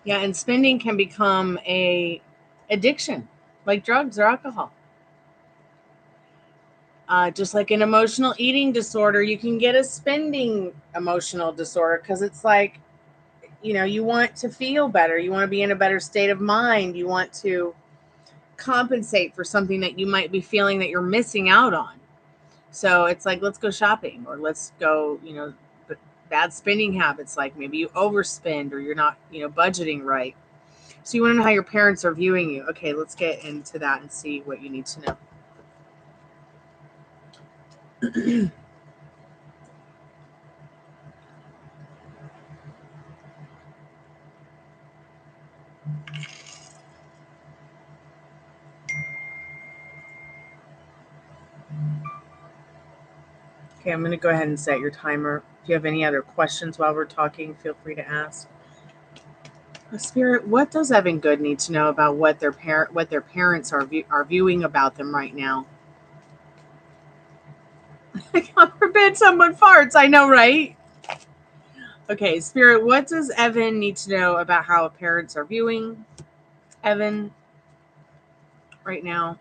Yeah, and spending can become a addiction, like drugs or alcohol. Just like an emotional eating disorder, you can get a spending emotional disorder because it's like, you want to feel better. You want to be in a better state of mind. You want to compensate for something that you might be feeling that you're missing out on. So it's like, let's go shopping, or let's go, bad spending habits, like maybe you overspend or you're not, budgeting right. So you want to know how your parents are viewing you. Okay, let's get into that and see what you need to know. Okay, I'm going to go ahead and set your timer. If you have any other questions while we're talking, feel free to ask. Spirit, what does Evan Good need to know about what their parents are viewing about them right now? God forbid someone farts. I know, right? Okay, Spirit, what does Evan need to know about how parents are viewing Evan right now?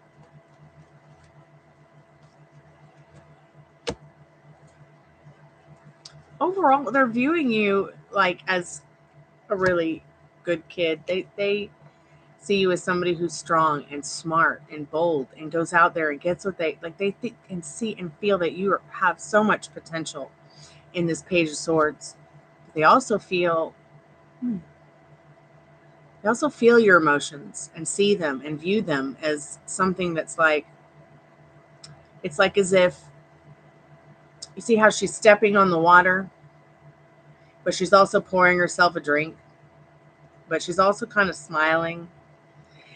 Overall, they're viewing you like as a really good kid. They see you as somebody who's strong and smart and bold and goes out there and gets what they like. They think and see and feel that you have so much potential in this Page of Swords. They also feel your emotions and see them and view them as something that's like, it's like as if you see how she's stepping on the water, but she's also pouring herself a drink, but she's also kind of smiling.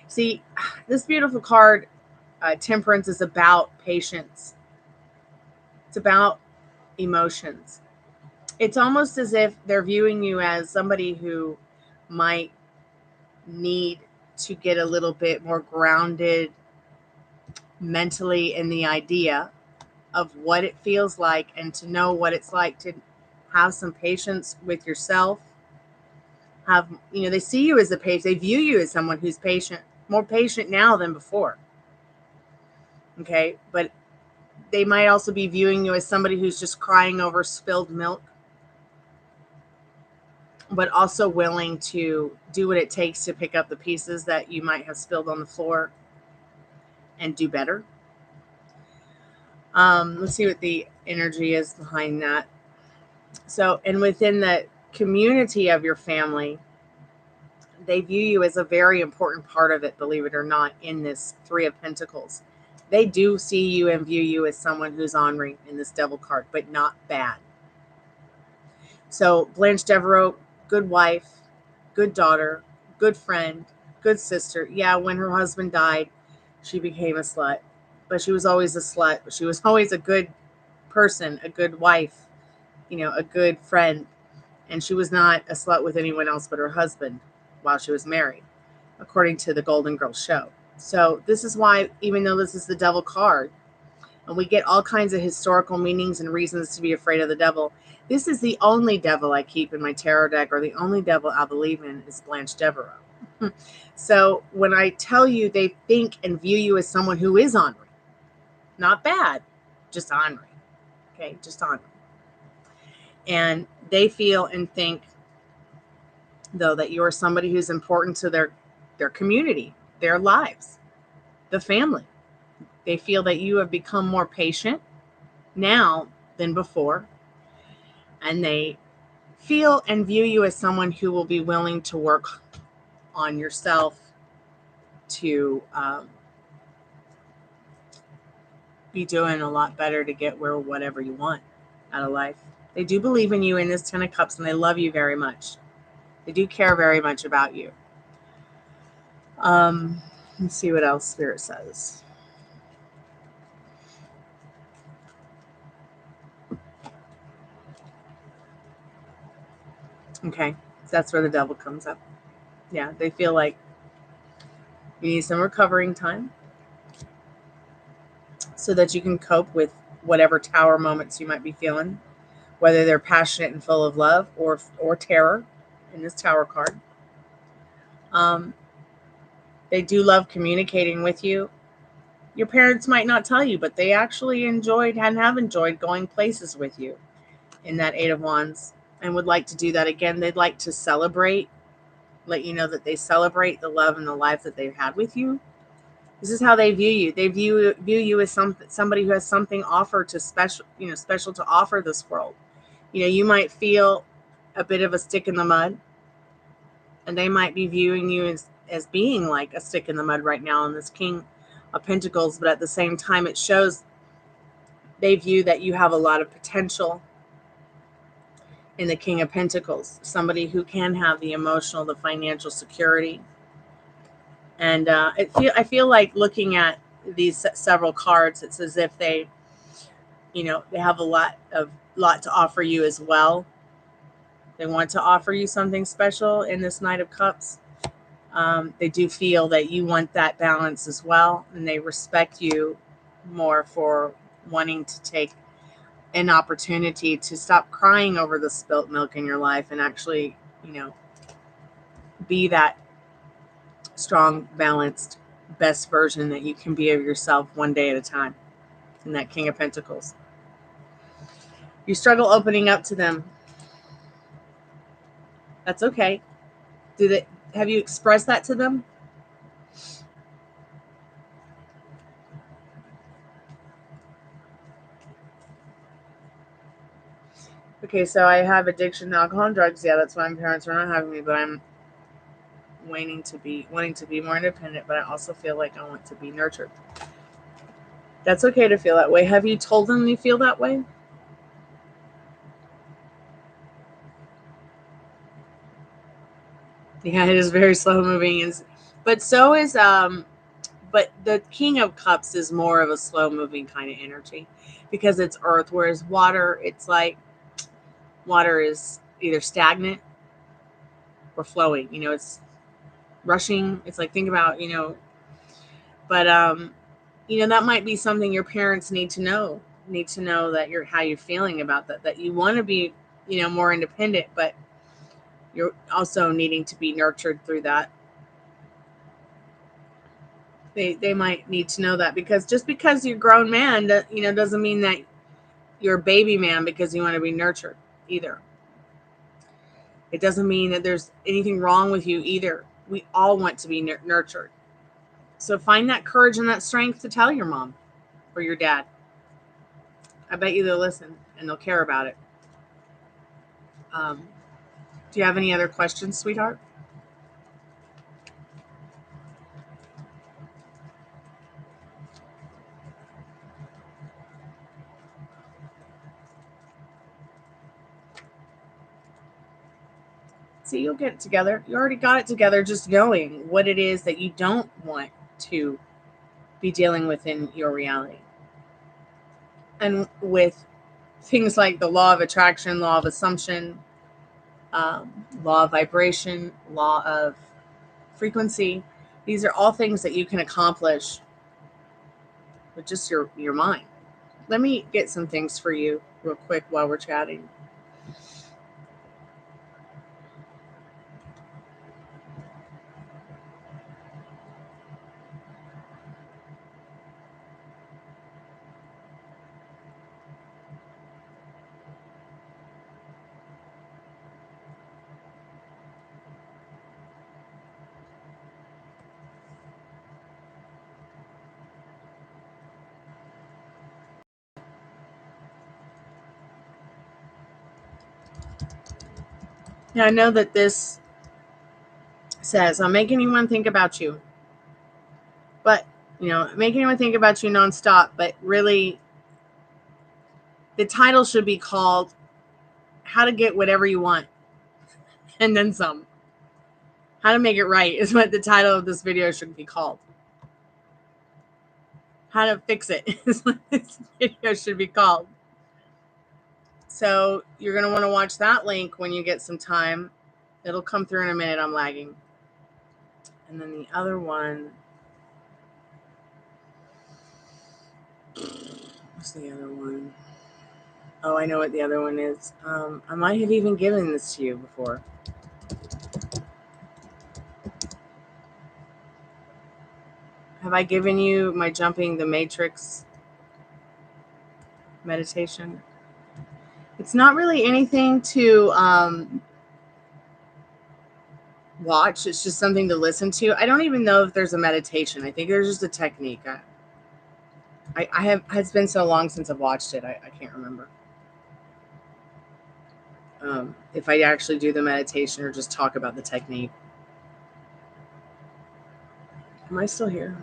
See, this beautiful card, Temperance, is about patience. It's about emotions. It's almost as if they're viewing you as somebody who might need to get a little bit more grounded mentally in the idea of what it feels like, and to know what it's like to have some patience with yourself. They see you as a patient. They view you as someone who's patient, more patient now than before. Okay, but they might also be viewing you as somebody who's just crying over spilled milk, but also willing to do what it takes to pick up the pieces that you might have spilled on the floor and do better. Let's see what the energy is behind that. So, and within the community of your family, they view you as a very important part of it, believe it or not, in this Three of Pentacles. They do see you and view you as someone who's honoring in this Devil card, but not bad. So Blanche Devereaux, good wife, good daughter, good friend, good sister. Yeah, when her husband died, she became a slut. But she was always a slut. But she was always a good person, a good wife, a good friend. And she was not a slut with anyone else but her husband while she was married, according to the Golden Girls show. So this is why, even though this is the Devil card, and we get all kinds of historical meanings and reasons to be afraid of the devil, this is the only devil I keep in my tarot deck, or the only devil I believe in, is Blanche Devereaux. So when I tell you they think and view you as someone who is honoring, not bad, just honoring. Okay, just honoring. And they feel and think, though, that you are somebody who's important to their community, their lives, the family. They feel that you have become more patient now than before. And they feel and view you as someone who will be willing to work on yourself to be doing a lot better to get whatever you want out of life. They do believe in you in this Ten of Cups, and they love you very much. They do care very much about you. Let's see what else Spirit says. Okay, so that's where the devil comes up. Yeah, they feel like you need some recovering time so that you can cope with whatever tower moments you might be feeling, whether they're passionate and full of love or terror in this Tower card. They do love communicating with you. Your parents might not tell you, but they actually enjoyed and have enjoyed going places with you in that Eight of Wands and would like to do that again. They'd like to celebrate, let you know that they celebrate the love and the life that they've had with you. This is how they view you. They view you as somebody who has something special to offer this world. You might feel a bit of a stick in the mud, and they might be viewing you as being like a stick in the mud right now in this King of Pentacles, but at the same time, it shows they view that you have a lot of potential in the King of Pentacles, somebody who can have the emotional, the financial security. And I feel like looking at these several cards, it's as if they have a lot to offer you as well. They want to offer you something special in this Knight of Cups. They do feel that you want that balance as well, and they respect you more for wanting to take an opportunity to stop crying over the spilt milk in your life and actually, be that strong, balanced, best version that you can be of yourself one day at a time. In that King of Pentacles, you struggle opening up to them. That's okay. Have you expressed that to them? Okay, so I have addiction to alcohol and drugs. Yeah, that's why my parents are not having me, but I'm wanting to be more independent, but I also feel like I want to be nurtured. That's okay to feel that way. Have you told them you feel that way? Yeah, it is very slow moving, but so is but the King of Cups is more of a slow moving kind of energy because it's earth, whereas water, it's like water is either stagnant or flowing. It's rushing. It's like, think about, but that might be something your parents need to know that how you're feeling about that you want to be, more independent, but you're also needing to be nurtured through that. They might need to know that, because just because you're a grown man, doesn't mean that you're a baby man because you want to be nurtured either. It doesn't mean that there's anything wrong with you either. We all want to be nurtured. So find that courage and that strength to tell your mom or your dad. I bet you they'll listen and they'll care about it. Do you have any other questions, sweetheart? See, you'll get it together. You already got it together, just knowing what it is that you don't want to be dealing with in your reality. And with things like the law of attraction, law of assumption, law of vibration, law of frequency, these are all things that you can accomplish with just your mind. Let me get some things for you real quick while we're chatting. Now, I know that this says, I'm making anyone think about you. But, make anyone think about you nonstop. But really, the title should be called How to Get Whatever You Want and Then Some. How to Make It Right is what the title of this video should be called. How to Fix It is what this video should be called. So you're going to want to watch that link when you get some time. It'll come through in a minute. I'm lagging. And then the other one. What's the other one? Oh, I know what the other one is. I might have even given this to you before. Have I given you my jumping the matrix meditation? It's not really anything to watch. It's just something to listen to. I don't even know if there's a meditation. I think there's just a technique. It's been so long since I've watched it. I can't remember if I actually do the meditation or just talk about the technique. Am I still here?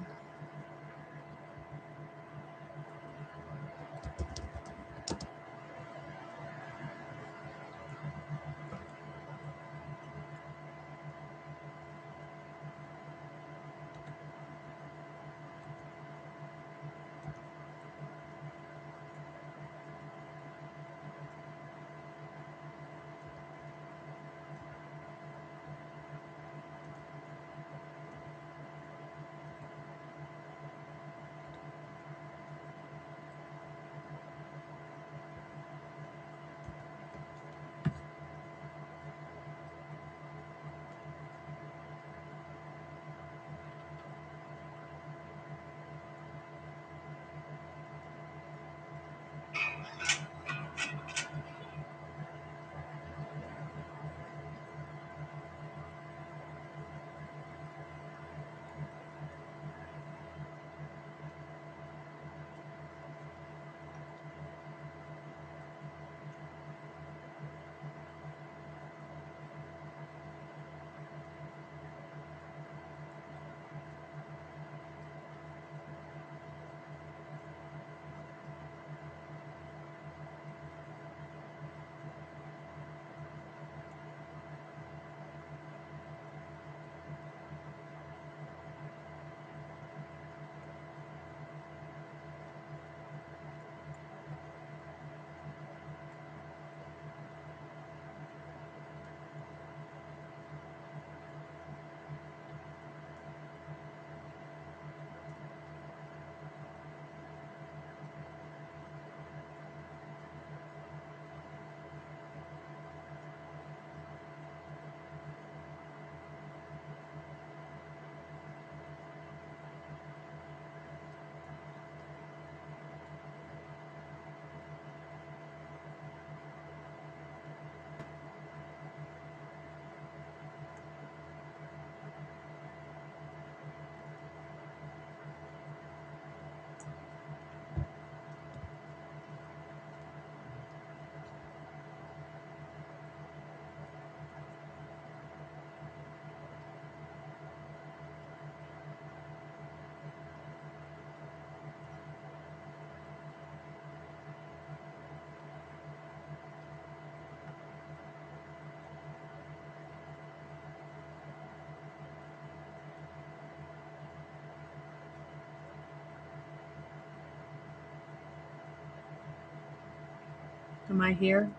Am I here?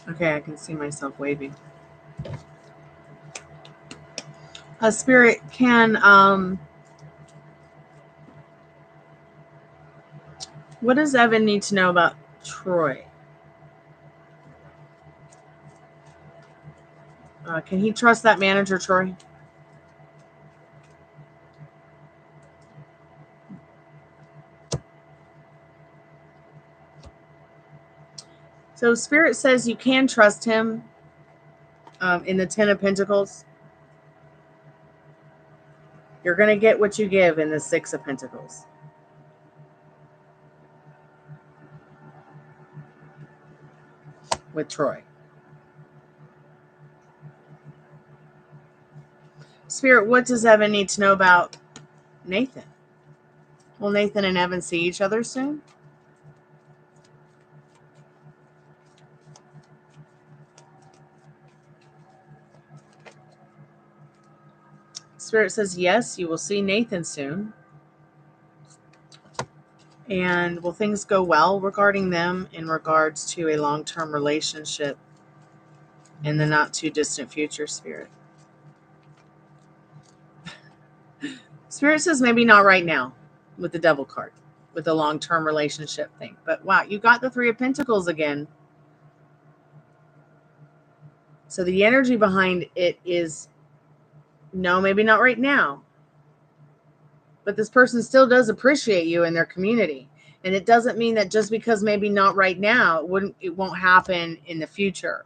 Okay, I can see myself waving. Spirit, what does Evan need to know about Troy? Can he trust that manager, Troy? So Spirit says you can trust him in the 10 of Pentacles. You're going to get what you give in the 6 of Pentacles. With Troy. Spirit, what does Evan need to know about Nathan? Will Nathan and Evan see each other soon? Spirit says, yes, you will see Nathan soon. And will things go well regarding them in regards to a long-term relationship in the not too distant future, Spirit? Spirit says maybe not right now with the Devil card, with the long-term relationship thing. But wow, you got the 3 of Pentacles again. So the energy behind it is No, maybe not right now. But this person still does appreciate you in their community. And it doesn't mean that just because maybe not right now, it won't happen in the future.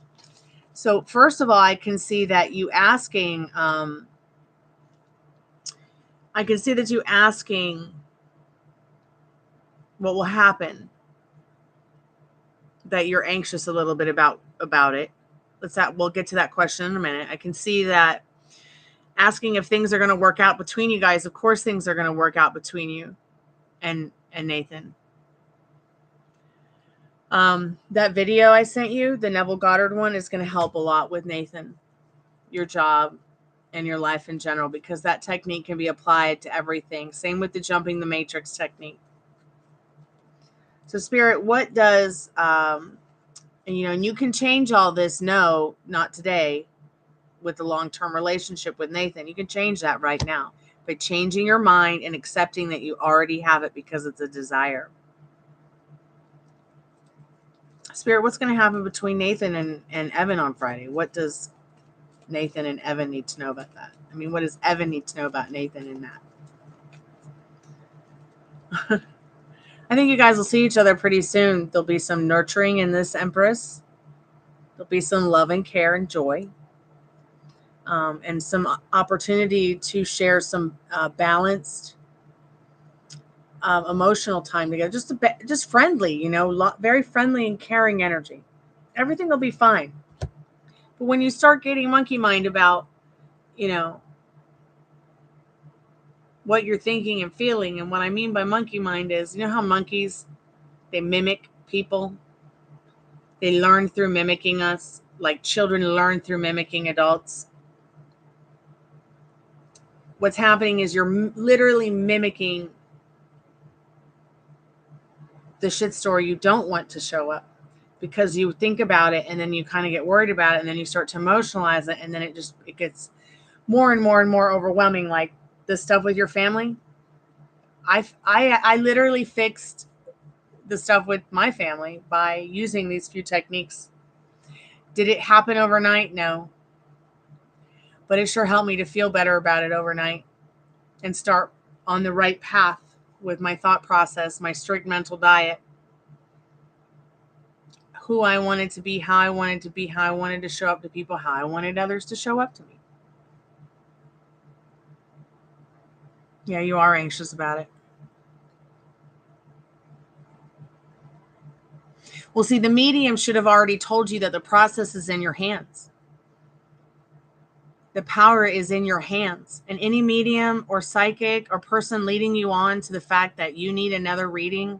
So first of all, I can see that you asking, what will happen, that you're anxious a little bit about it. We'll get to that question in a minute. I can see that asking if things are going to work out between you guys. Of course, things are going to work out between you and Nathan. That video I sent you, the Neville Goddard one, is going to help a lot with Nathan, your job, and your life in general, because that technique can be applied to everything. Same with the jumping the matrix technique. So Spirit, what does, and you can change all this. No, not today, with the long-term relationship with Nathan. You can change that right now by changing your mind and accepting that you already have it because it's a desire. Spirit, what's going to happen between Nathan and Evan on Friday? What does Nathan and Evan need to know about that? I mean, what does Evan need to know about Nathan in that? I think you guys will see each other pretty soon. There'll be some nurturing in this Empress. There'll be some love and care and joy. And some opportunity to share some balanced emotional time together. Just friendly, very friendly and caring energy. Everything will be fine. But when you start getting monkey mind about, what you're thinking and feeling, and what I mean by monkey mind is, how monkeys, they mimic people. They learn through mimicking us, like children learn through mimicking adults. What's happening is you're literally mimicking the shit story you don't want to show up, because you think about it and then you kind of get worried about it and then you start to emotionalize it, and then it gets more and more and more overwhelming. Like the stuff with your family. I literally fixed the stuff with my family by using these few techniques. Did it happen overnight? No. But it sure helped me to feel better about it overnight and start on the right path with my thought process, my strict mental diet, who I wanted to be, how I wanted to be, how I wanted to show up to people, how I wanted others to show up to me. Yeah, you are anxious about it. Well, see, the medium should have already told you that the process is in your hands. The power is in your hands. And any medium or psychic or person leading you on to the fact that you need another reading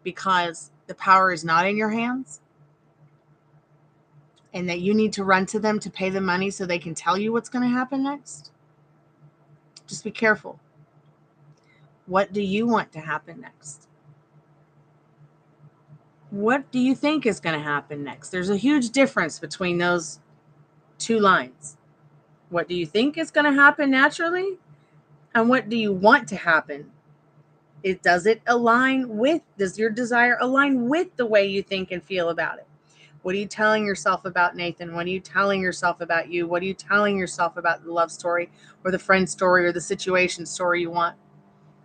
because the power is not in your hands, and that you need to run to them to pay the money so they can tell you what's going to happen next. Just be careful. What do you want to happen next? What do you think is going to happen next? There's a huge difference between those two lines. What do you think is going to happen naturally? And what do you want to happen? Does your desire align with the way you think and feel about it? What are you telling yourself about Nathan? What are you telling yourself about you? What are you telling yourself about the love story or the friend story or the situation story you want?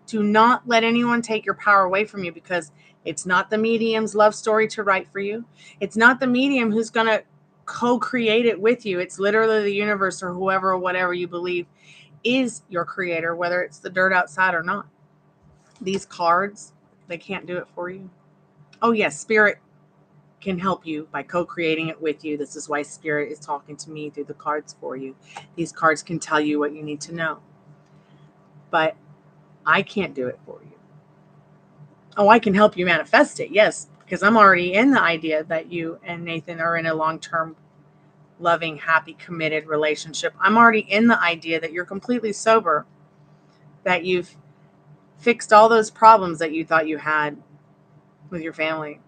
Do not let anyone take your power away from you, because it's not the medium's love story to write for you. It's not the medium who's going to co-create it with you. It's literally the universe or whoever or whatever you believe is your creator, whether it's the dirt outside or not. These cards, they can't do it for you. Oh yes, Spirit can help you by co-creating it with you. This is why Spirit is talking to me through the cards for you. These cards can tell you what you need to know. But I can't do it for you. Oh, I can help you manifest it, yes, because I'm already in the idea that you and Nathan are in a long-term, loving, happy, committed relationship. I'm already in the idea that you're completely sober, that you've fixed all those problems that you thought you had with your family.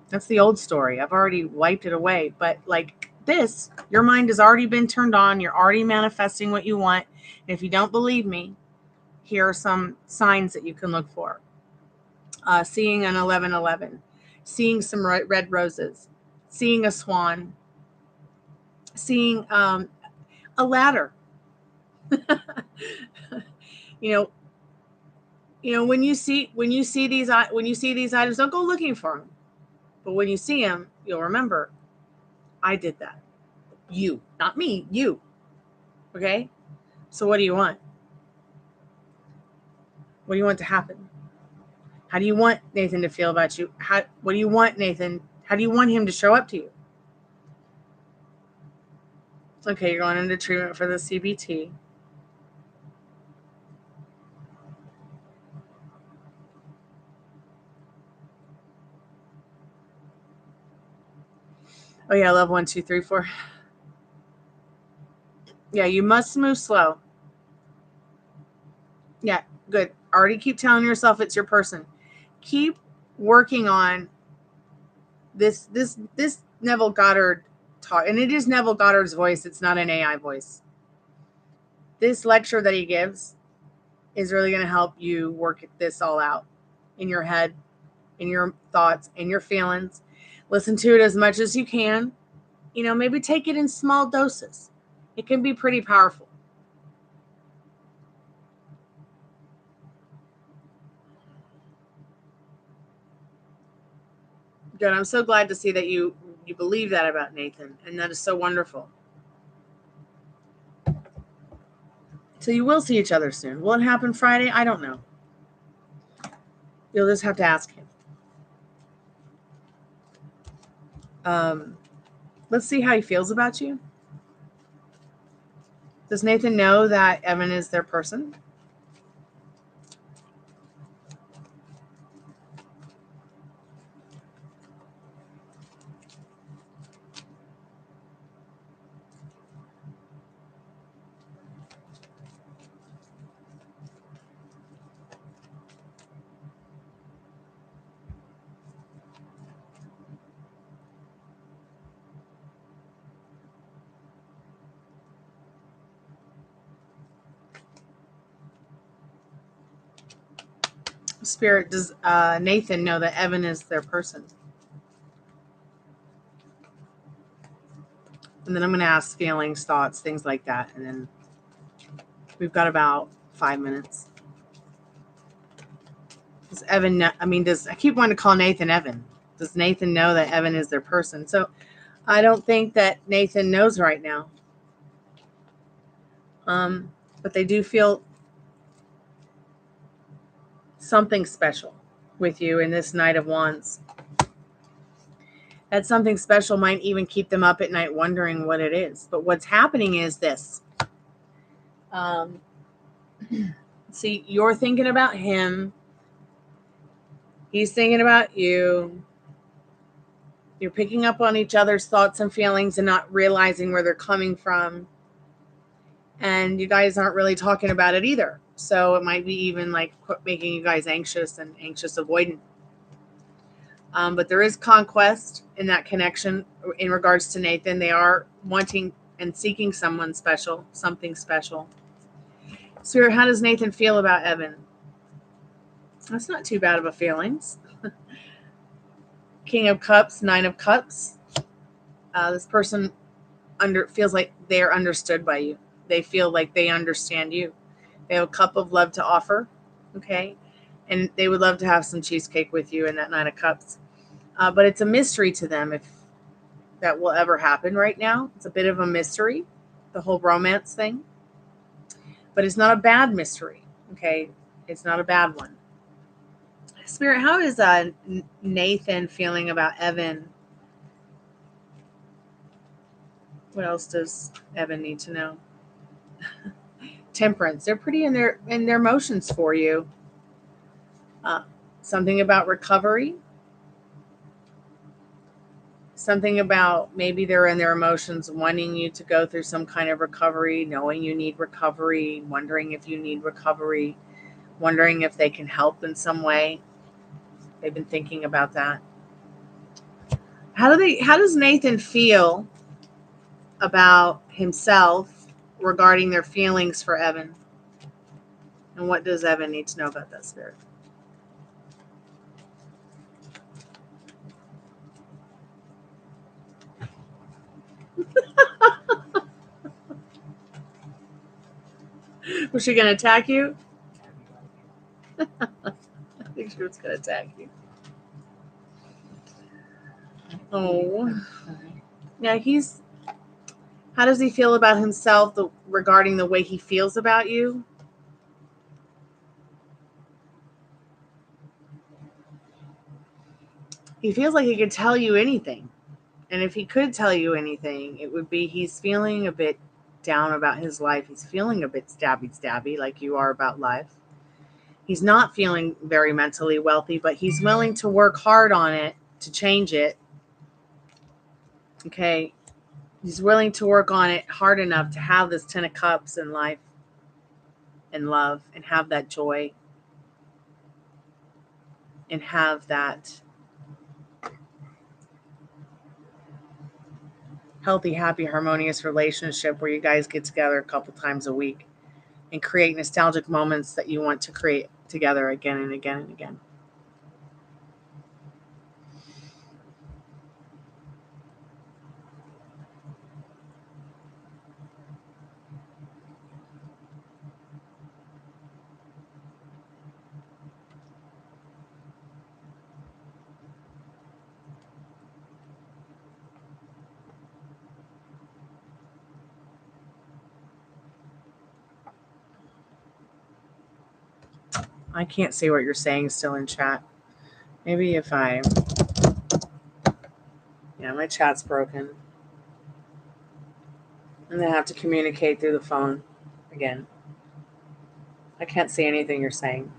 That's the old story. I've already wiped it away. But like this, your mind has already been turned on. You're already manifesting what you want. And if you don't believe me, here are some signs that you can look for. Seeing an 1111, seeing some red roses, seeing a swan, seeing a ladder, you know, when you see these items, don't go looking for them. But when you see them, you'll remember, I did that. You, not me, you. Okay? So what do you want? What do you want to happen? How do you want Nathan to feel about you? What do you want, Nathan? How do you want him to show up to you? Okay, you're going into treatment for the CBT. Oh yeah, I love 1, 2, 3, 4. Yeah, you must move slow. Yeah, good. Already keep telling yourself it's your person. Keep working on this Neville Goddard talk, and it is Neville Goddard's voice. It's not an AI voice. This lecture that he gives is really going to help you work this all out in your head, in your thoughts, in your feelings. Listen to it as much as you can. You know, maybe take it in small doses. It can be pretty powerful. Good. I'm so glad to see that you believe that about Nathan, and that is so wonderful. So you will see each other soon. Will it happen Friday? I don't know. You'll just have to ask him. Let's see how he feels about you. Does Nathan know that Evan is their person? Spirit, does Nathan know that Evan is their person? And then I'm going to ask feelings, thoughts, things like that. And then we've got about 5 minutes. Does Evan know, I keep wanting to call Nathan Evan. Does Nathan know that Evan is their person? So I don't think that Nathan knows right now. But they do feel something special with you in this Knight of Wands. That something special might even keep them up at night wondering what it is. But what's happening is this. See, you're thinking about him. He's thinking about you. You're picking up on each other's thoughts and feelings and not realizing where they're coming from. And you guys aren't really talking about it either. So it might be even like making you guys anxious and anxious avoidant. But there is conquest in that connection in regards to Nathan. They are wanting and seeking someone special, something special. Spirit, how does Nathan feel about Evan? That's not too bad of a feelings. King of Cups, 9 of Cups. This person feels like they're understood by you. They feel like they understand you. They have a cup of love to offer, okay? And they would love to have some cheesecake with you in that 9 of Cups. But it's a mystery to them if that will ever happen right now. It's a bit of a mystery, the whole romance thing. But it's not a bad mystery, okay? It's not a bad one. Spirit, how is Nathan feeling about Evan? What else does Evan need to know? Temperance. They're pretty in their emotions for you. Something about recovery. Something about maybe they're in their emotions wanting you to go through some kind of recovery, knowing you need recovery, wondering if you need recovery, wondering if they can help in some way. They've been thinking about that. How does Nathan feel about himself regarding their feelings for Evan? And what does Evan need to know about that, Spirit? Was she going to attack you? I think she was going to attack you. Oh. Yeah, how does he feel about himself regarding the way he feels about you? He feels like he could tell you anything. And if he could tell you anything, it would be he's feeling a bit down about his life. He's feeling a bit stabby like you are about life. He's not feeling very mentally wealthy, but he's willing to work hard on it to change it. Okay? He's willing to work on it hard enough to have this 10 of Cups in life and love and have that joy and have that healthy, happy, harmonious relationship where you guys get together a couple times a week and create nostalgic moments that you want to create together again and again and again. I can't see what you're saying still in chat. Maybe if yeah, my chat's broken. I'm going to have to communicate through the phone again. I can't see anything you're saying.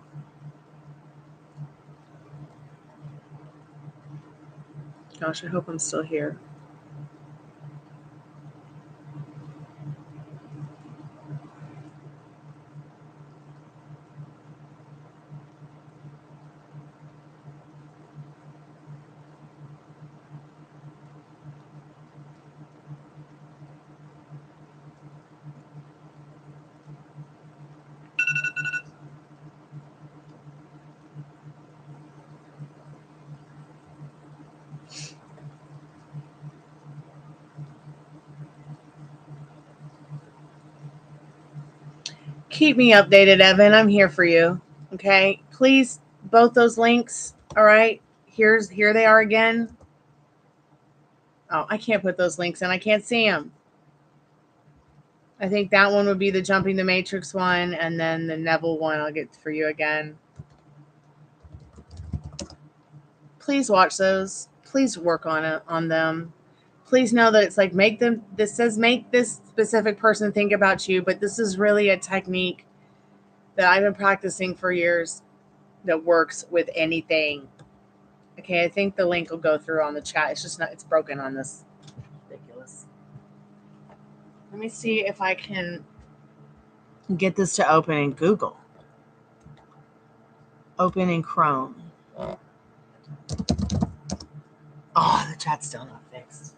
Gosh, I hope I'm still here. Keep me updated, Evan. I'm here for you. Okay? Please, both those links. All right? Here they are again. Oh, I can't put those links in. I can't see them. I think that one would be the Jumping the Matrix one, and then the Neville one I'll get for you again. Please watch those. Please work on them. Please know that it's like this says make this specific person think about you, but this is really a technique that I've been practicing for years that works with anything. Okay, I think the link will go through on the chat. It's just it's broken on this. Ridiculous. Let me see if I can get this to open in Google. Open in Chrome. Oh, the chat's still not fixed.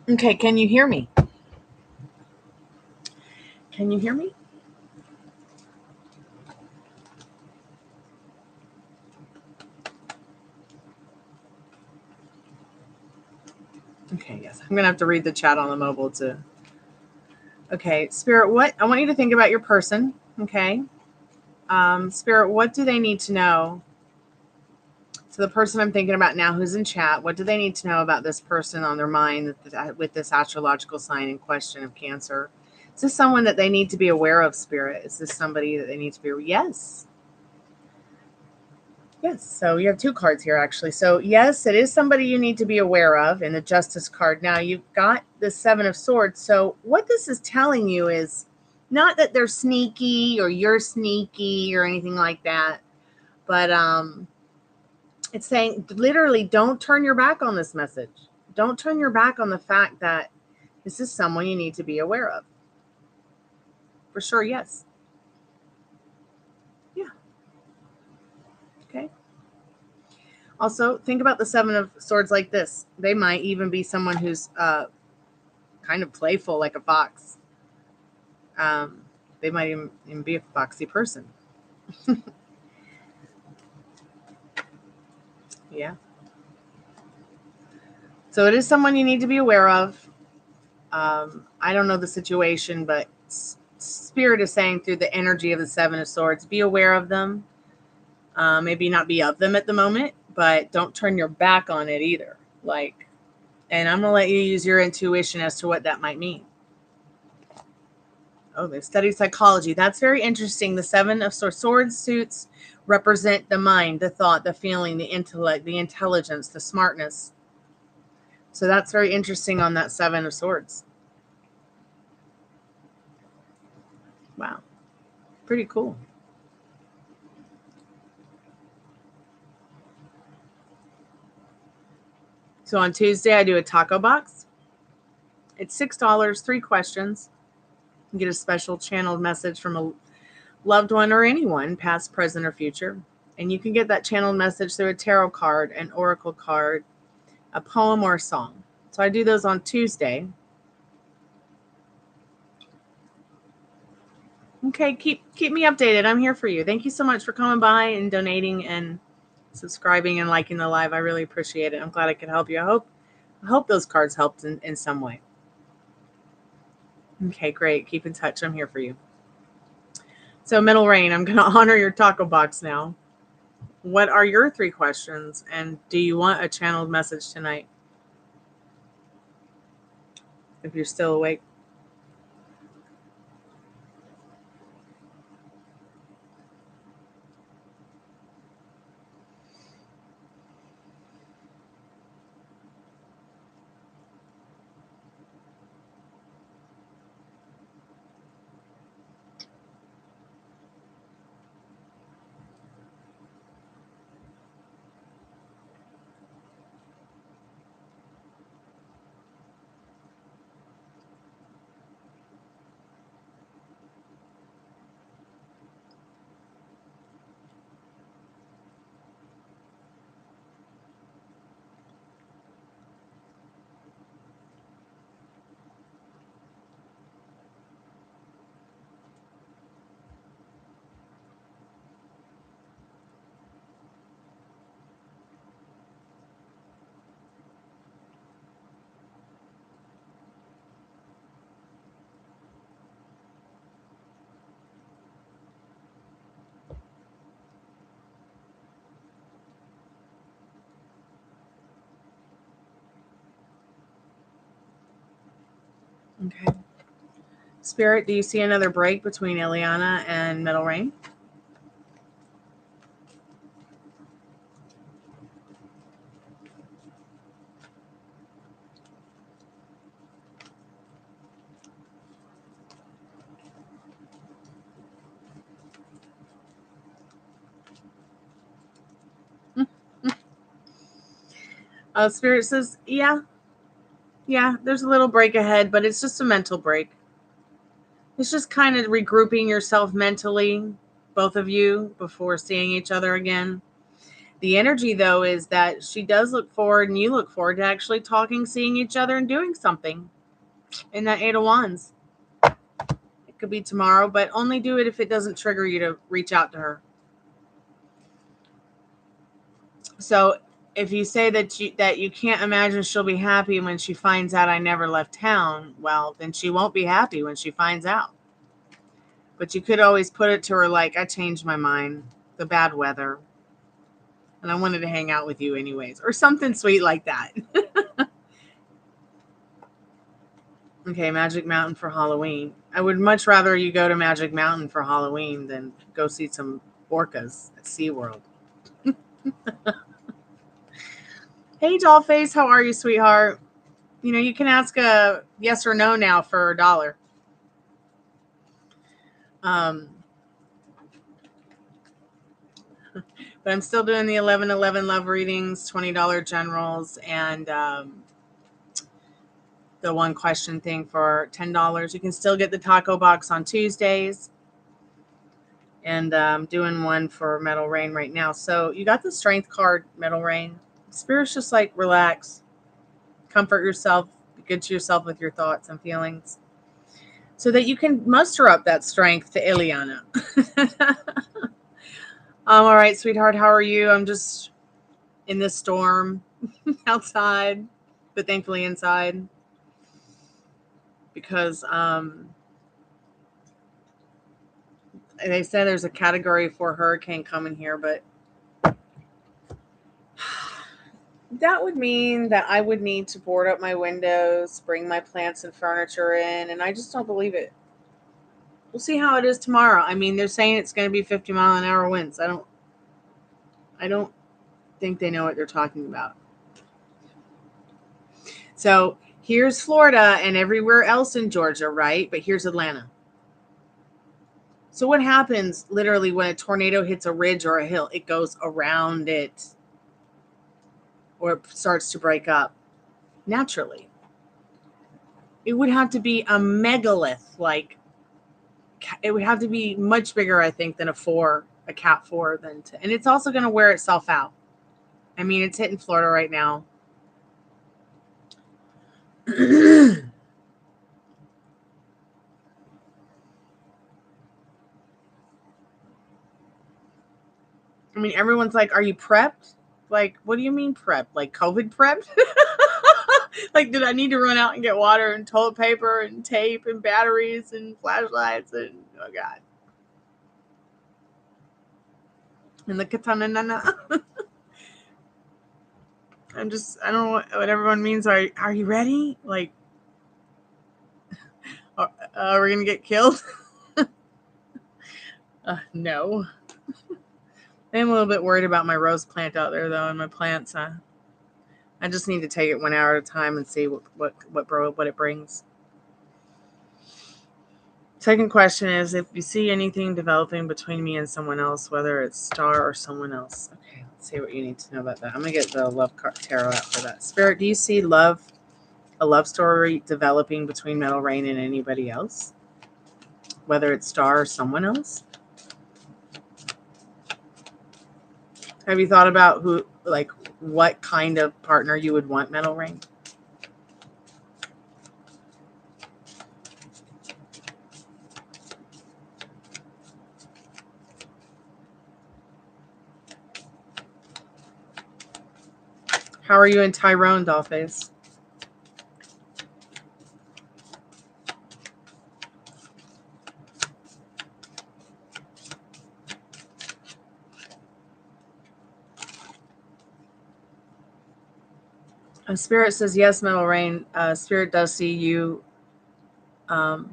Okay, can you hear me? Can you hear me? Okay, yes. I'm going to have to read the chat on the mobile too. Okay, Spirit, what? I want you to think about your person, okay? Spirit, what do they need to know? So the person I'm thinking about now who's in chat, what do they need to know about this person on their mind with this astrological sign in question of Cancer? Is this someone that they need to be aware of, Spirit? Is this somebody that they need to be? Yes. Yes. So you have two cards here, actually. So yes, it is somebody you need to be aware of in the Justice card. Now you've got the Seven of Swords. So what this is telling you is not that they're sneaky or you're sneaky or anything like that, but it's saying literally don't turn your back on this message. Don't turn your back on the fact that this is someone you need to be aware of. For sure, yes. Yeah. Okay. Also, think about the Seven of Swords like this. They might even be someone who's kind of playful, like a fox. They might even be a foxy person. Yeah. So it is someone you need to be aware of. I don't know the situation, but Spirit is saying through the energy of the Seven of Swords, be aware of them. Maybe not be of them at the moment, but don't turn your back on it either. And I'm going to let you use your intuition as to what that might mean. Oh, they study psychology. That's very interesting. The Seven of Swords suits represent the mind, the thought, the feeling, the intellect, the intelligence, the smartness. So that's very interesting on that Seven of Swords. Wow. Pretty cool. So on Tuesday, I do a taco box. It's $6, 3 questions. You get a special channeled message from a loved one or anyone, past, present, or future. And you can get that channeled message through a tarot card, an oracle card, a poem, or a song. So I do those on Tuesday. Okay, keep me updated. I'm here for you. Thank you so much for coming by and donating and subscribing and liking the live. I really appreciate it. I'm glad I could help you. I hope those cards helped in some way. Okay, great. Keep in touch. I'm here for you. So Middle Rain, I'm going to honor your taco box now. What are your 3 questions? And do you want a channeled message tonight? If you're still awake. Okay. Spirit, do you see another break between Ileana and Middle Rain? Spirit says, yeah, there's a little break ahead, but it's just a mental break. It's just kind of regrouping yourself mentally, both of you, before seeing each other again. The energy, though, is that she does look forward, and you look forward to actually talking, seeing each other, and doing something in that 8 of Wands. It could be tomorrow, but only do it if it doesn't trigger you to reach out to her. So if you say that you can't imagine she'll be happy when she finds out I never left town, well, then she won't be happy when she finds out. But you could always put it to her like, I changed my mind. The bad weather. And I wanted to hang out with you anyways. Or something sweet like that. Okay, Magic Mountain for Halloween. I would much rather you go to Magic Mountain for Halloween than go see some orcas at SeaWorld. Hey, Dollface, how are you, sweetheart? You know, you can ask a yes or no now for $1. But I'm still doing the 11/11 love readings, $20 generals, and the one question thing for $10. You can still get the taco box on Tuesdays. And I'm doing one for Metal Rain right now. So you got the Strength card, Metal Rain. Spirit's just like, relax. Comfort yourself. Be good to yourself with your thoughts and feelings. So that you can muster up that strength to Ileana. All right, sweetheart, how are you? I'm just in this storm outside, but thankfully inside. Because they said there's a category 4 hurricane coming here, but that would mean that I would need to board up my windows, bring my plants and furniture in, and I just don't believe it. We'll see how it is tomorrow. I mean, they're saying it's going to be 50-mile-an-hour winds. I don't think they know what they're talking about. So here's Florida and everywhere else in Georgia, right? But here's Atlanta. So what happens literally when a tornado hits a ridge or a hill? It goes around it, or it starts to break up naturally. It would have to be a megalith, like it would have to be much bigger, I think, than a Cat 4 and it's also going to wear itself out. I mean, it's hitting Florida right now. I mean, everyone's like, are you prepped? Like, what do you mean prepped? Like COVID prepped? Like, did I need to run out and get water and toilet paper and tape and batteries and flashlights and, oh God. And the katana nana. I don't know what everyone means. Are you ready? Like, are we going to get killed? No. I'm a little bit worried about my rose plant out there, though, and my plants. I just need to take it 1 hour at a time and see what it brings. Second question is, if you see anything developing between me and someone else, whether it's Star or someone else. Okay, let's see what you need to know about that. I'm going to get the love card tarot out for that. Spirit, do you see a love story developing between Metal Rain and anybody else? Whether it's Star or someone else? Have you thought about what kind of partner you would want, Metal Rain? How are you in Tyrone, Dollface? Spirit says yes, Metal Rain. Spirit does see you. Hold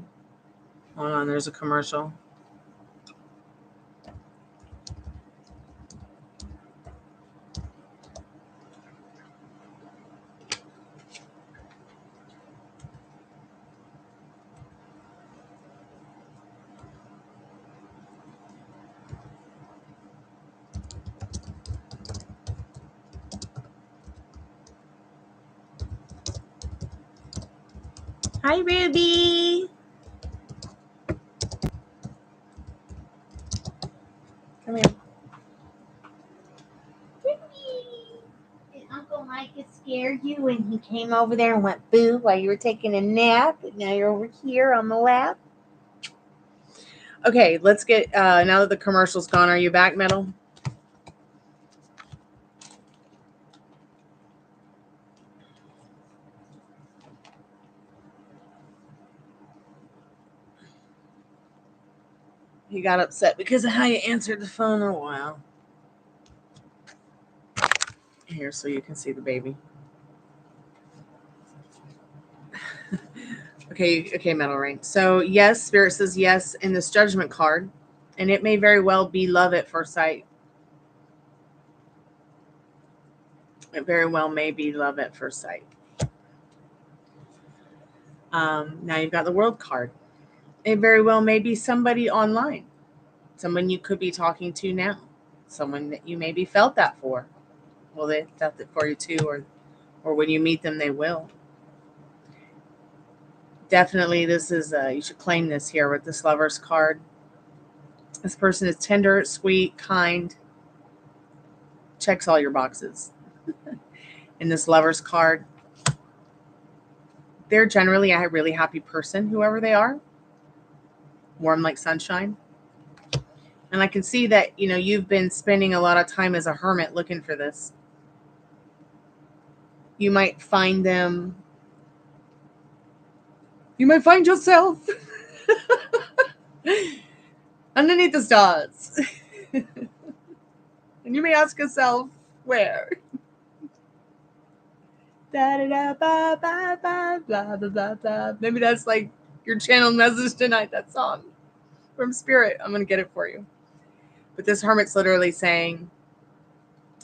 on, there's a commercial. Hi, Ruby. Come here. scare you when he came over there and went boo while you were taking a nap? And now you're over here on the lap. Okay, let's get, now that the commercial's gone, are you back, Metal? He got upset because of how you answered the phone. Oh, wow. Here, so you can see the baby. Okay, Metal Ring. So, yes, Spirit says yes in this judgment card. And it may very well be love at first sight. It very well may be love at first sight. Now you've got the World card. It very well may be somebody online. Someone you could be talking to now. Someone that you maybe felt that for. Well, they felt it for you too, or when you meet them, they will. Definitely, this is, you should claim this here with this Lover's card. This person is tender, sweet, kind, checks all your boxes. In this Lover's card, they're generally a really happy person, whoever they are. Warm like sunshine. And I can see that, you've been spending a lot of time as a hermit looking for this. You might find them. You might find yourself underneath the stars. And you may ask yourself, where? Da da da ba ba ba blah blah blah blah. Maybe that's like your channeled message tonight, that song from Spirit. I'm gonna get it for you. But this hermit's literally saying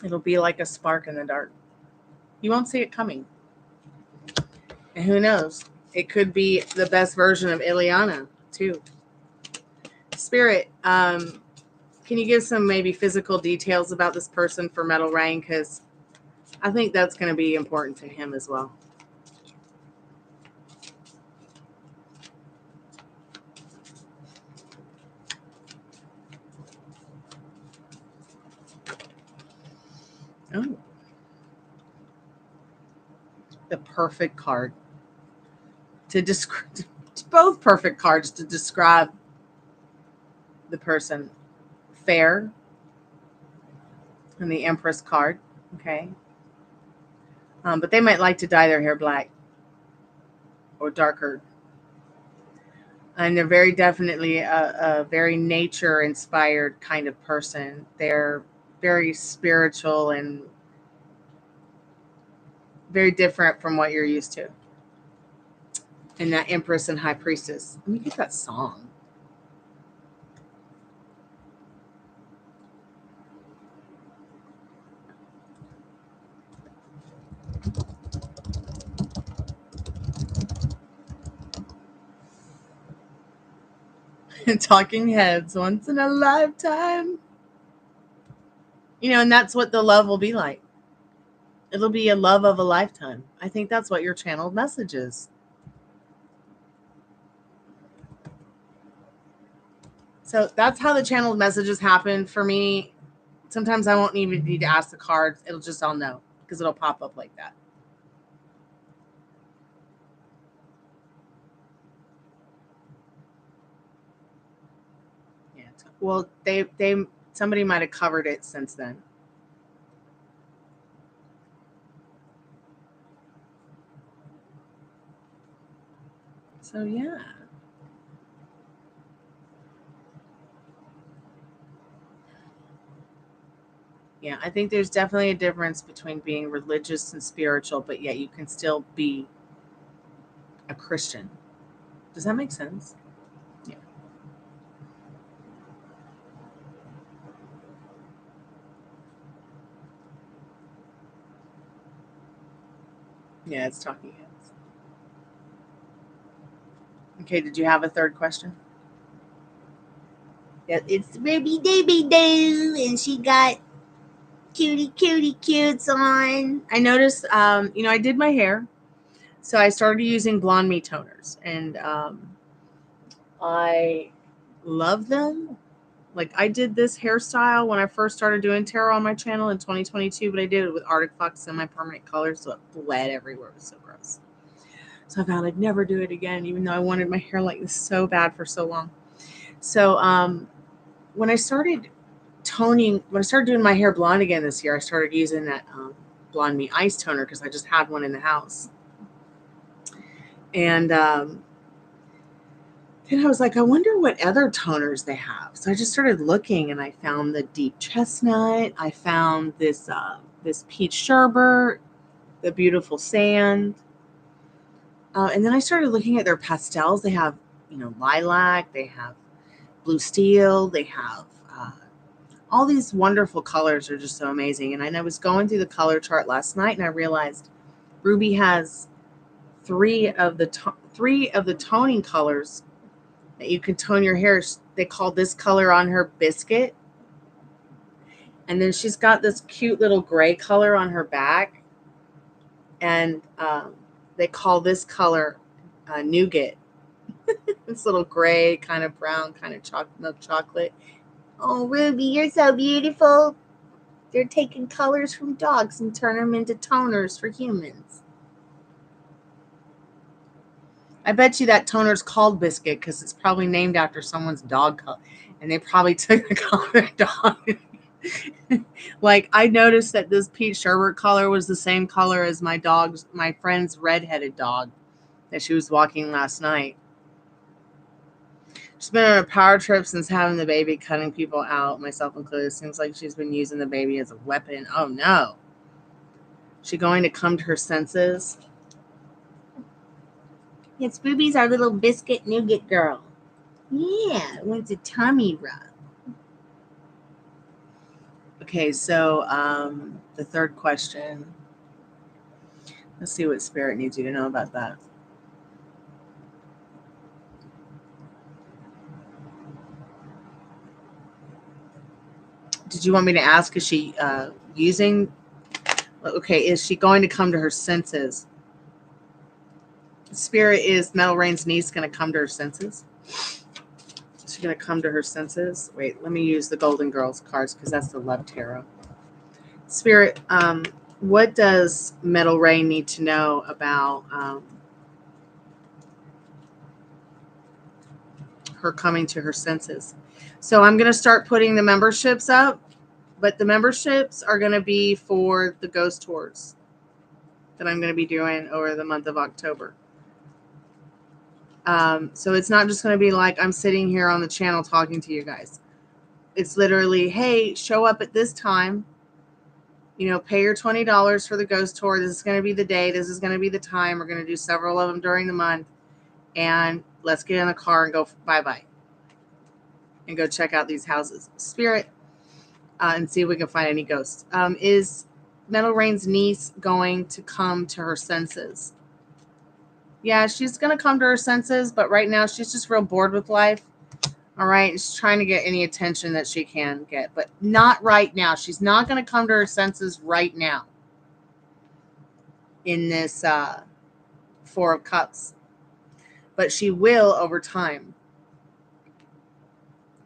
it'll be like a spark in the dark. You won't see it coming. And who knows? It could be the best version of Ileana, too. Spirit, can you give some maybe physical details about this person for Metal Rain? Because I think that's going to be important to him as well. Oh. The perfect card. To describe, both perfect cards to describe the person. Fair. And the Empress card. Okay. But they might like to dye their hair black or darker. And they're very definitely a very nature-inspired kind of person. They're very spiritual and very different from what you're used to. And that Empress and High Priestess. Let me get that song. Talking Heads, once in a lifetime. And that's what the love will be like. It'll be a love of a lifetime. I think that's what your channeled message is. So that's how the channeled messages happen for me. Sometimes I won't even need to ask the cards. It'll just, I'll know because it'll pop up like that. Yeah. Well, somebody might have covered it since then. So, yeah. Yeah, I think there's definitely a difference between being religious and spiritual, but yet you can still be a Christian. Does that make sense? Yeah. Yeah, it's Talking Heads. Okay, did you have a third question? Yeah, it's Baby Baby Doo, and she got cutie cutes on. I noticed, I did my hair, so I started using Blonde Me toners, and I love them. Like, I did this hairstyle when I first started doing tarot on my channel in 2022, but I did it with Arctic Fox semi-permanent colors, so it bled everywhere. It was so gross. So I vowed I'd never do it again, even though I wanted my hair like this so bad for so long. So when I started doing my hair blonde again this year, I started using that Blonde Me Ice Toner because I just had one in the house. And then I was like, I wonder what other toners they have. So I just started looking, and I found the Deep Chestnut. I found this Peach Sherbet, the Beautiful Sand. And then I started looking at their pastels. They have, lilac. They have blue steel. They have all these wonderful colors are just so amazing. And I was going through the color chart last night, and I realized Ruby has three of the toning colors that you can tone your hair. They call this color on her Biscuit. And then she's got this cute little gray color on her back. And they call this color Nougat. This little gray, kind of brown, kind of milk chocolate. Oh, Ruby, you're so beautiful. They're taking colors from dogs and turning them into toners for humans. I bet you that toner's called Biscuit because it's probably named after someone's dog color. And they probably took the color of their dog. Like, I noticed that this Peach Sherbet color was the same color as my friend's redheaded dog that she was walking last night. She's been on a power trip since having the baby, cutting people out, myself included. Seems like she's been using the baby as a weapon. Oh, no. She going to come to her senses? Yes, Ruby's our little biscuit nougat girl. Yeah, wants a tummy rub. Okay, so the third question. Let's see what Spirit needs you to know about that. Did you want me to ask, is she using... Okay, is she going to come to her senses? Spirit, is Metal Rain's niece going to come to her senses? She's going to come to her senses? Wait, let me use the Golden Girls cards because that's the Love Tarot. Spirit, what does Metal Rain need to know about her coming to her senses? So I'm going to start putting the memberships up, but the memberships are going to be for the ghost tours that I'm going to be doing over the month of October. So it's not just going to be like I'm sitting here on the channel talking to you guys. It's literally, hey, show up at this time. Pay your $20 for the ghost tour. This is going to be the day. This is going to be the time. We're going to do several of them during the month. And let's get in a car and go bye-bye. And go check out these houses. Spirit, and see if we can find any ghosts. Is Metal Rain's niece going to come to her senses? Yeah, she's going to come to her senses, but right now she's just real bored with life. All right, she's trying to get any attention that she can get, but not right now. She's not going to come to her senses right now in this Four of Cups, but she will over time.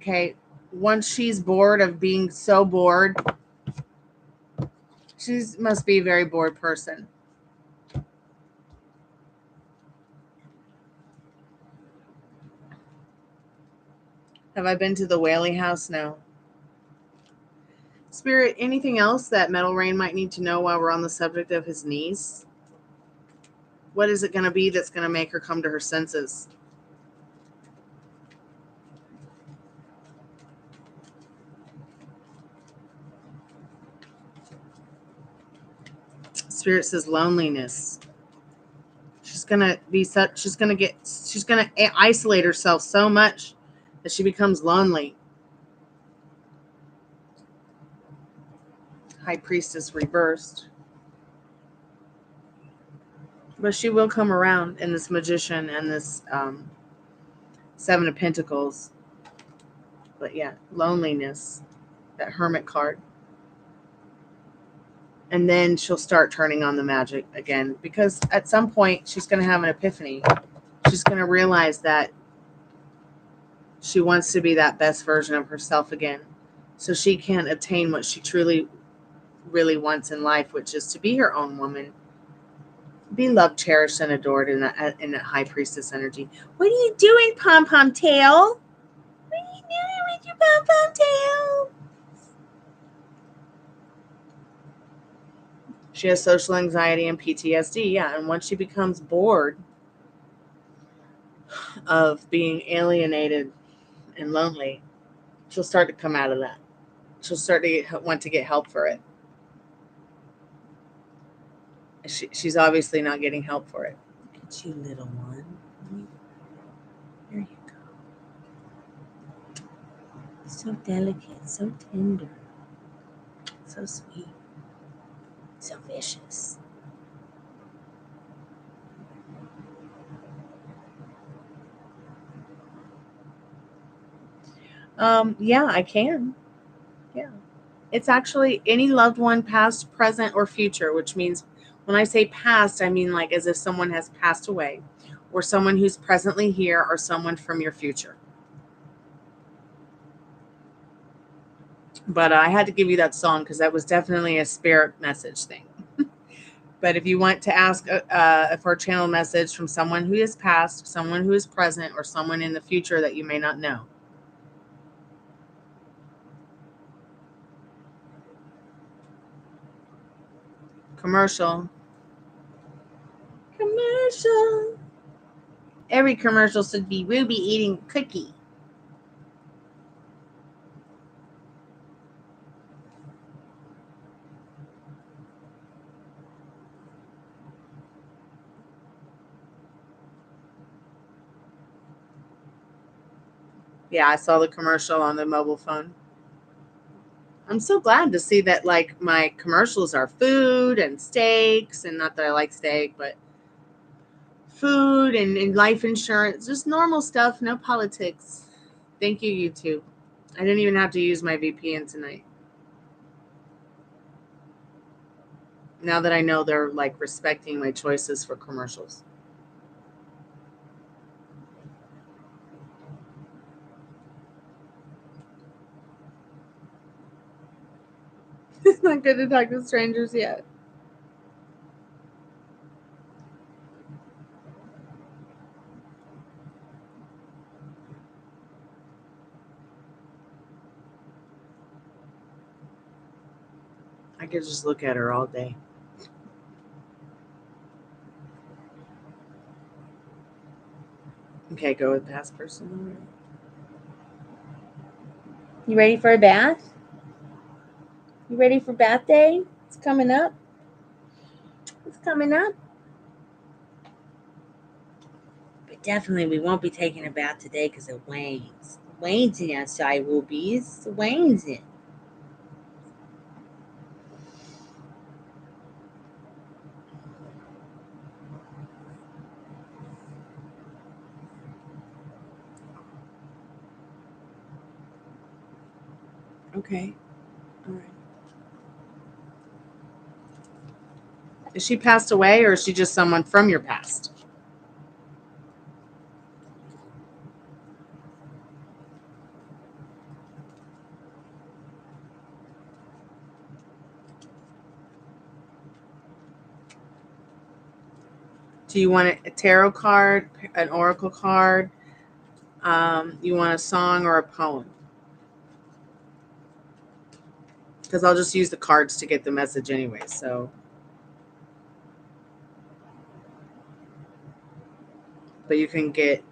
Okay, once she's bored of being so bored, she must be a very bored person. Have I been to the Whaley house? No. Spirit, anything else that Metal Rain might need to know while we're on the subject of his niece? What is it going to be that's going to make her come to her senses? Spirit says loneliness. She's going to isolate herself so much that she becomes lonely. High Priestess reversed. But she will come around in this Magician and this Seven of Pentacles. But yeah, loneliness. That Hermit card. And then she'll start turning on the magic again. Because at some point, she's going to have an epiphany. She's going to realize that She wants to be that best version of herself again, so she can obtain what she truly, really wants in life, which is to be her own woman, be loved, cherished, and adored in that high priestess energy. What are you doing, pom pom tail? What are you doing with your pom pom tail? She has social anxiety and PTSD, yeah. And once she becomes bored of being alienated and lonely, she'll start to come out of that. She'll start to want to get help for it. She's obviously not getting help for it. Look at you, little one. There you go. So delicate, so tender, so sweet, so vicious. Yeah, I can. Yeah. It's actually any loved one, past, present, or future, which means when I say past, I mean like as if someone has passed away, or someone who's presently here, or someone from your future. But I had to give you that song because that was definitely a spirit message thing. But if you want to ask for a channel message from someone who is past, someone who is present, or someone in the future that you may not know. Commercial. Commercial. Every commercial should be Ruby eating cookie. Yeah, I saw the commercial on the mobile phone. I'm so glad to see that, like, my commercials are food and steaks, and not that I like steak, but food and life insurance, just normal stuff, no politics. Thank you, YouTube. I didn't even have to use my VPN tonight. Now that I know they're like respecting my choices for commercials. It's not good to talk to strangers yet. I could just look at her all day. Okay, go with past person. You ready for a bath? You ready for bath day? It's coming up. It's coming up. But definitely we won't be taking a bath today because it wanes. It wanes in outside, Whoopies. It wanes in. Okay. All right. Is she passed away, or is she just someone from your past? Do you want a tarot card, an oracle card? You want a song or a poem? Because I'll just use the cards to get the message anyway. So, but you can get.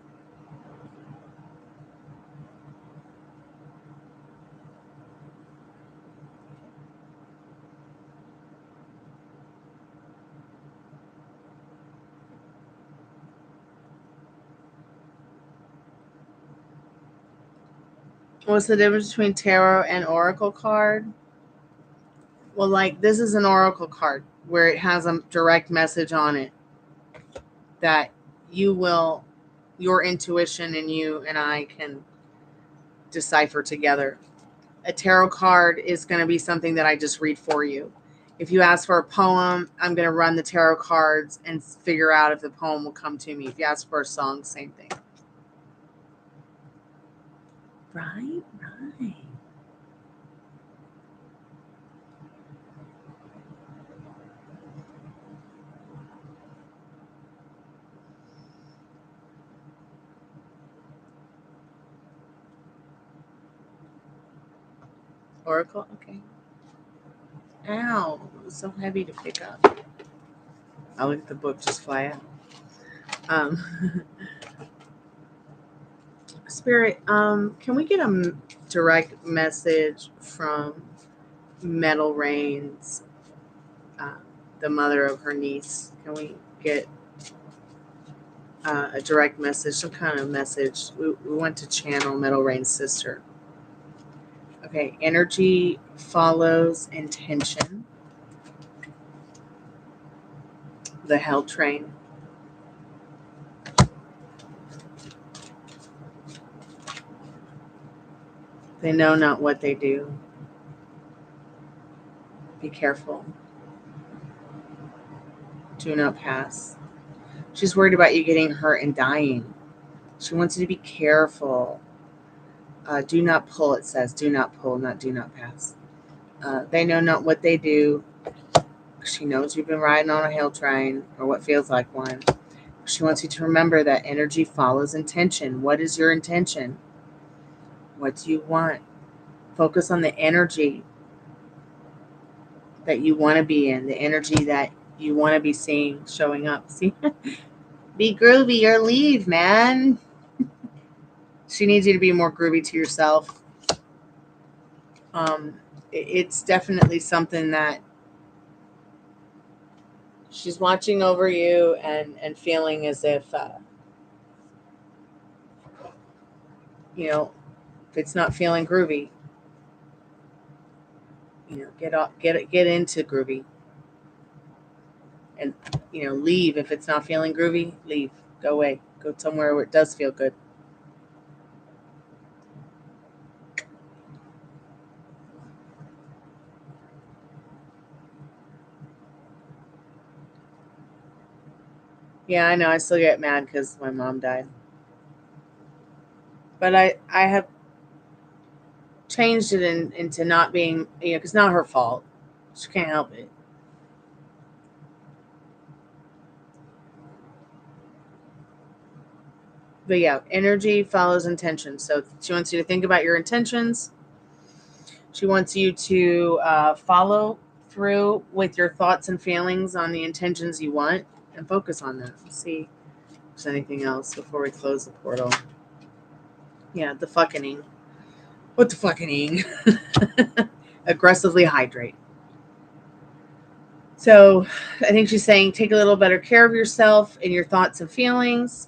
What's the difference between tarot and oracle card? Well, like this is an oracle card where it has a direct message on it that your intuition and you and I can decipher together. A tarot card is going to be something that I just read for you. If you ask for a poem, I'm going to run the tarot cards and figure out if the poem will come to me. If you ask for a song, same thing. Right. Oracle. Okay. Ow. It was so heavy to pick up. I look at the book just fly out. Spirit, can we get a direct message from Metal Rain's, the mother of her niece? Can we get a direct message, some kind of message? We want to channel Metal Rain's sister. Okay, energy follows intention. The Hell Train. They know not what they do. Be careful. Do not pass. She's worried about you getting hurt and dying. She wants you to be careful. Do not pull, it says. Do not pull, not do not pass. They know not what they do. She knows you've been riding on a hell train, or what feels like one. She wants you to remember that energy follows intention. What is your intention? What do you want? Focus on the energy that you want to be in, the energy that you want to be seeing showing up. See? Be groovy or leave, man. She needs you to be more groovy to yourself. It's definitely something that she's watching over you and feeling as if, if it's not feeling groovy, get into groovy, and leave if it's not feeling groovy. Leave, go away, go somewhere where it does feel good. Yeah, I know. I still get mad because my mom died, but I have changed it into not being, because it's not her fault. She can't help it. But yeah, energy follows intention. So she wants you to think about your intentions. She wants you to follow through with your thoughts and feelings on the intentions you want and focus on them. See if there's anything else before we close the portal. Yeah, the fucking. What the fucking? Aggressively hydrate. So I think she's saying take a little better care of yourself and your thoughts and feelings.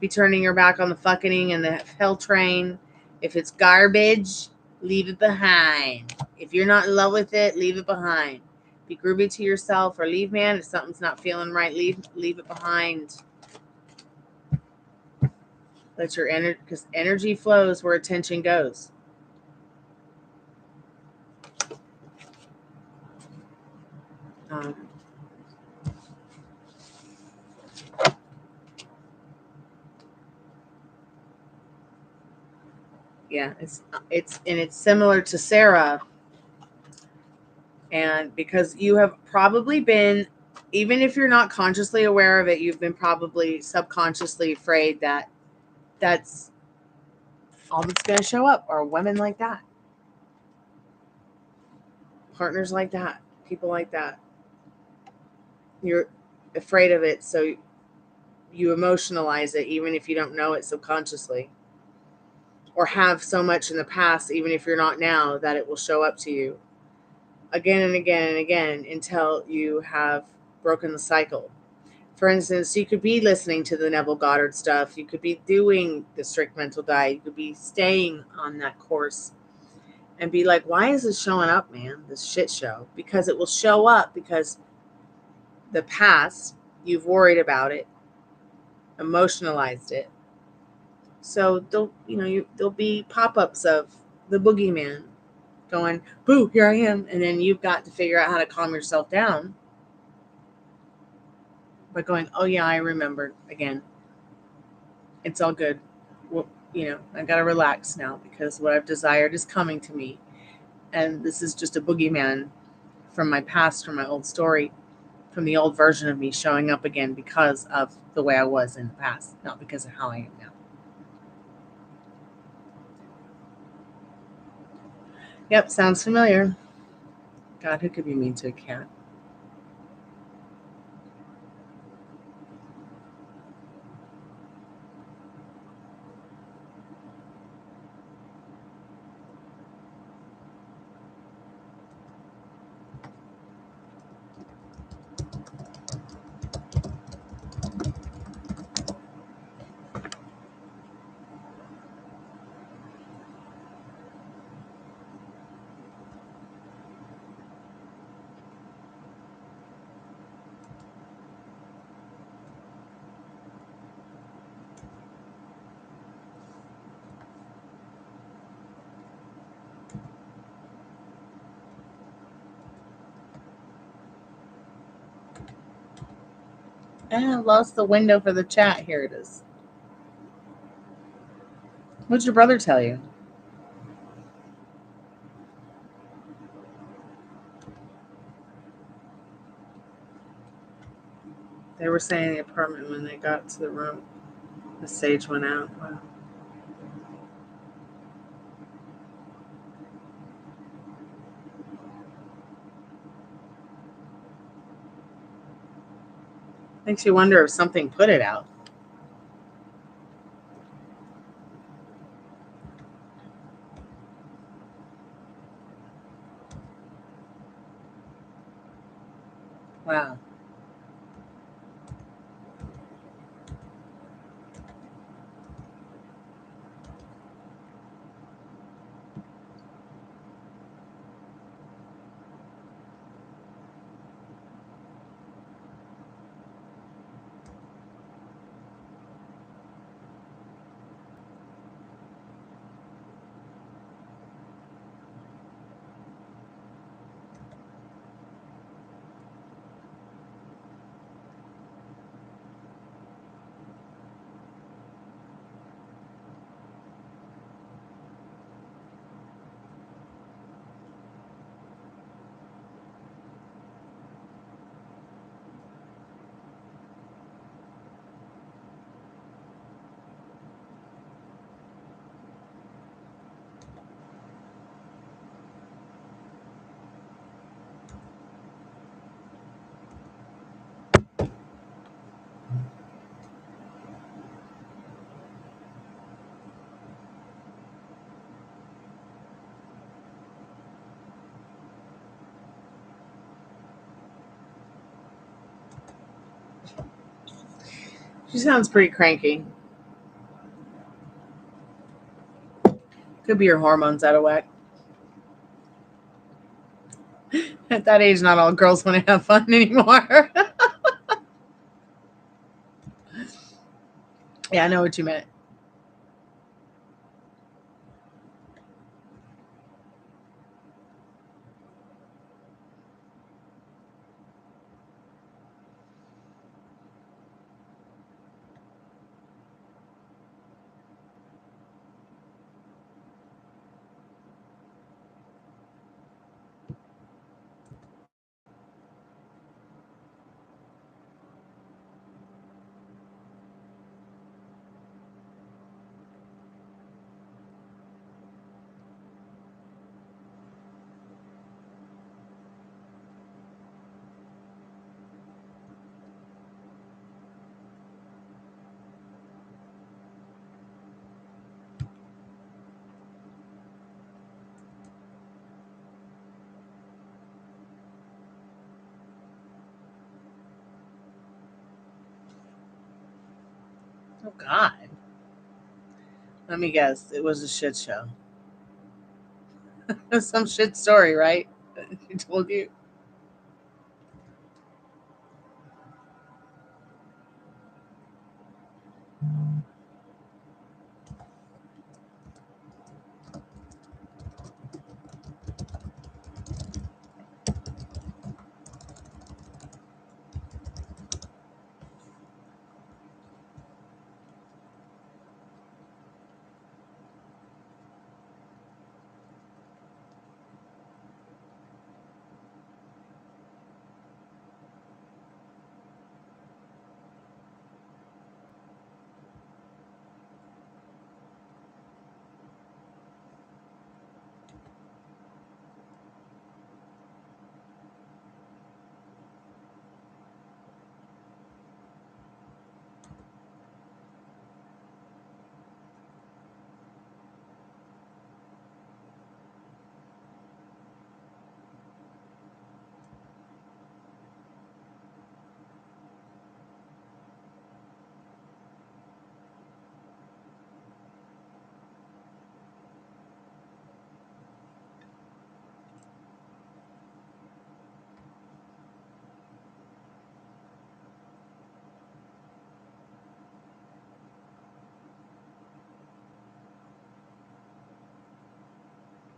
Be turning your back on the fucking and the hell train. If it's garbage, leave it behind. If you're not in love with it, leave it behind. Be groovy to yourself or leave, man. If something's not feeling right, leave it behind. Let your energy, because energy flows where attention goes. Yeah, it's similar to Sarah. And because you have probably been, even if you're not consciously aware of it, you've been probably subconsciously afraid that that's all that's going to show up, or women like that, partners like that, people like that. You're afraid of it, so you emotionalize it, even if you don't know it subconsciously, or have so much in the past, even if you're not now, that it will show up to you again and again and again until you have broken the cycle. For instance, you could be listening to the Neville Goddard stuff. You could be doing the strict mental diet. You could be staying on that course and be like, why is this showing up, man? This shit show. Because it will show up because the past, you've worried about it, emotionalized it. So there'll be pop-ups of the boogeyman going, boo, here I am. And then you've got to figure out how to calm yourself down by going, oh yeah, I remembered again. It's all good. I got to relax now because what I've desired is coming to me. And this is just a boogeyman from my past, from my old story, from the old version of me showing up again because of the way I was in the past, not because of how I am now. Yep, sounds familiar. God, who could be mean to a cat? I lost the window for the chat. Here it is. What'd your brother tell you? They were saying the apartment when they got to the room, the sage went out. Wow. Makes you wonder if something put it out. Wow. She sounds pretty cranky. Could be your hormones out of whack. At that age, not all girls want to have fun anymore. Yeah, I know what you meant. Oh, God. Let me guess. It was a shit show. Some shit story, right? She told you.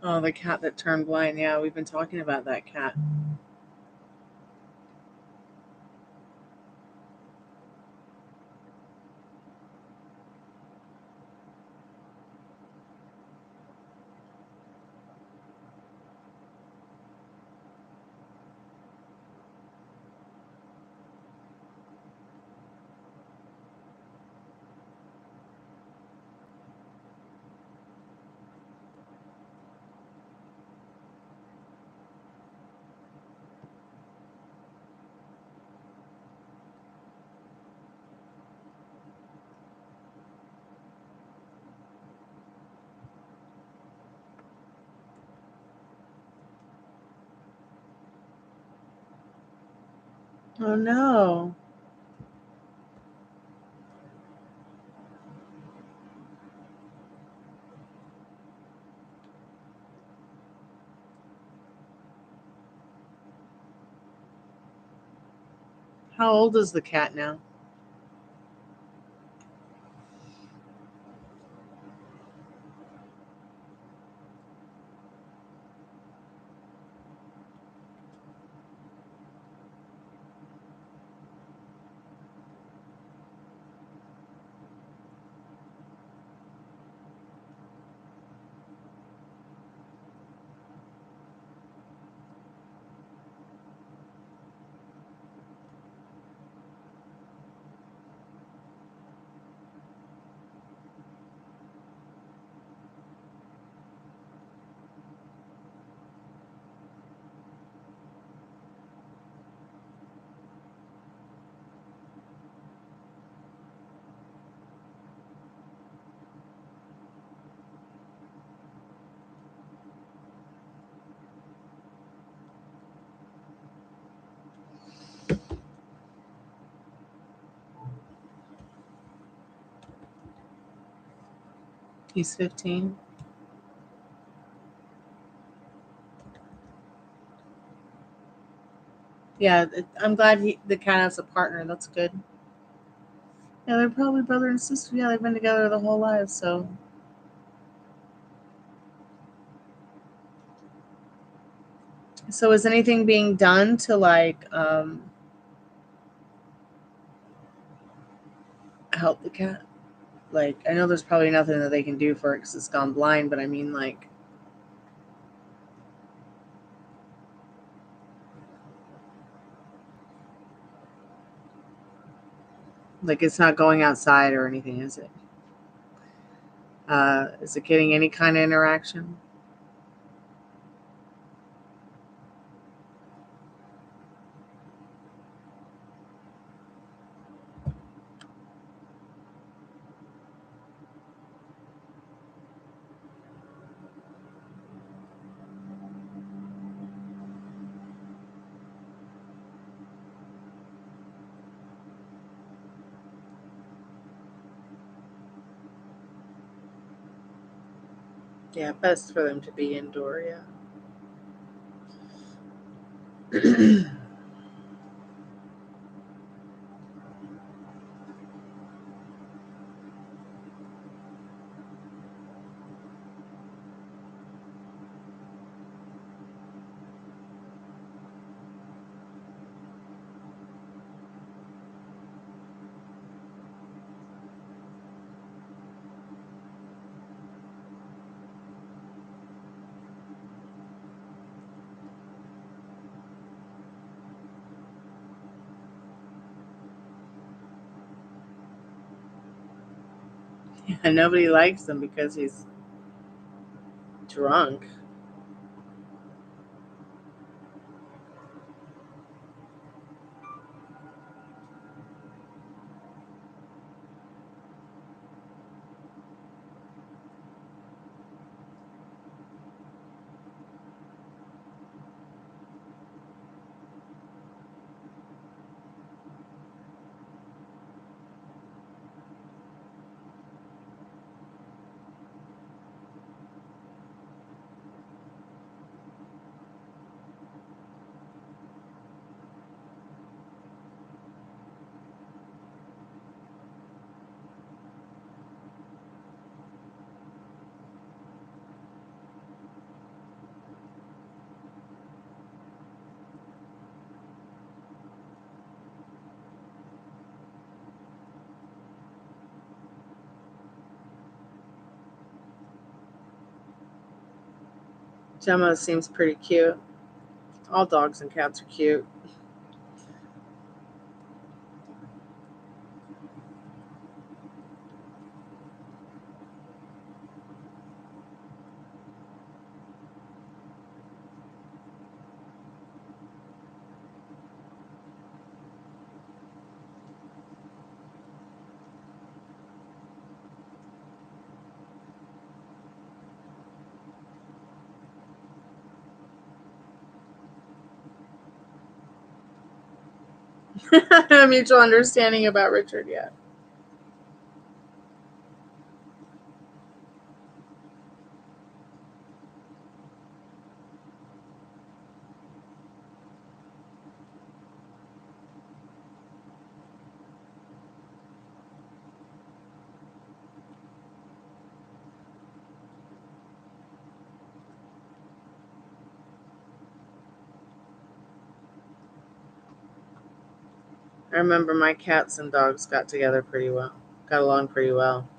Oh, the cat that turned blind. Yeah, we've been talking about that cat. Oh no. How old is the cat now? He's 15. Yeah, I'm glad the cat has a partner. That's good. Yeah, they're probably brother and sister. Yeah, they've been together their whole lives. So is anything being done to like help the cat? Like, I know there's probably nothing that they can do for it because it's gone blind, but I mean, like, it's not going outside or anything, is it? Is it getting any kind of interaction? Yeah, best for them to be indoor, yeah. Yeah, nobody likes him because he's drunk. Gemma seems pretty cute. All dogs and cats are cute. A mutual understanding about Richard yet. I remember my cats and dogs got along pretty well.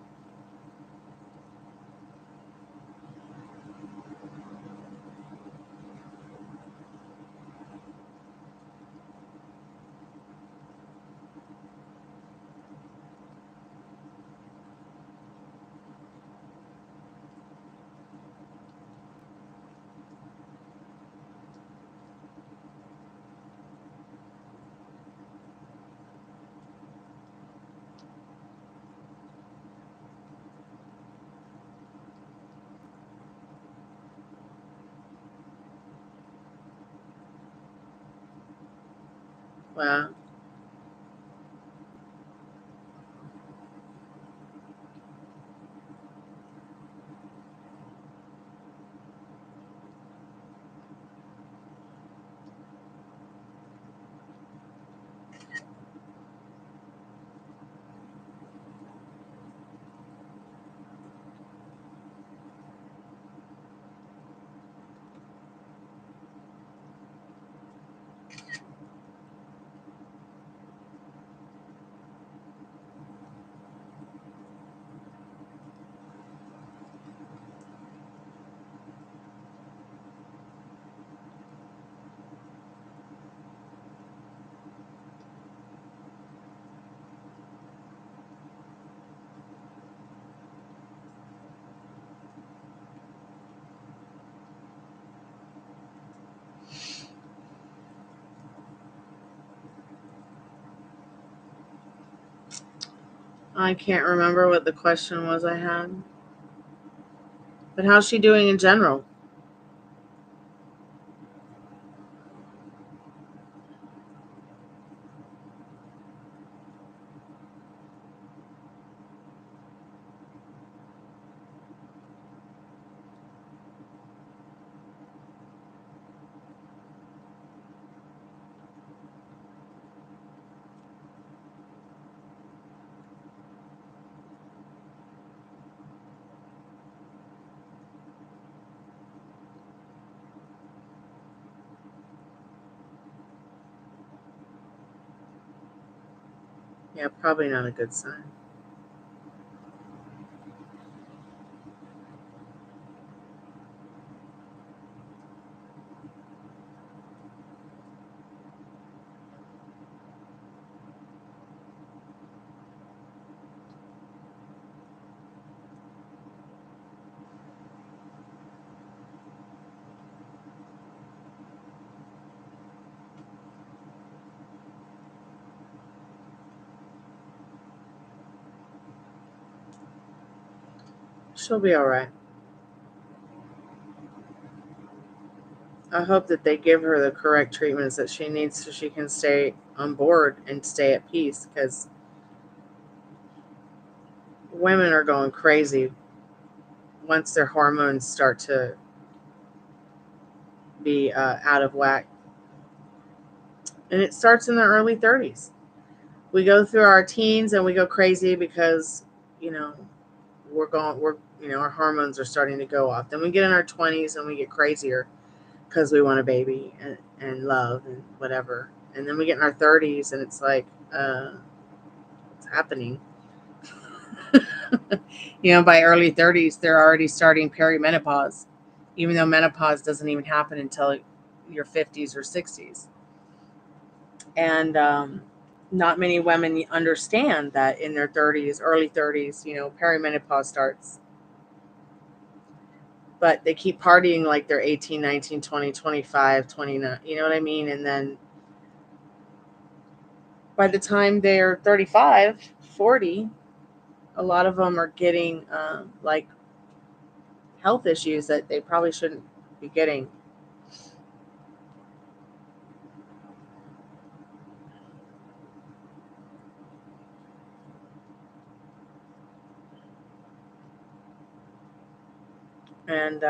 Wow. I can't remember what the question was I had. But how's she doing in general? Yeah, probably not a good sign. She'll be all right. I hope that they give her the correct treatments that she needs so she can stay on board and stay at peace, because women are going crazy once their hormones start to be out of whack. And it starts in the early 30s. We go through our teens and we go crazy because, you know, our hormones are starting to go off. Then we get in our 20s and we get crazier because we want a baby and love and whatever. And then we get in our 30s and it's like, what's happening? By early 30s, they're already starting perimenopause. even though menopause doesn't even happen until your 50s or 60s. And not many women understand that in their 30s, early 30s, perimenopause starts. But they keep partying like they're 18, 19, 20, 25, 29, you know what I mean? And then by the time they're 35, 40, a lot of them are getting like health issues that they probably shouldn't be getting. And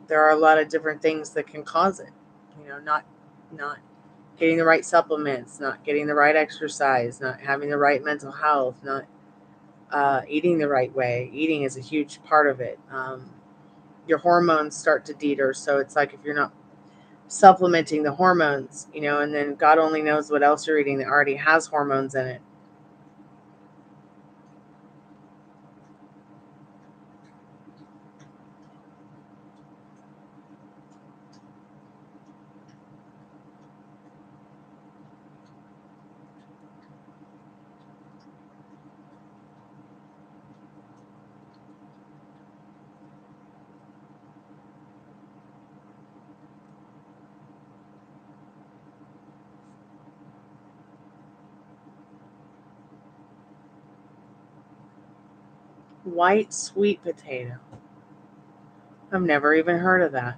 there are a lot of different things that can cause it. Not getting the right supplements, not getting the right exercise, not having the right mental health, not eating the right way. Eating is a huge part of it. Your hormones start to deter, so it's like if you're not supplementing the hormones, and then God only knows what else you're eating that already has hormones in it. White sweet potato. I've never even heard of that.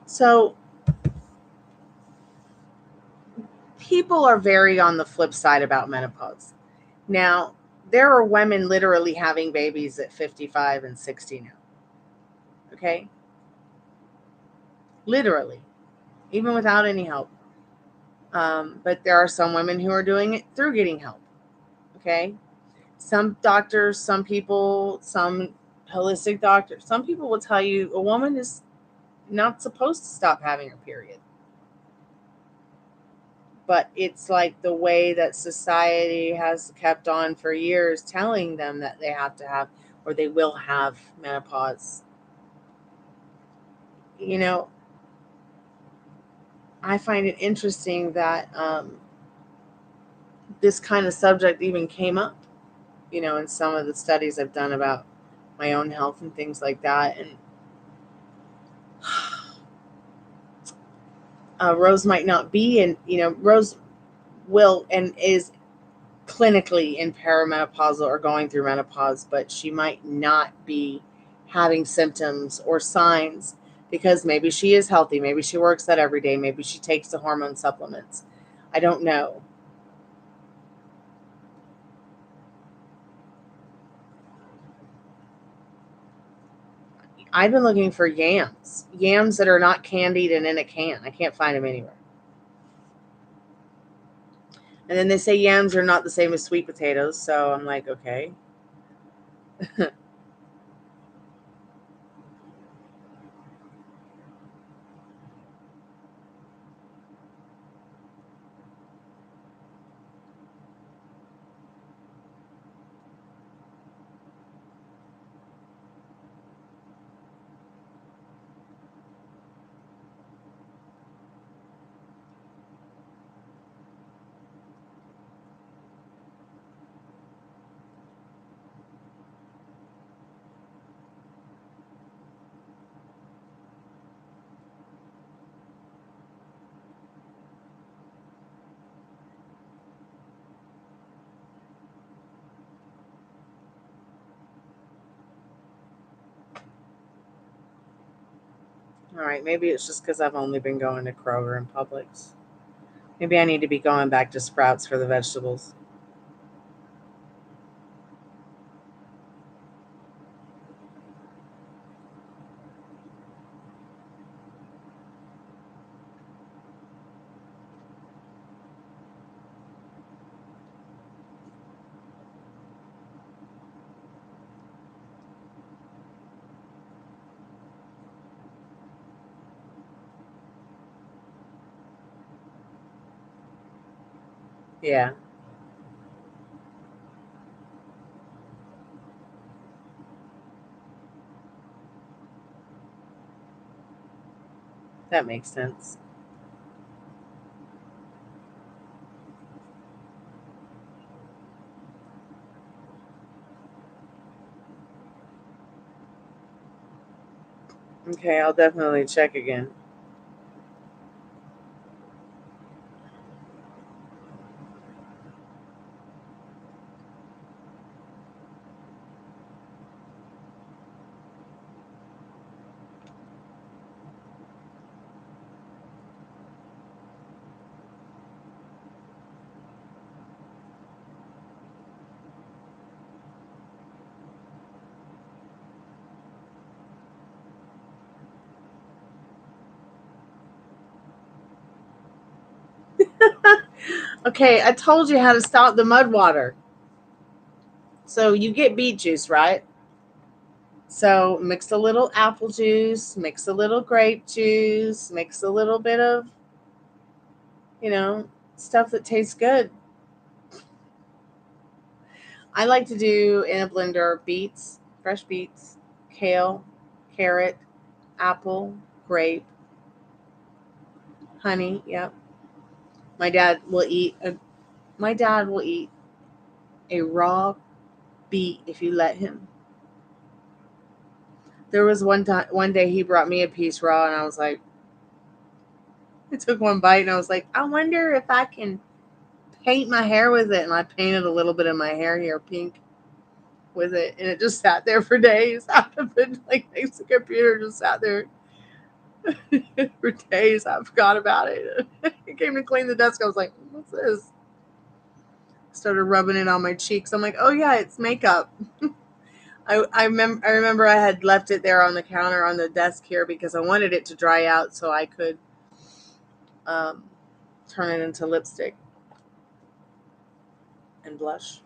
So people are very on the flip side about menopause. Now, there are women literally having babies at 55 and 60 now. Okay? Literally, even without any help. But there are some women who are doing it through getting help. Okay? Some doctors, some people, some holistic doctors, some people will tell you a woman is not supposed to stop having her period. But it's like the way that society has kept on for years telling them that they have to have or they will have menopause. I find it interesting that this kind of subject even came up, in some of the studies I've done about my own health and things like that. And Rose might not be in, Rose will and is clinically in perimenopausal or going through menopause, but she might not be having symptoms or signs because maybe she is healthy. Maybe she works that every day. Maybe she takes the hormone supplements. I don't know. I've been looking for yams that are not candied and in a can. I can't find them anywhere. And then they say yams are not the same as sweet potatoes. So I'm like, okay. All right, maybe it's just because I've only been going to Kroger and Publix. Maybe I need to be going back to Sprouts for the vegetables. Yeah. That makes sense. Okay, I'll definitely check again. Okay, I told you how to stop the mud water. So you get beet juice, right? So mix a little apple juice, mix a little grape juice, mix a little bit of, stuff that tastes good. I like to do in a blender beets, fresh beets, kale, carrot, apple, grape, honey. Yep. My dad will eat a my dad will eat a raw beet if you let him. There was one day he brought me a piece raw, and I was like, I took one bite, and I was like, I wonder if I can paint my hair with it. And I painted a little bit of my hair here pink with it, and it just sat there for days. I had to put like next to the computer, just sat there for days. I forgot about it. I came to clean the desk. I was like, what's this? Started rubbing it on my cheeks. I'm like, oh yeah, it's makeup. I remember I had left it there on the counter on the desk here because I wanted it to dry out so I could turn it into lipstick and blush.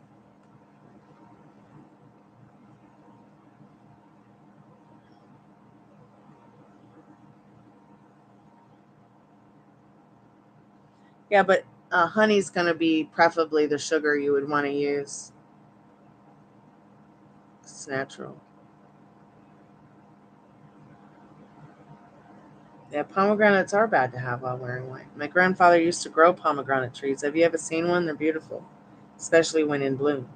Yeah, but honey's going to be preferably the sugar you would want to use. It's natural. Yeah, pomegranates are bad to have while wearing white. My grandfather used to grow pomegranate trees. Have you ever seen one? They're beautiful, especially when in bloom.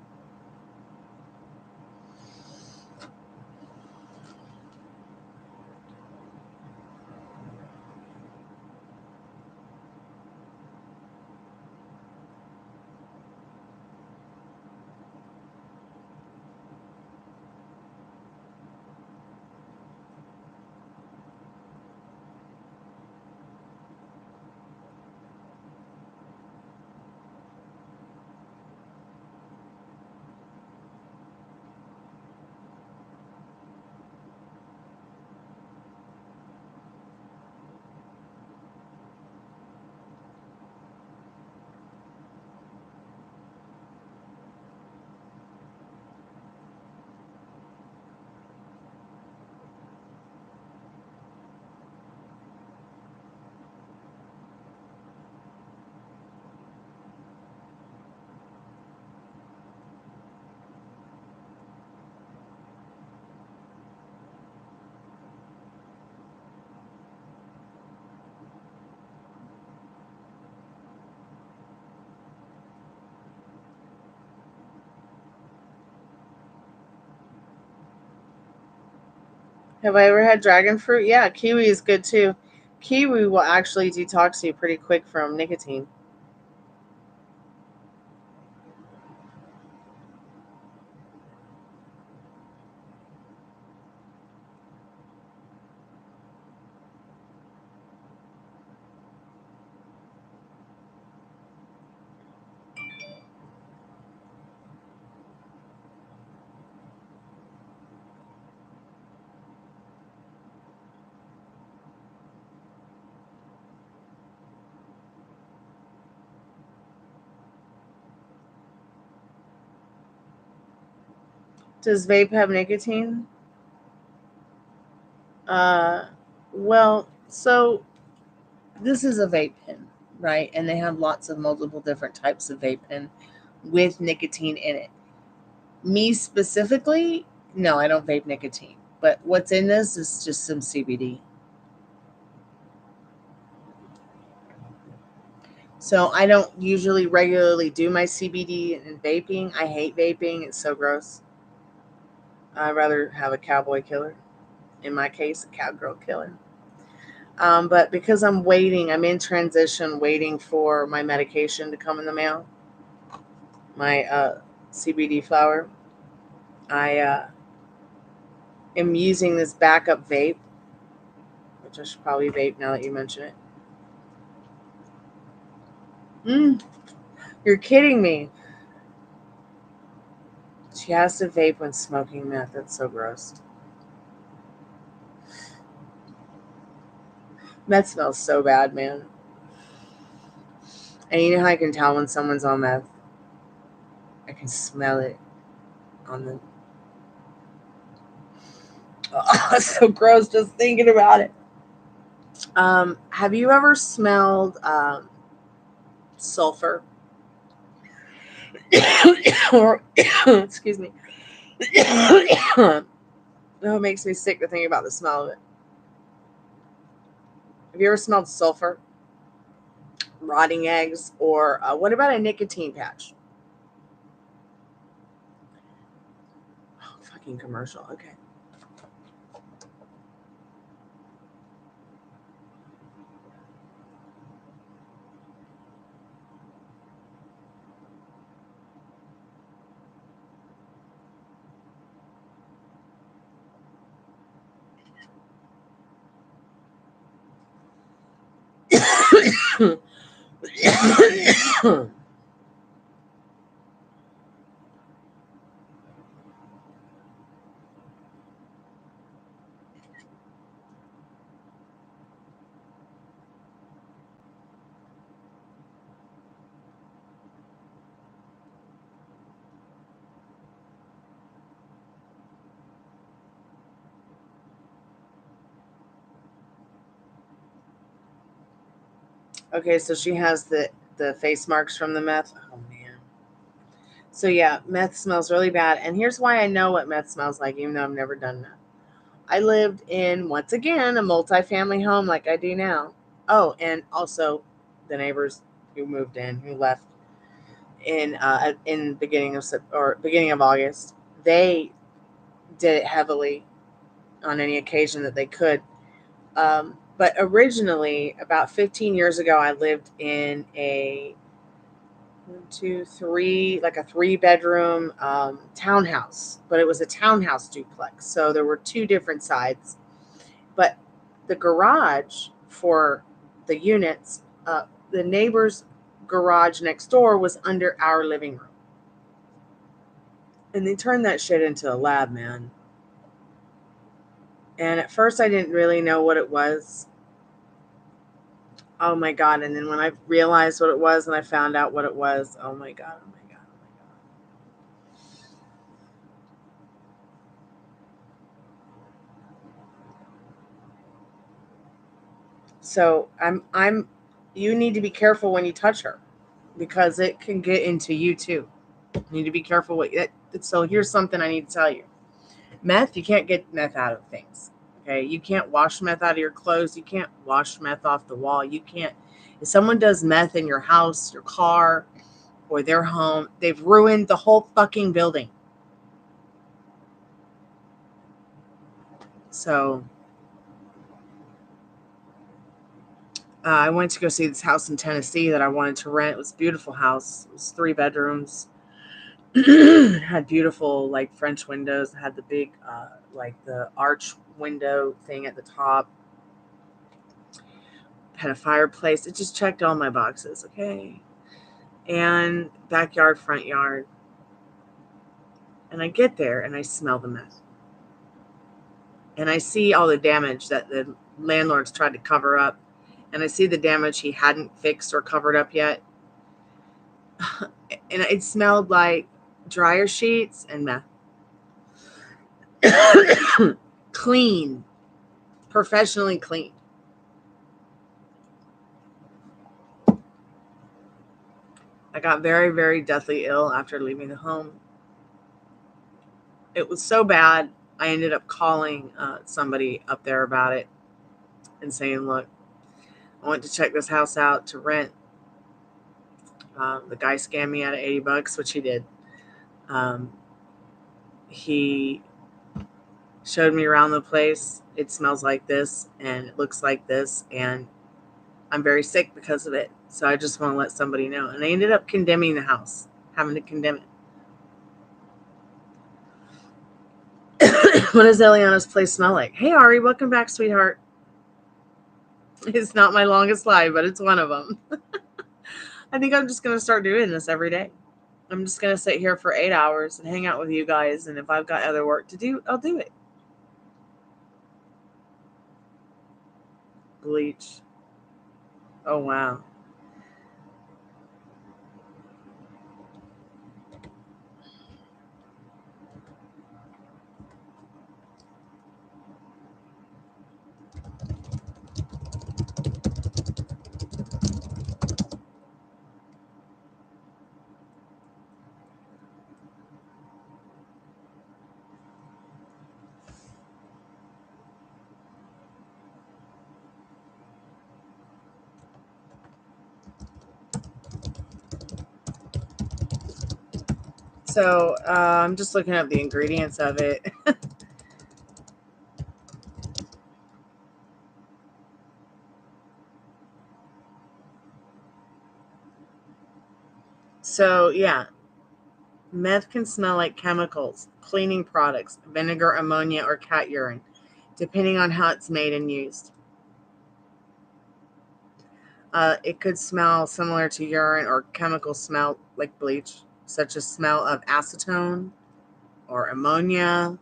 Have I ever had dragon fruit? Yeah, kiwi is good too. Kiwi will actually detox you pretty quick from nicotine. Does vape have nicotine? Uh, well, so this is a vape pen, right? And they have lots of multiple different types of vape pen with nicotine in it. Me specifically, no, I don't vape nicotine. But what's in this is just some CBD. So I don't usually regularly do my CBD and vaping. I hate vaping. It's so gross. I'd rather have a cowboy killer. In my case, a cowgirl killer. But because I'm waiting, I'm in transition, waiting for my medication to come in the mail, my CBD flower. I am using this backup vape, which I should probably vape now that you mention it. You're kidding me. She has to vape when smoking meth. That's so gross. Meth smells so bad, man. And you know how I can tell when someone's on meth? I can smell it on the... Oh, it's so gross just thinking about it. Have you ever smelled sulfur? Or, excuse me. Oh, it makes me sick to think about the smell of it. Have you ever smelled sulfur? Rotting eggs? Or what about a nicotine patch? Oh, fucking commercial. Okay. Okay, so she has the face marks from the meth. Oh, man. So, yeah, meth smells really bad. And here's why I know what meth smells like, even though I've never done meth. I lived in, once again, a multifamily home like I do now. Oh, and also the neighbors who moved in, who left in beginning of August, they did it heavily on any occasion that they could. But originally, about 15 years ago, I lived in a 3-bedroom townhouse, but it was a townhouse duplex. So there were 2 different sides, but the garage for the units, the neighbor's garage next door was under our living room. And they turned that shit into a lab, man. And at first I didn't really know what it was. Oh my God. And then when I realized what it was and I found out what it was, oh my God, oh my God, oh my God. So you need to be careful when you touch her, because it can get into you too. You need to be careful so here's something I need to tell you. Meth, you can't get meth out of things. Okay, you can't wash meth out of your clothes. You can't wash meth off the wall. You can't. If someone does meth in your house, your car, or their home, they've ruined the whole fucking building. So I went to go see this house in Tennessee that I wanted to rent. It was a beautiful house. It was 3 bedrooms. It had beautiful like French windows. It had the big like the arch window thing at the top. Had a fireplace. It just checked all my boxes, okay? And backyard, front yard. And I get there and I smell the mess. And I see all the damage that the landlord's tried to cover up. And I see the damage he hadn't fixed or covered up yet. And it smelled like dryer sheets and meth. Clean. Professionally clean. I got very, very deathly ill after leaving the home. It was so bad, I ended up calling somebody up there about it and saying, look, I want to check this house out to rent. The guy scammed me out of $80, which he did. He showed me around the place. It smells like this and it looks like this, and I'm very sick because of it. So I just want to let somebody know. And they ended up condemning the house, having to condemn it. What does Eliana's place smell like? Hey, Ari, welcome back, sweetheart. It's not my longest live, but it's one of them. I think I'm just going to start doing this every day. I'm just going to sit here for 8 hours and hang out with you guys. And if I've got other work to do, I'll do it. Bleach. Oh, wow. So I'm just looking up the ingredients of it. So, yeah. Meth can smell like chemicals, cleaning products, vinegar, ammonia, or cat urine, depending on how it's made and used. It could smell similar to urine or chemical smell like bleach, such as smell of acetone or ammonia.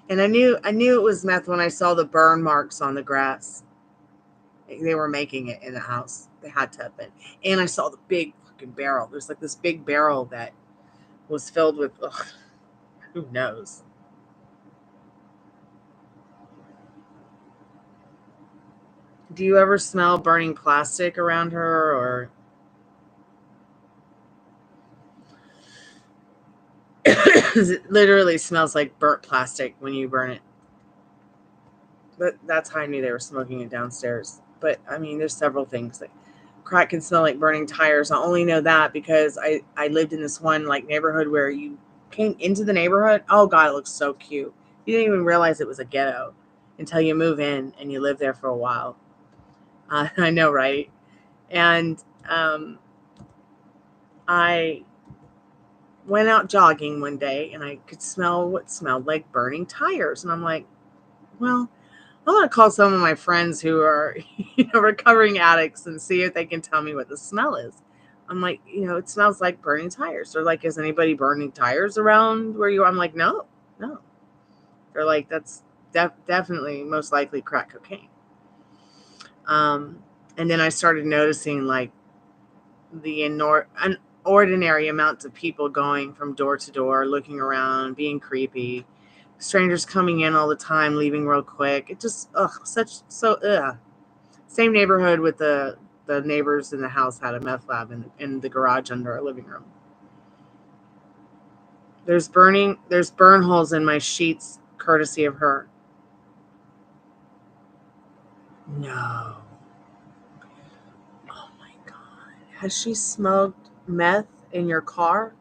And I knew it was meth when I saw the burn marks on the grass. They were making it in the house. They had to have been. And I saw the big fucking barrel. There's like this big barrel that was filled with, who knows? Do you ever smell burning plastic around her, or it literally smells like burnt plastic when you burn it? But that's how I knew they were smoking it downstairs. But I mean, there's several things. Like crack can smell like burning tires. I only know that because I lived in this one like neighborhood where you came into the neighborhood. Oh God, it looks so cute. You didn't even realize it was a ghetto until you move in and you live there for a while. I know, right? And I went out jogging one day and I could smell what smelled like burning tires. And I'm like, well, I'm going to call some of my friends who are recovering addicts and see if they can tell me what the smell is. I'm like, it smells like burning tires. They're like, is anybody burning tires around where you are? I'm like, no. They're like, that's definitely most likely crack cocaine. And then I started noticing like the ordinary amounts of people going from door to door, looking around, being creepy, strangers coming in all the time, leaving real quick. It just, Same neighborhood with the neighbors in the house had a meth lab in the garage under our living room. There's burn holes in my sheets, courtesy of her. No. Oh my God. Has she smoked meth in your car?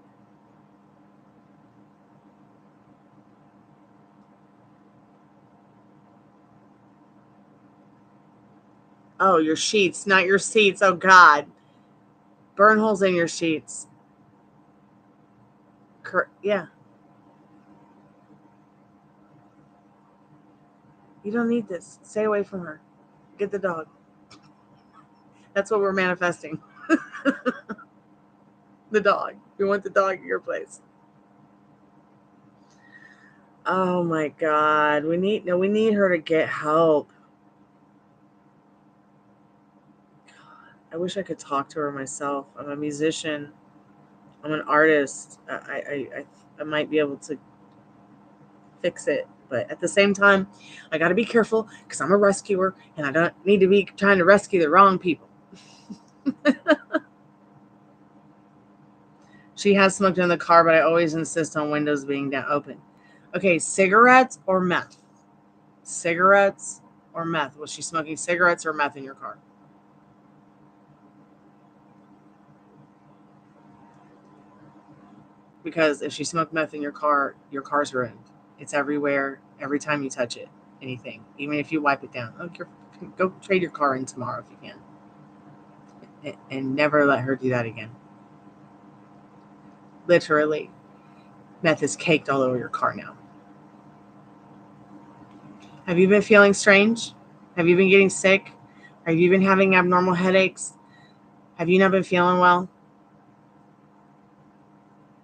Oh, your sheets, not your seats. Oh, God. Burn holes in your sheets. Yeah. You don't need this. Stay away from her. Get the dog. That's what we're manifesting. The dog. We want the dog at your place. Oh, my God. We need her to get help. I wish I could talk to her myself. I'm a musician. I'm an artist. I might be able to fix it, but at the same time, I got to be careful because I'm a rescuer and I don't need to be trying to rescue the wrong people. She has smoked in the car, but I always insist on windows being open. Okay, cigarettes or meth? Cigarettes or meth? Was she smoking cigarettes or meth in your car? Because if she smoked meth in your car's ruined. It's everywhere. Every time you touch it, anything, even if you wipe it down. Go trade your car in tomorrow if you can, and never let her do that again. Literally, meth is caked all over your car now. Have you been feeling strange? Have you been getting sick? Have you been having abnormal headaches? Have you not been feeling well?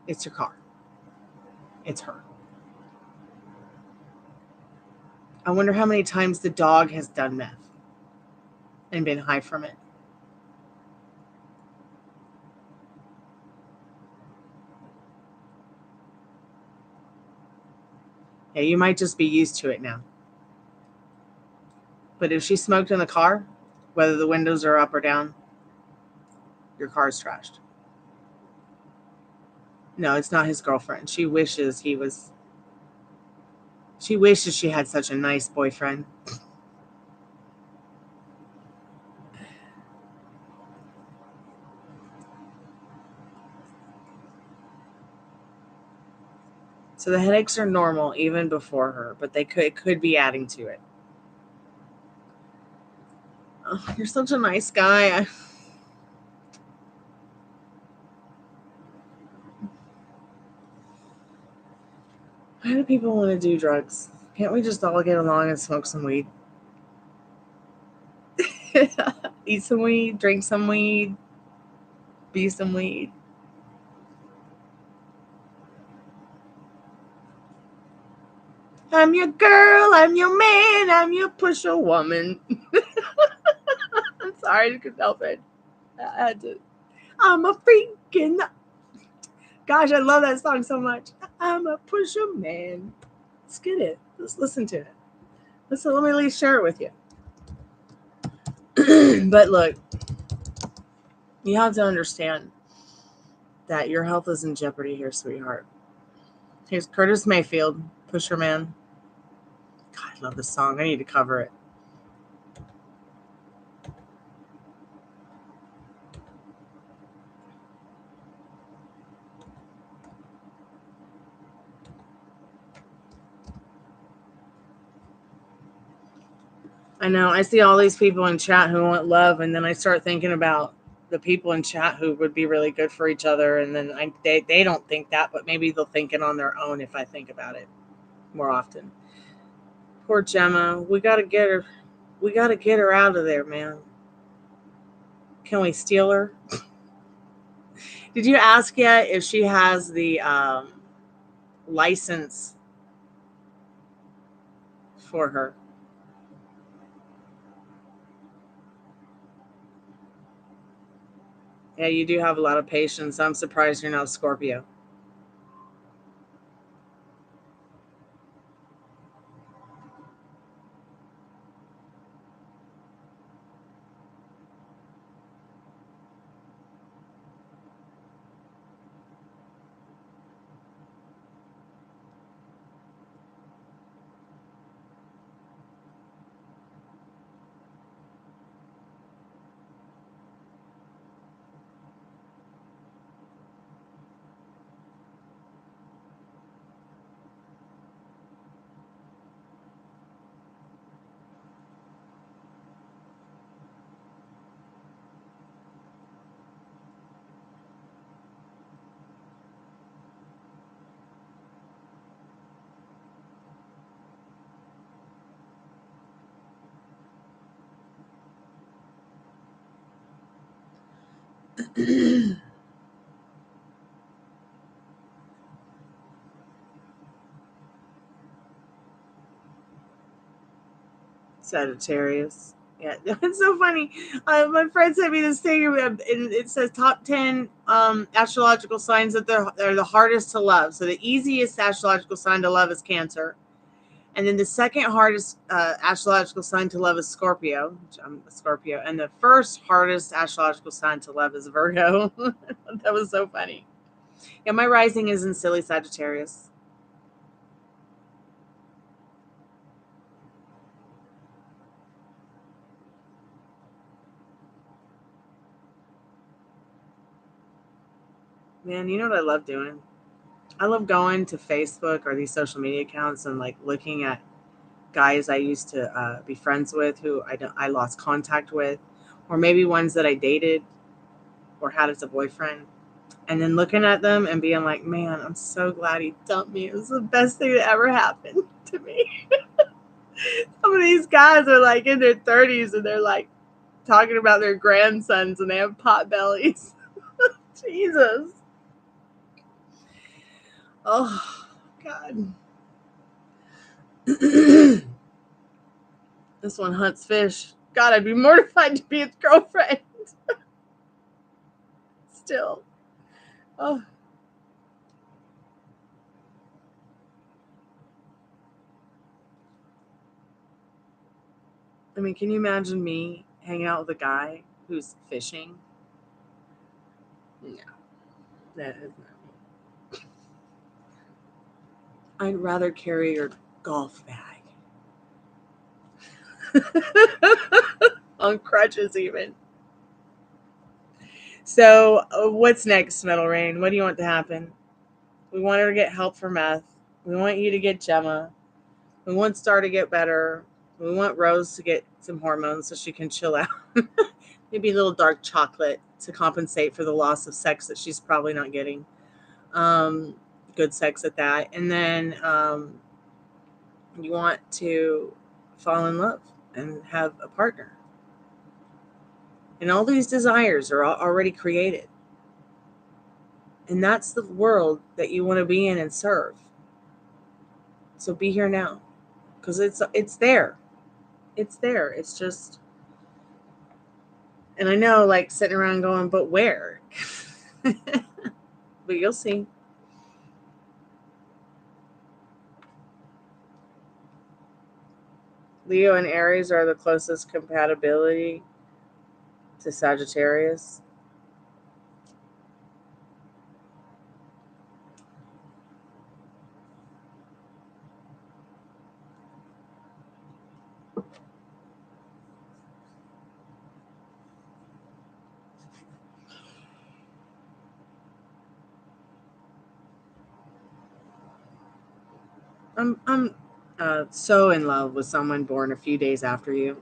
It's your car. It's her. I wonder how many times the dog has done meth and been high from it. Yeah, you might just be used to it now. But if she smoked in the car, whether the windows are up or down, your car's trashed. No, it's not his girlfriend. She wishes she had such a nice boyfriend. So the headaches are normal even before her, but it could be adding to it. Oh, you're such a nice guy. Why do people want to do drugs? Can't we just all get along and smoke some weed? Eat some weed, drink some weed, be some weed. I'm your girl, I'm your man, I'm your pusher woman. I'm sorry, I couldn't help it. I had to. I'm a freaking. Gosh, I love that song so much. I'm a pusher man. Let's get it. Let's listen to it. Let me at least share it with you. But look, you have to understand that your health is in jeopardy here, sweetheart. Here's Curtis Mayfield, Pusher Man. God, I love this song. I need to cover it. I know. I see all these people in chat who want love, and then I start thinking about the people in chat who would be really good for each other, and then they don't think that, but maybe they'll think it on their own if I think about it more often. Poor Gemma. We gotta get her. We gotta get her out of there, man. Can we steal her? Did you ask yet if she has the license for her? Yeah, you do have a lot of patience. I'm surprised you're not a Scorpio. Sagittarius. Yeah, it's so funny. My friend sent me this thing, and it says top 10 astrological signs that they're the hardest to love. So the easiest astrological sign to love is Cancer. And then the second hardest astrological sign to love is Scorpio, which I'm a Scorpio. And the first hardest astrological sign to love is Virgo. That was so funny. Yeah, my rising is in silly Sagittarius. Man, you know what I love doing? I love going to Facebook or these social media accounts and like looking at guys I used to be friends with who I lost contact with, or maybe ones that I dated or had as a boyfriend, and then looking at them and being like, man, I'm so glad he dumped me. It was the best thing that ever happened to me. Some of these guys are like in their 30s and they're like talking about their grandsons and they have pot bellies. Jesus. Oh, God. This one hunts fish. God, I'd be mortified to be its girlfriend. Still. Oh. I mean, can you imagine me hanging out with a guy who's fishing? No, that is not me. I'd rather carry your golf bag. On crutches, even. So, what's next, Metal Rain? What do you want to happen? We want her to get help for meth. We want you to get Gemma. We want Star to get better. We want Rose to get some hormones so she can chill out. Maybe a little dark chocolate to compensate for the loss of sex that she's probably not getting. Good sex at that. And then you want to fall in love and have a partner. And all these desires are already created. And that's the world that you want to be in and serve. So be here now. Because it's there. It's there. It's just... And I know, like, sitting around going, but where? But you'll see. Leo and Aries are the closest compatibility to Sagittarius. I'm so in love with someone born a few days after you.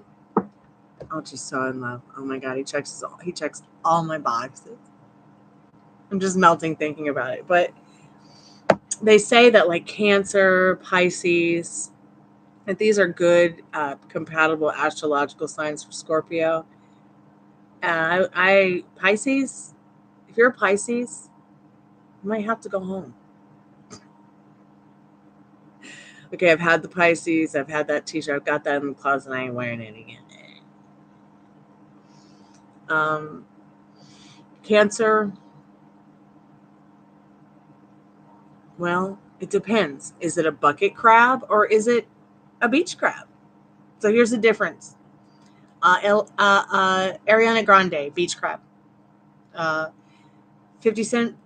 Oh, just so in love. Oh my God, he checks all my boxes. I'm just melting thinking about it. But they say that like Cancer, Pisces, that these are good compatible astrological signs for Scorpio. Pisces, if you're a Pisces, you might have to go home. Okay, I've had the Pisces. I've had that t-shirt. I've got that in the closet. I ain't wearing it again. Cancer. Well, it depends. Is it a bucket crab or is it a beach crab? So here's the difference. Ariana Grande, beach crab. 50 Cent,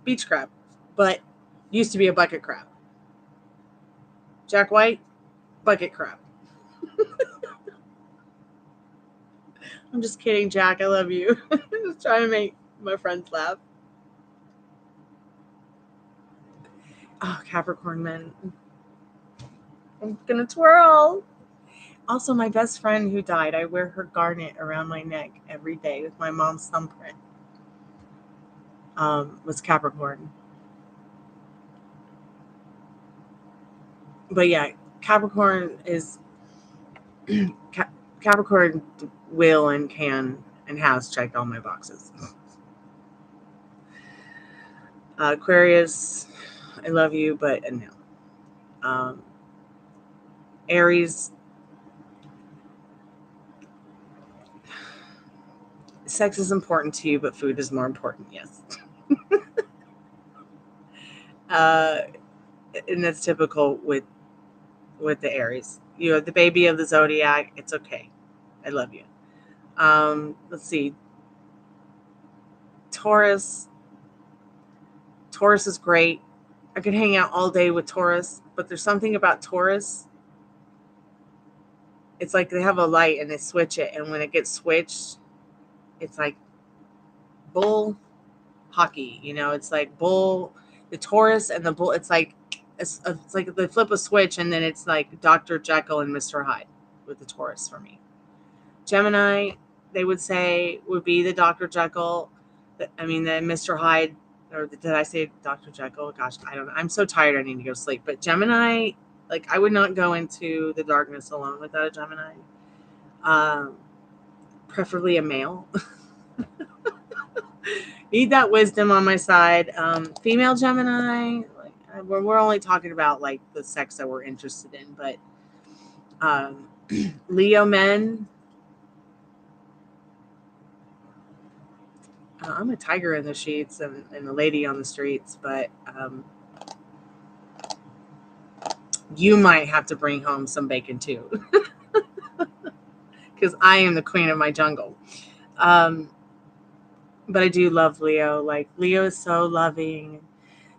beach crab. But used to be a bucket crab. Jack White, bucket crab. I'm just kidding, Jack. I love you. Just trying to make my friends laugh. Oh, Capricorn men. I'm gonna twirl. Also, my best friend who died, I wear her garnet around my neck every day with my mom's thumbprint. Was Capricorn. But yeah, Capricorn is Capricorn will and can and has checked all my boxes. Aquarius, I love you, but no. Aries, sex is important to you, but food is more important. Yes. And that's typical with the Aries. You are the baby of the zodiac. It's okay. I love you. Let's see. Taurus. Taurus is great. I could hang out all day with Taurus, but there's something about Taurus. It's like they have a light and they switch it, and when it gets switched, it's like bull. hockey. You know, it's like bull, the Taurus and the bull. It's like they flip a switch and then it's like Dr. Jekyll and Mr. Hyde with the Taurus for me. Gemini, they would say, would be the Dr. Jekyll. The Mr. Hyde, or did I say Dr. Jekyll? Gosh, I don't know. I'm so tired. I need to go sleep. But Gemini, like, I would not go into the darkness alone without a Gemini. Preferably a male. Need that wisdom on my side. Female Gemini, like, we're only talking about like the sex that we're interested in, but Leo men. I'm a tiger in the sheets and a lady on the streets, but you might have to bring home some bacon too, because I am the queen of my jungle. But I do love Leo. Like, Leo is so loving,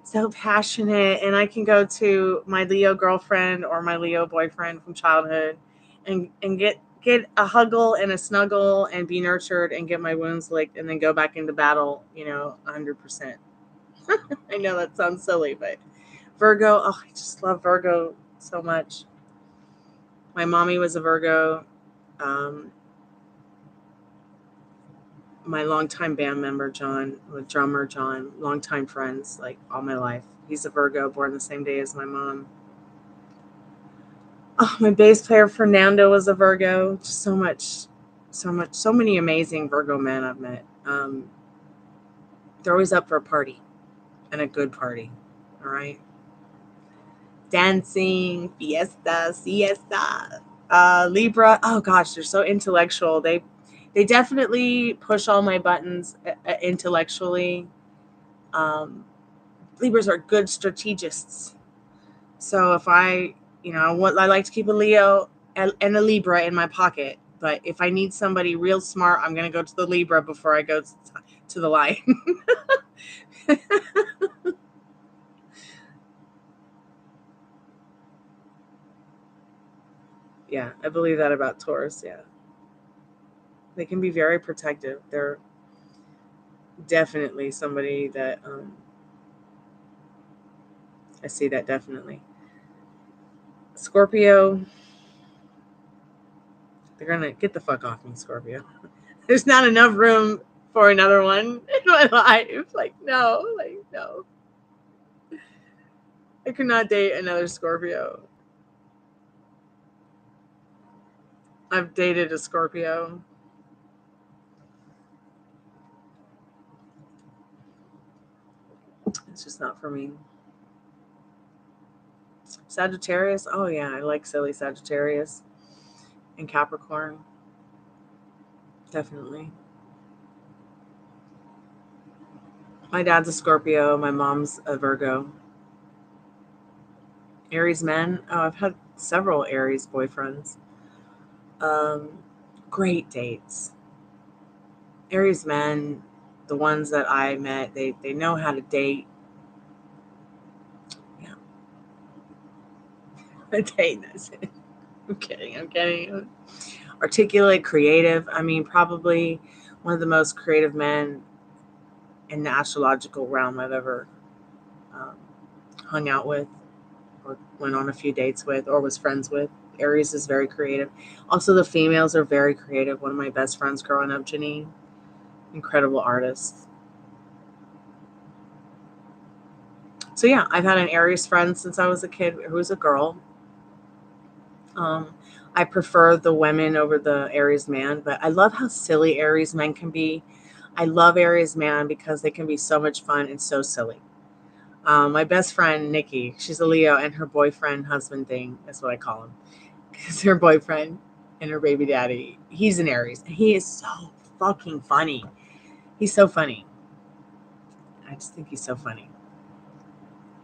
so passionate, and I can go to my Leo girlfriend or my Leo boyfriend from childhood and get a huggle and a snuggle and be nurtured and get my wounds licked and then go back into battle, 100%. I know that sounds silly, but Virgo, oh, I just love Virgo so much. My mommy was a Virgo. My longtime band member, John, the drummer, John, longtime friends, like all my life. He's a Virgo, born the same day as my mom. Oh, my bass player, Fernando, was a Virgo. Just so many amazing Virgo men I've met. They're always up for a party, and a good party. All right. Dancing, fiesta, siesta. Libra, oh gosh, they're so intellectual. They definitely push all my buttons intellectually. Libras are good strategists. So if I like to keep a Leo and a Libra in my pocket. But if I need somebody real smart, I'm going to go to the Libra before I go to the Lion. Yeah, I believe that about Taurus, yeah. They can be very protective. They're definitely somebody that I see that definitely. Scorpio, they're going to get the fuck off me, Scorpio. There's not enough room for another one in my life. No. I could not date another Scorpio. I've dated a Scorpio. It's just not for me. Sagittarius, oh yeah, I like silly Sagittarius. And Capricorn, definitely. My dad's a Scorpio. My mom's a Virgo. Aries men, oh, I've had several Aries boyfriends. Great dates. Aries men, the ones that I met, they know how to date. Yeah. A date, that's it. I'm kidding. Articulate, creative. I mean, probably one of the most creative men in the astrological realm I've ever hung out with or went on a few dates with or was friends with. Aries is very creative. Also, the females are very creative. One of my best friends growing up, Janine, incredible artist. So yeah, I've had an Aries friend since I was a kid who was a girl. I prefer the women over the Aries man, but I love how silly Aries men can be. I love Aries man because they can be so much fun and so silly. My best friend, Nikki, she's a Leo, and her boyfriend, husband thing, that's what I call him. Because her boyfriend and her baby daddy, he's an Aries. And he is so fucking funny. He's so funny. I just think he's so funny.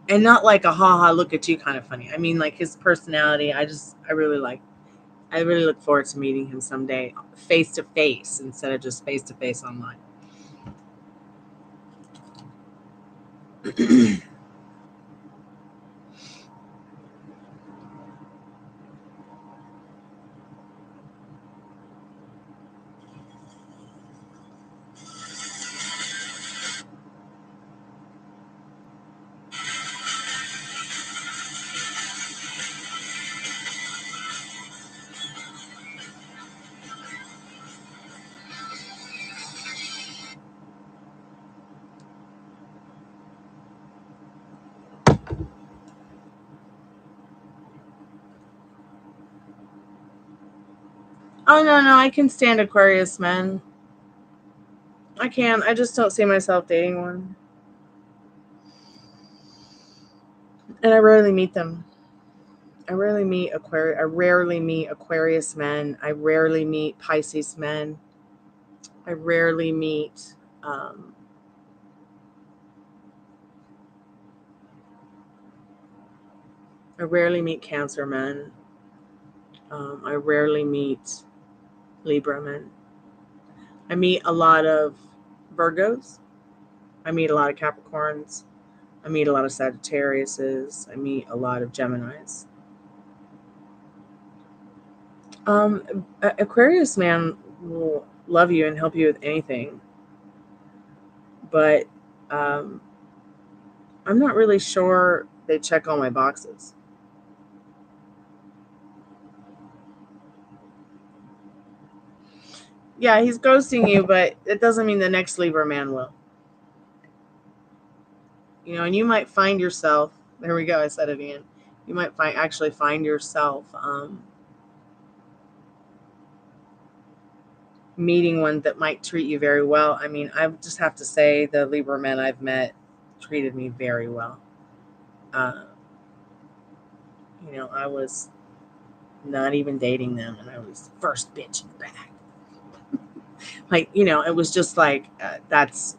And not like a ha-ha, look at you kind of funny. I mean, like his personality, I really look forward to meeting him someday face to face instead of just face to face online. Oh, no, I can stand Aquarius men. I can. I just don't see myself dating one. And I rarely meet them. I rarely meet Aquarius men. I rarely meet Pisces men. I rarely meet Cancer men. I rarely meet Libra men. I meet a lot of Virgos. I meet a lot of Capricorns. I meet a lot of Sagittariuses. I meet a lot of Geminis. Aquarius man will love you and help you with anything, but I'm not really sure they check all my boxes. Yeah, he's ghosting you, but it doesn't mean the next Libra man will. You know, and you might find yourself, there we go, I said it again. You might actually find yourself meeting one that might treat you very well. I mean, I just have to say the Libra men I've met treated me very well. You know, I was not even dating them, and I was the first bitch in the bag. Like, you know, it was just like, that's,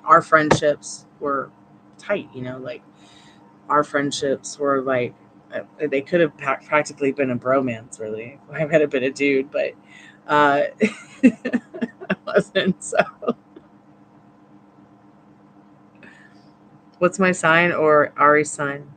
our friendships were tight, you know, like our friendships were like, they could have practically been a bromance, really. I might have been a dude, but I wasn't. So what's my sign, or Ari's sign?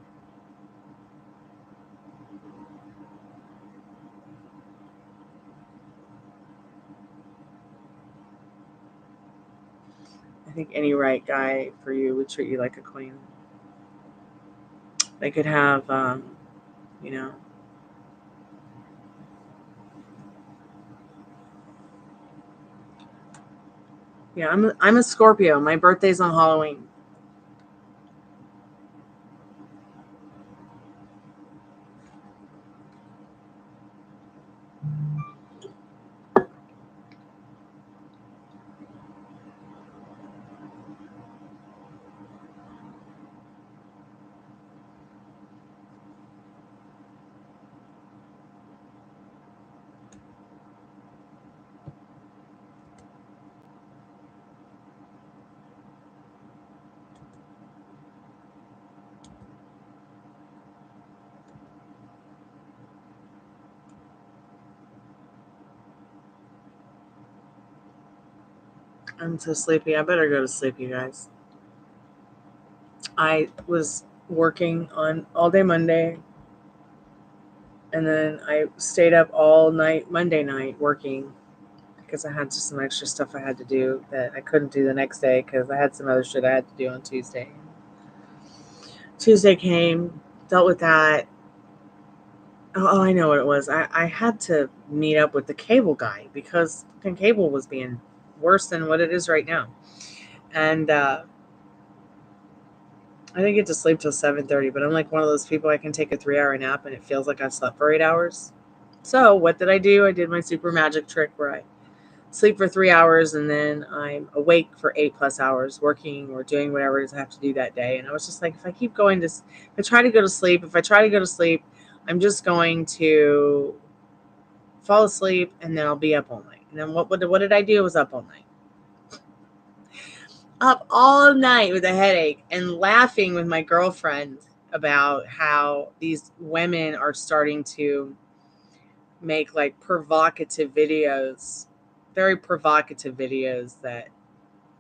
I think any right guy for you would treat you like a queen. They could have, you know, yeah, I'm a Scorpio. My birthday's on Halloween. I'm so sleepy. I better go to sleep, you guys. I was working on all day Monday, and then I stayed up all night Monday night working because I had just some extra stuff I had to do that I couldn't do the next day because I had some other shit I had to do on Tuesday. Tuesday came, dealt with that. Oh, I know what it was. I had to meet up with the cable guy because the cable was being worse than what it is right now. And I didn't get to sleep till 7:30, but I'm like one of those people, I can take a 3-hour nap and it feels like I've slept for 8 hours. So what did I do? I did my super magic trick where I sleep for 3 hours and then I'm awake for 8+ hours working or doing whatever it is I have to do that day. And I was just like, if I try to go to sleep, I'm just going to fall asleep and then I'll be up all night. And then what did I do? I was up all night. Up all night with a headache and laughing with my girlfriend about how these women are starting to make like provocative videos, very provocative videos that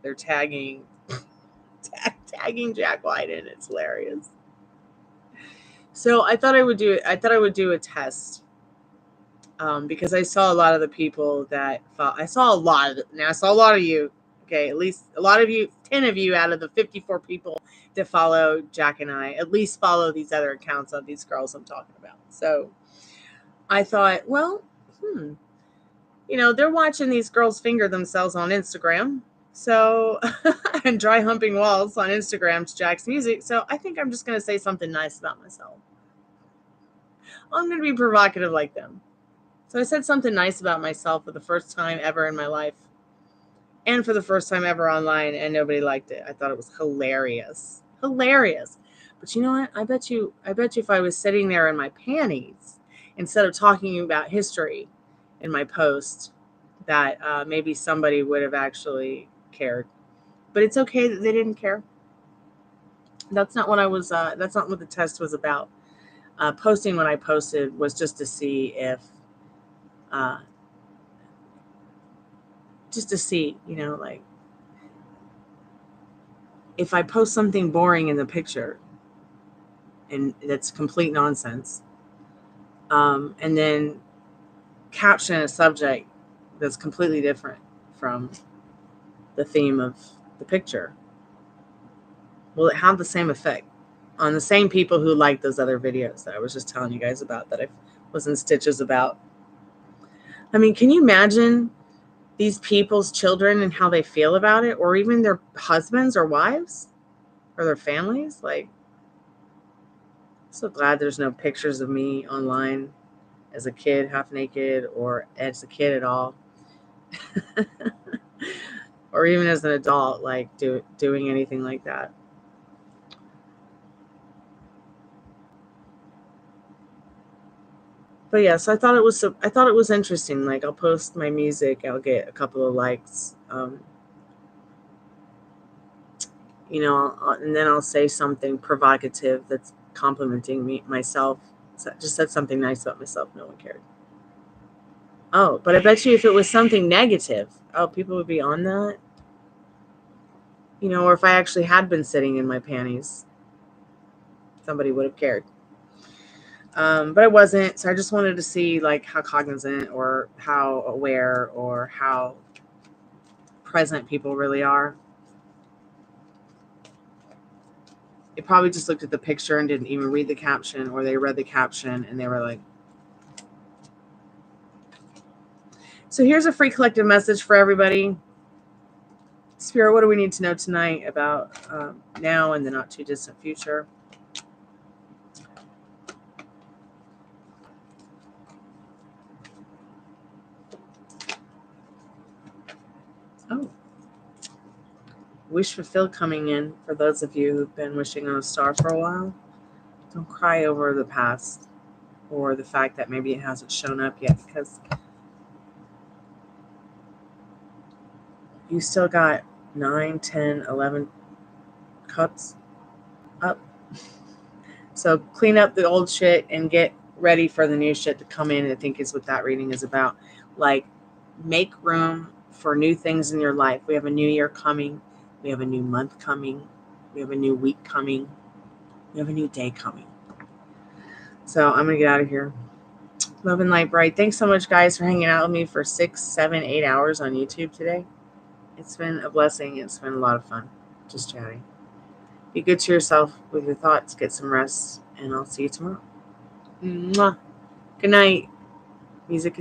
they're tagging Jack White in. It's hilarious. So I thought I would do a test because I saw a lot of the people that I saw a lot of you. Okay, at least a lot of you, 10 of you out of the 54 people that follow Jack and I, at least follow these other accounts of these girls I'm talking about. So I thought, well, you know, they're watching these girls finger themselves on Instagram. So, and dry humping walls on Instagram to Jack's music. So I think I'm just going to say something nice about myself. I'm going to be provocative like them. So I said something nice about myself for the first time ever in my life, and for the first time ever online, and nobody liked it. I thought it was hilarious. Hilarious. But you know what? I bet you if I was sitting there in my panties instead of talking about history in my post, that maybe somebody would have actually cared. But it's okay that they didn't care. That's not what I was. That's not what the test was about. Posting what I posted was just to see if, you know, like, if I post something boring in the picture and that's complete nonsense, and then caption a subject that's completely different from the theme of the picture, will it have the same effect on the same people who like those other videos that I was just telling you guys about, that I was in stitches about? I mean, can you imagine these people's children and how they feel about it, or even their husbands or wives or their families? Like, I'm so glad there's no pictures of me online as a kid, half naked, or as a kid at all. Or even as an adult, like doing anything like that. But yeah, so I thought it was interesting. Like, I'll post my music, I'll get a couple of likes, you know, and then I'll say something provocative that's complimenting myself. So I just said something nice about myself. No one cared. Oh, but I bet you if it was something negative, oh, people would be on that. You know, or if I actually had been sitting in my panties, somebody would have cared. But I wasn't, so I just wanted to see, like, how cognizant or how aware or how present people really are. They probably just looked at the picture and didn't even read the caption, or they read the caption and they were like. So here's a free collective message for everybody. Spirit, what do we need to know tonight about now and the not too distant future? Oh, wish fulfilled coming in for those of you who've been wishing on a star for a while. Don't cry over the past or the fact that maybe it hasn't shown up yet, because you still got 9, 10, 11 cups up. So clean up the old shit and get ready for the new shit to come in. I think is what that reading is about. Like, make room for new things in your life. We have a new year coming. We have a new month coming. We have a new week coming. We have a new day coming. So I'm going to get out of here. Love and light bright. Thanks so much, guys, for hanging out with me for 6, 7, 8 hours on YouTube today. It's been a blessing. It's been a lot of fun just chatting. Be good to yourself with your thoughts. Get some rest, and I'll see you tomorrow. Mwah. Good night. Music is